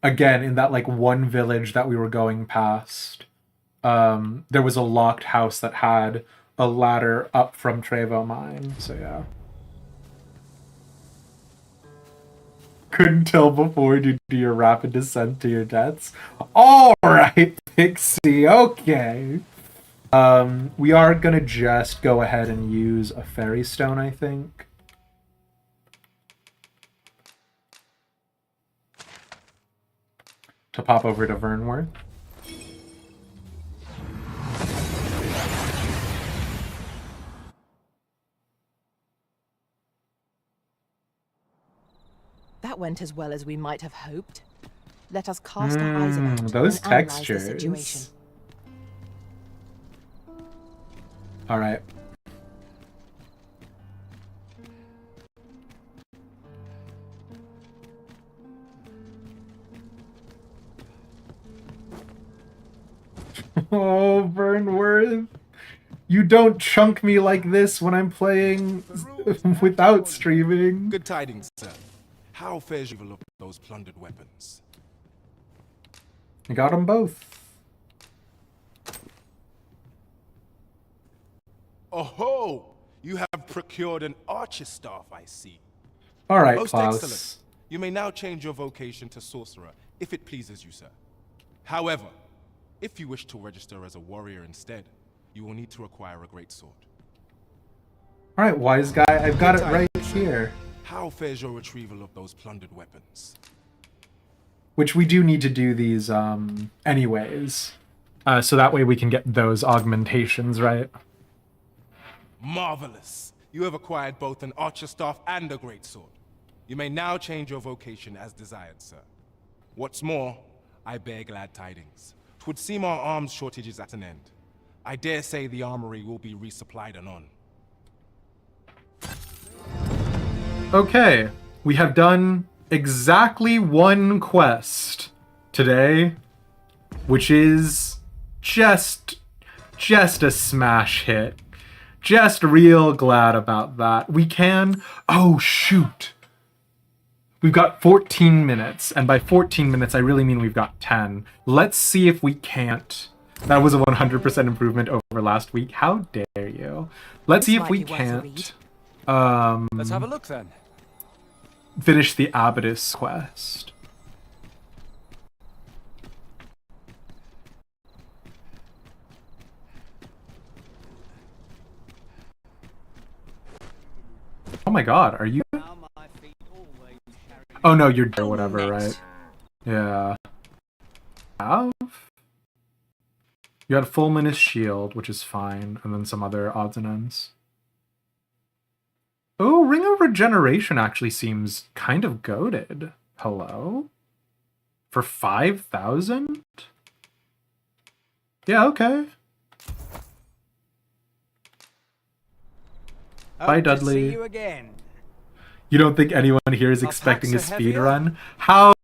S7: in that like one village that we were going past, there was a locked house that had a ladder up from Trevo Mine, so yeah. Couldn't tell before due to your rapid descent to your deaths. Alright, Pixie, okay. We are gonna just go ahead and use a fairy stone, I think. To pop over to Vernworth.
S5: That went as well as we might have hoped. Let us cast our eyes about
S7: those
S5: and analyze the
S7: textures.
S5: situation.
S7: All right. Oh, Vernworth. You don't chunk me like this when I'm playing without streaming.
S4: Good tidings, sir. How fares you of those plundered weapons?
S7: I got them both.
S4: Oh-ho! You have procured an archer staff, I see.
S7: All right,
S4: Most
S7: Klaus.
S4: excellent. You may now change your vocation to sorcerer, if it pleases you, sir. However, if you wish to register as a warrior instead, you will need to acquire a great sword.
S7: All right, wise guy. I've got it right here.
S4: How fares your retrieval of those plundered weapons?
S7: Which we do need to do these anyways. So that way we can get those augmentations, right?
S4: Marvelous. You have acquired both an archer staff and a great sword. You may now change your vocation as desired, sir. What's more, I bear glad tidings. 'Twould seem our arms shortage is at an end. I dare say the armory will be resupplied anon.
S7: Okay, we have done exactly one quest today, which is just a smash hit. Just real glad about that. We can... Oh, shoot. We've got 14 minutes, and by 14 minutes, I really mean we've got 10. Let's see if we can't That was a 100% improvement over last week. How dare you? Let's see if we can't
S1: Let's have a look then.
S7: finish the Abbotess quest. Oh my god, are you? Oh no, you're or whatever, right? Yeah. You had Fulminous Shield, which is fine, and then some other odds and ends. Oh, Ring of Regeneration actually seems kind of goated. Hello? For 5,000? Yeah, okay. Bye, Dudley.
S13: See you again.
S7: You don't think anyone here is expecting a speed run? How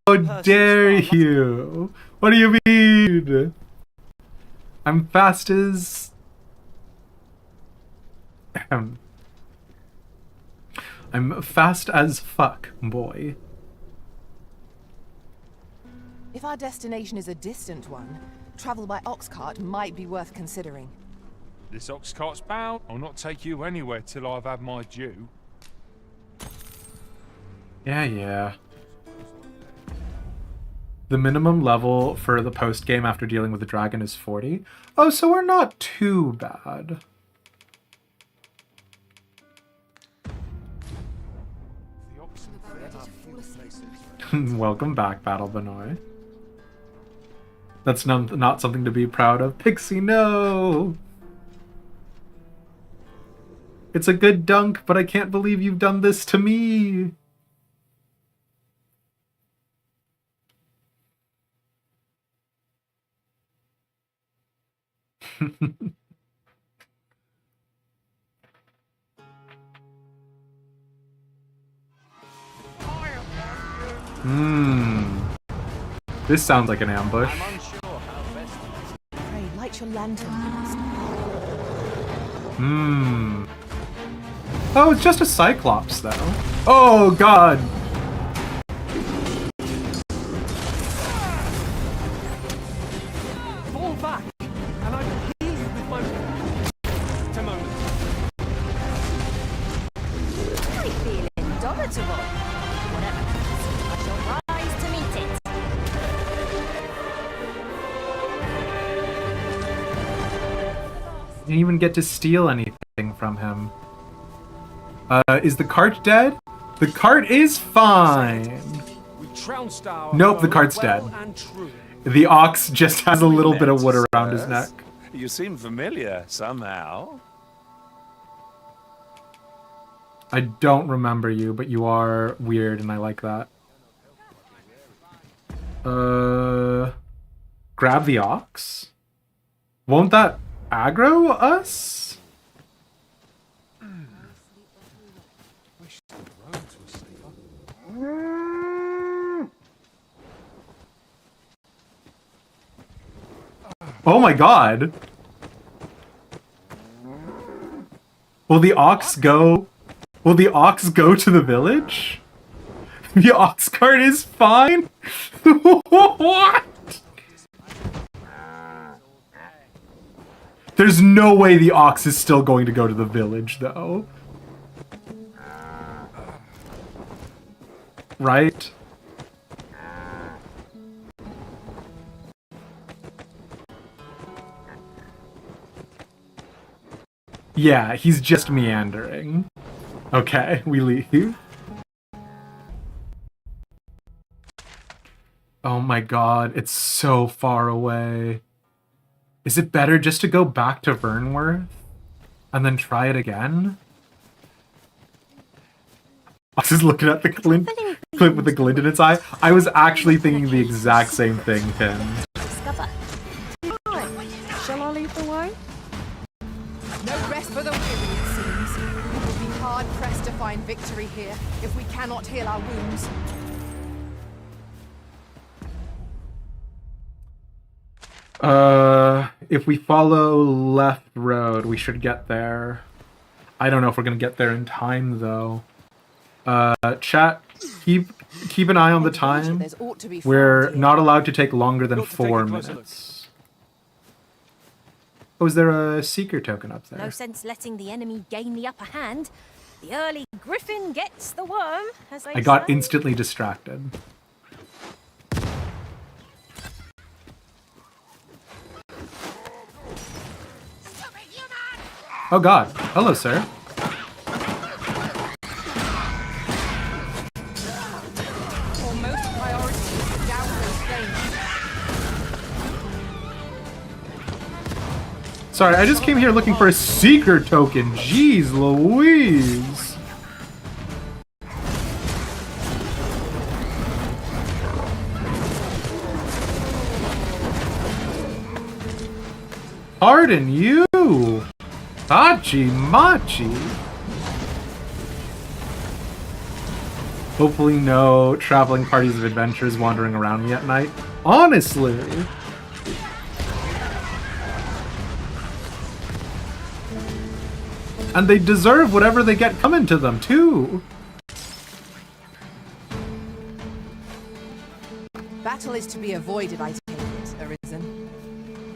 S7: dare you? What do you mean? I'm fast as... I'm fast as fuck, boy.
S5: If our destination is a distant one, travel by ox cart might be worth considering.
S17: This ox cart's bound. I'll not take you anywhere till I've had my due.
S7: Yeah. The minimum level for the post-game after dealing with the dragon is 40. Oh, so we're not too bad. Welcome back, Battle Benoy. That's not something to be proud of. Pixie, no! It's a good dunk, but I can't believe you've done this to me! This sounds like an ambush.
S5: Pray, light your lantern.
S7: Oh, it's just a Cyclops, though. Oh, God!
S1: Fall back, and I will heal you with my... Just a moment.
S6: I feel indomitable. Whatever comes, I shall rise to meet it.
S7: Didn't even get to steal anything from him. Is the cart dead? The cart is fine. Nope, the cart's dead. The ox just has a little bit of wood around his neck.
S18: You seem familiar somehow.
S7: I don't remember you, but you are weird and I like that. Grab the ox? Won't that aggro us? Oh my god! Will the ox go? Will the ox go to the village? The ox cart is fine? What? There's no way the ox is still going to go to the village, though. Right? Yeah, he's just meandering. Okay, we leave. Oh my god, it's so far away. Is it better just to go back to Vernworth? And then try it again? I was just looking at the clip with the glint in its eye. I was actually thinking the exact same thing, Tim.
S6: Discover. Shall I lead the way?
S5: No rest for the weary, it seems. We will be hard-pressed to find victory here if we cannot heal our wounds.
S7: If we follow left road, we should get there. I don't know if we're gonna get there in time, though. Chat, keep an eye on the time. We're not allowed to take longer than 4 minutes. Oh, is there a seeker token up there?
S6: No sense letting the enemy gain the upper hand. The early griffin gets the worm, as they
S7: I got
S6: say.
S7: instantly distracted. Oh god. Hello, sir.
S5: Almost priority is down those flames.
S7: Sorry, I just came here looking for a seeker token. Jeez Louise. Pardon you. Hachi Machi. Hopefully no traveling parties of adventurers wandering around me at night. Honestly. And they deserve whatever they get coming to them, too.
S5: Battle is to be avoided, I take it, Arisen.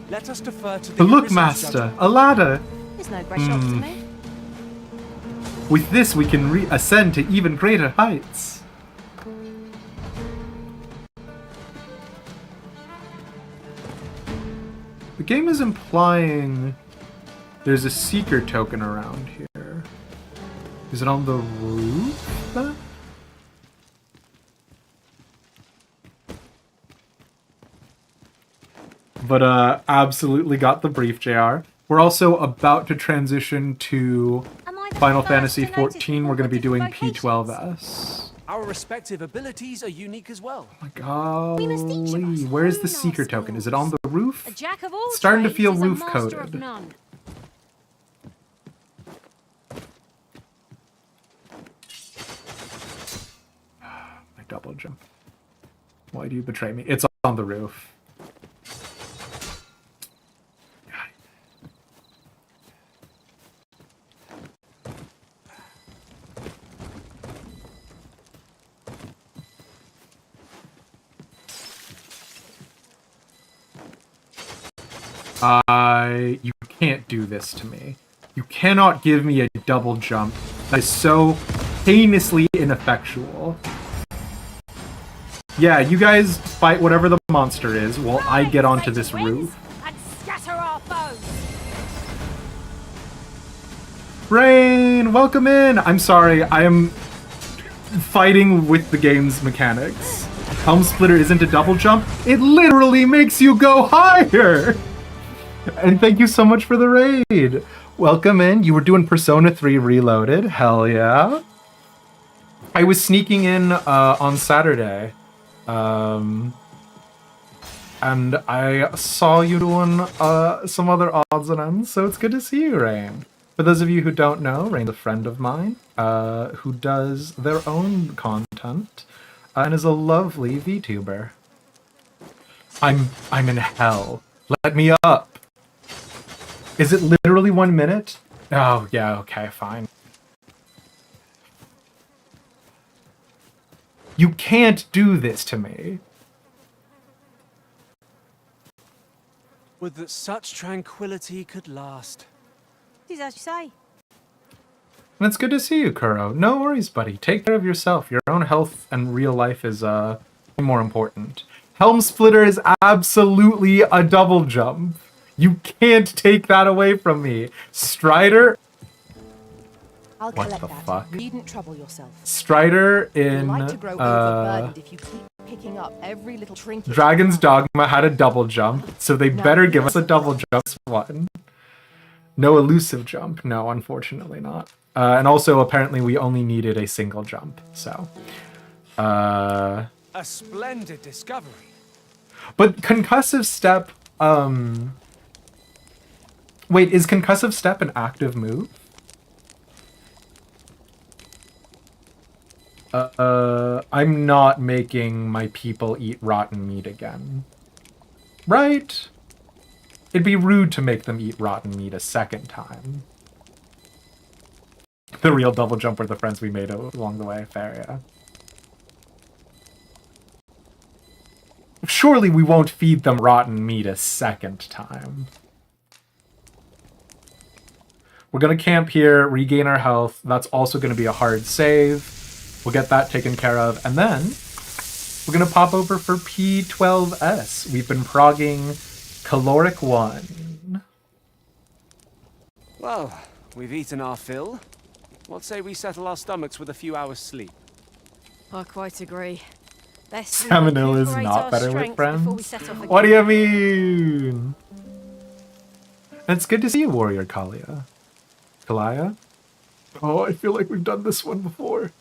S1: Let us defer to
S7: The
S1: the
S7: Look
S1: Arisen's
S7: Master,
S1: judgment.
S7: a ladder.
S6: There's no great shock to me.
S7: With this, we can ascend to even greater heights. The game is implying there's a seeker token around here. Is it on the roof, then? But absolutely got the brief, JR. We're also about to transition to Final Fantasy XIV. We're going to be doing P12S.
S1: Our respective abilities are unique as well.
S7: Oh my golly, where's the seeker token? Is it on the roof?
S6: A jack of all
S7: It's starting to
S6: trades
S7: feel
S6: is a
S7: roof
S6: master of
S7: coded.
S6: none.
S7: My double jump. Why do you betray me? It's on the roof. You can't do this to me. You cannot give me a double jump. That is so heinously ineffectual. Yeah, you guys fight whatever the monster is while I get onto this roof.
S6: And scatter our foes.
S7: Rain, welcome in! I'm sorry, I am fighting with the game's mechanics. Helm Splitter isn't a double jump. It literally makes you go higher! And thank you so much for the raid. Welcome in. You were doing Persona 3 Reloaded. Hell yeah. I was sneaking in on Saturday. And I saw you doing some other odds and ends, so it's good to see you, Rain. For those of you who don't know, Rain's a friend of mine who does their own content and is a lovely VTuber. I'm in hell. Let me up. Is it literally 1 minute? Oh, yeah, okay, fine. You can't do this to me.
S1: Would that such tranquility could last.
S6: It is as you say.
S7: And it's good to see you, Kuro. No worries, buddy. Take care of yourself. Your own health and real life is more important. Helm Splitter is absolutely a double jump. You can't take that away from me. Strider...
S5: I'll
S7: What
S5: collect
S7: the
S5: that.
S7: fuck?
S5: You needn't trouble yourself.
S7: Strider
S5: You'll
S7: in
S5: like to grow overburdened if you keep picking up every little trinket.
S7: Dragon's Dogma had a double jump, so they better give us a double jump one. No elusive jump. No, unfortunately not. And also, apparently, we only needed a single jump, so...
S1: A splendid discovery.
S7: But concussive step... Wait, is concussive step an active move? I'm not making my people eat rotten meat again. Right? It'd be rude to make them eat rotten meat a second time. The real double jump were the friends we made along the way. Fair, yeah. Surely we won't feed them rotten meat a second time. We're going to camp here, regain our health. That's also going to be a hard save. We'll get that taken care of. And then we're going to pop over for P12S. We've been progging Caloric 1.
S8: Well, we've eaten our fill. What say we settle our stomachs with a few hours' sleep?
S6: I quite agree.
S7: Samanil is not better with friends? What do you mean? And it's good to see you, Warrior Kalia. Kalia? Oh, I feel like we've done this one before.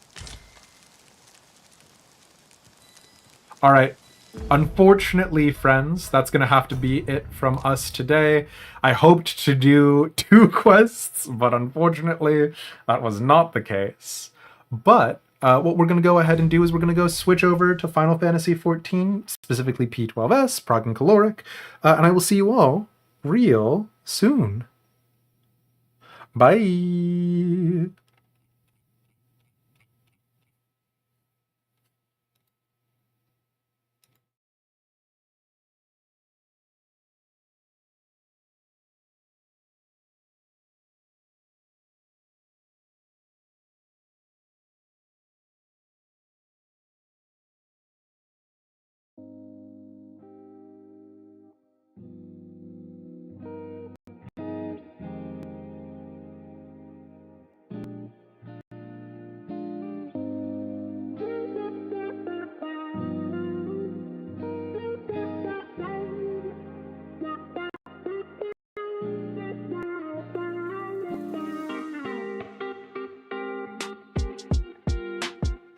S7: Alright. Unfortunately, friends, that's going to have to be it from us today. I hoped to do 2 quests, but unfortunately, that was not the case. But what we're going to go ahead and do is we're going to go switch over to Final Fantasy XIV, specifically P12S, Prog and Caloric, and I will see you all real soon. Bye!